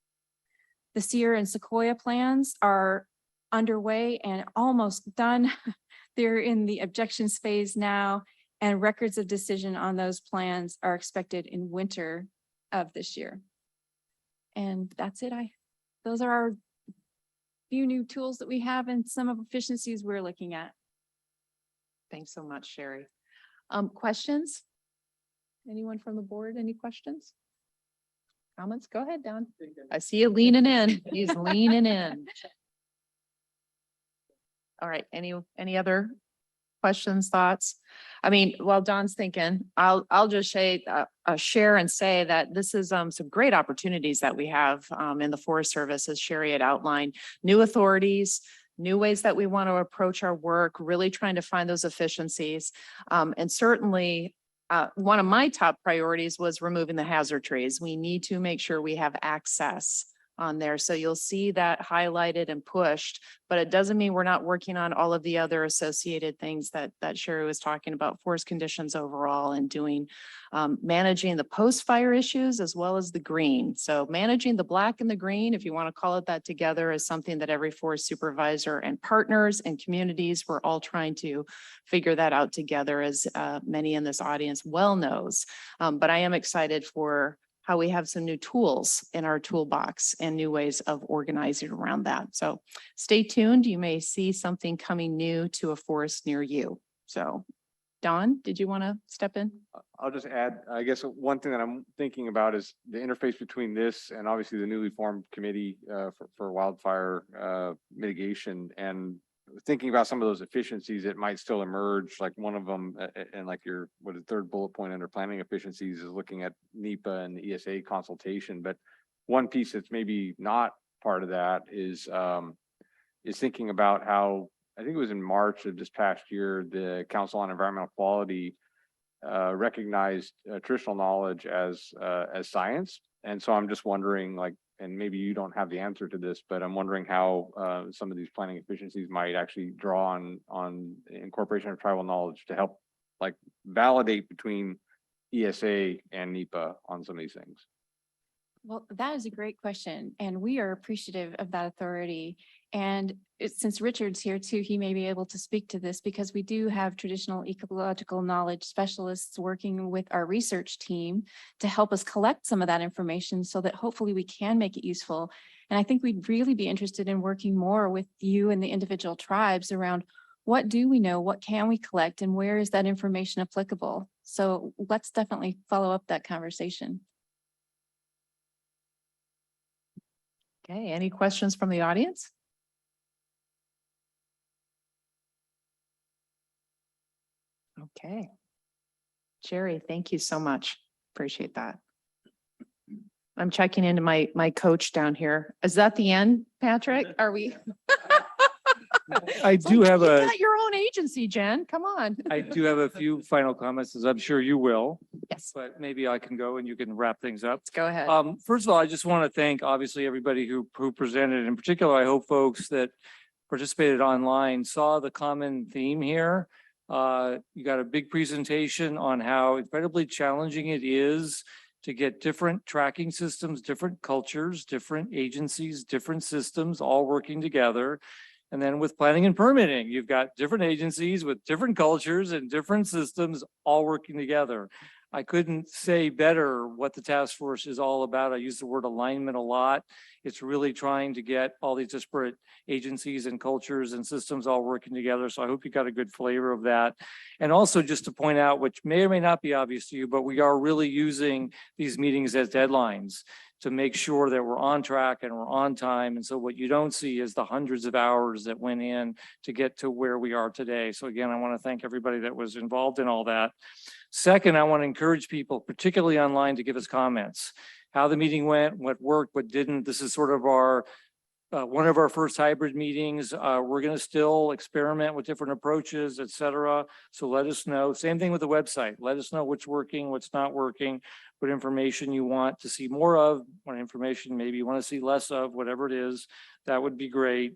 The Sierra and Sequoia plans are underway and almost done. They're in the objections phase now, and records of decision on those plans are expected in winter of this year. And that's it. Those are our few new tools that we have and some of efficiencies we're looking at. Thanks so much, Sherry. Questions? Anyone from the board? Any questions? Comments? Go ahead, Don. I see you leaning in. He's leaning in. All right, any other questions, thoughts? I mean, while Don's thinking, I'll just share and say that this is some great opportunities that we have in the Forest Service, as Sherry had outlined, new authorities, new ways that we want to approach our work, really trying to find those efficiencies. And certainly one of my top priorities was removing the hazard trees. We need to make sure we have access on there. So you'll see that highlighted and pushed, but it doesn't mean we're not working on all of the other associated things that Sherry was talking about, forest conditions overall, and doing managing the post-fire issues as well as the green. So managing the black and the green, if you want to call it that together, is something that every forest supervisor and partners and communities, we're all trying to figure that out together, as many in this audience well knows. But I am excited for how we have some new tools in our toolbox and new ways of organizing around that. So stay tuned. You may see something coming new to a forest near you. So Don, did you want to step in? I'll just add, I guess one thing that I'm thinking about is the interface between this and obviously the newly formed committee for wildfire mitigation, and thinking about some of those efficiencies that might still emerge. Like one of them, and like your, what the third bullet point under planning efficiencies is looking at NEPA and the ESA consultation. But one piece that's maybe not part of that is thinking about how, I think it was in March of this past year, the Council on Environmental Quality recognized traditional knowledge as science. And so I'm just wondering, like, and maybe you don't have the answer to this, but I'm wondering how some of these planning efficiencies might actually draw on incorporation of tribal knowledge to help like validate between ESA and NEPA on some of these things. Well, that is a great question, and we are appreciative of that authority. And since Richard's here too, he may be able to speak to this, because we do have traditional ecological knowledge specialists working with our research team to help us collect some of that information so that hopefully we can make it useful. And I think we'd really be interested in working more with you and the individual tribes around what do we know, what can we collect, and where is that information applicable? So let's definitely follow up that conversation. Okay, any questions from the audience? Okay. Jerry, thank you so much. Appreciate that. I'm checking into my coach down here. Is that the end, Patrick? Are we? I do have You a, got your own agency, Jen. Come on. I do have a few final comments, as I'm sure you will, Yes, but maybe I can go and you can wrap things up. let's go ahead. First of all, I just want to thank obviously everybody who presented. In particular, I hope folks that participated online saw the common theme here. You got a big presentation on how incredibly challenging it is to get different tracking systems, different cultures, different agencies, different systems all working together. And then with planning and permitting, you've got different agencies with different cultures and different systems all working together. I couldn't say better what the task force is all about. I use the word alignment a lot. It's really trying to get all these disparate agencies and cultures and systems all working together. So I hope you got a good flavor of that. And also just to point out, which may or may not be obvious to you, but we are really using these meetings as deadlines to make sure that we're on track and we're on time. And so what you don't see is the hundreds of hours that went in to get to where we are today. So again, I want to thank everybody that was involved in all that. Second, I want to encourage people, particularly online, to give us comments. How the meeting went, what worked, what didn't. This is sort of our one of our first hybrid meetings. We're going to still experiment with different approaches, et cetera. So let us know. Same thing with the website. Let us know what's working, what's not working, what information you want to see more of, what information maybe you want to see less of, whatever it is. That would be great.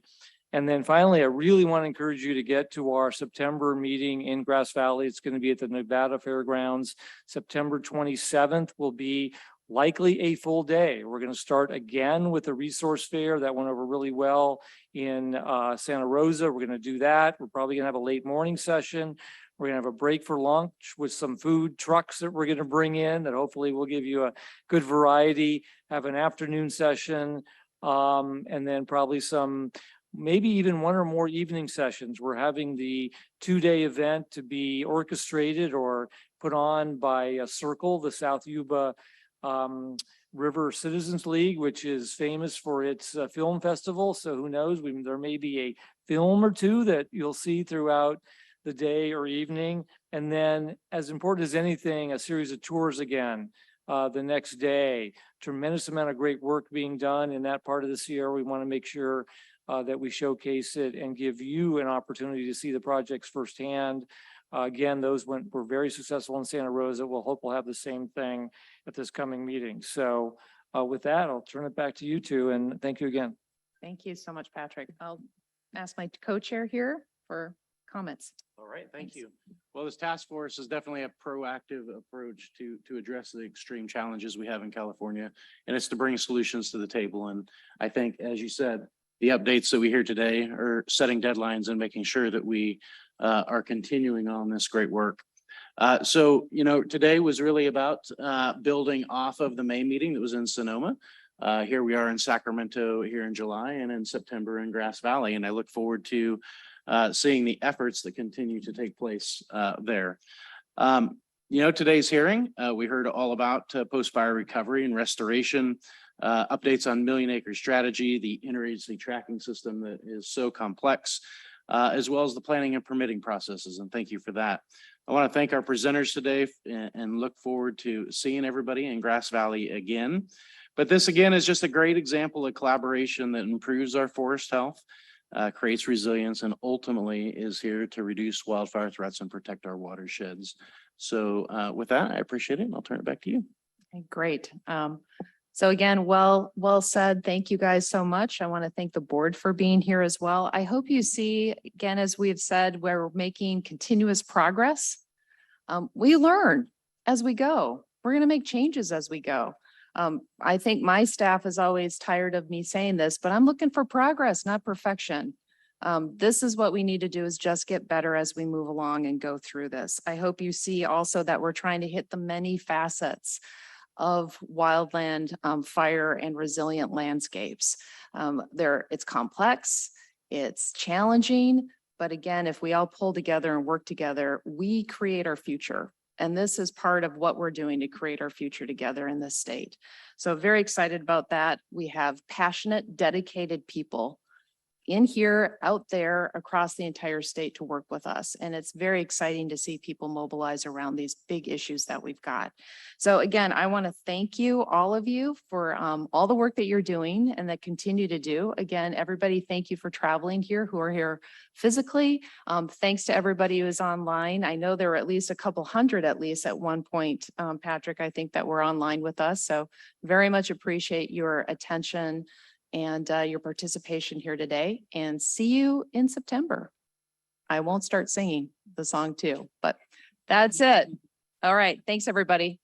And then finally, I really want to encourage you to get to our September meeting in Grass Valley. It's going to be at the Nevada Fairgrounds. September 27th will be likely a full day. We're going to start again with a resource fair that went over really well in Santa Rosa. We're going to do that. We're probably going to have a late morning session. We're going to have a break for lunch with some food trucks that we're going to bring in that hopefully will give you a good variety, have an afternoon session, and then probably some maybe even one or more evening sessions. We're having the 2-day event to be orchestrated or put on by Circle, the South Yuba River Citizens League, which is famous for its film festival. So who knows, there may be a film or two that you'll see throughout the day or evening. And then, as important as anything, a series of tours again the next day. Tremendous amount of great work being done in that part of the Sierra. We want to make sure that we showcase it and give you an opportunity to see the projects firsthand. Again, those were very successful in Santa Rosa. We'll hope we'll have the same thing at this coming meeting. So with that, I'll turn it back to you two, and thank you again. Thank you so much, Patrick. I'll ask my co-chair here for comments. All right, thank Thanks. you. Well, this task force is definitely a proactive approach to address the extreme challenges we have in California. And it's to bring solutions to the table. And I think, as you said, the updates that we hear today are setting deadlines and making sure that we are continuing on this great work. So, today was really about building off of the May meeting that was in Sonoma. Here we are in Sacramento here in July and in September in Grass Valley. And I look forward to seeing the efforts that continue to take place there. Today's hearing, we heard all about post-fire recovery and restoration, updates on Million Acre Strategy, the interagency tracking system that is so complex, as well as the planning and permitting processes. And thank you for that. I want to thank our presenters today and look forward to seeing everybody in Grass Valley again. But this again is just a great example of collaboration that improves our forest health, creates resilience, and ultimately is here to reduce wildfire threats and protect our watersheds. So with that, I appreciate it, and I'll turn it back to you. Okay, great. So again, well said. Thank you guys so much. I want to thank the board for being here as well. I hope you see, again, as we have said, we're making continuous progress. We learn as we go. We're going to make changes as we go. I think my staff is always tired of me saying this, but I'm looking for progress, not perfection. This is what we need to do, is just get better as we move along and go through this. I hope you see also that we're trying to hit the many facets of wildland fire and resilient landscapes. It's complex, it's challenging, but again, if we all pull together and work together, we create our future. And this is part of what we're doing to create our future together in this state. So very excited about that. We have passionate, dedicated people in here, out there, across the entire state to work with us. And it's very exciting to see people mobilize around these big issues that we've got. So again, I want to thank you, all of you, for all the work that you're doing and that continue to do. Again, everybody, thank you for traveling here, who are here physically. Thanks to everybody who is online. I know there were at least a couple hundred, at least at one point, Patrick, I think, that were online with us. So very much appreciate your attention and your participation here today, and see you in September. I won't start singing the song too, but that's it. All right. Thanks, everybody.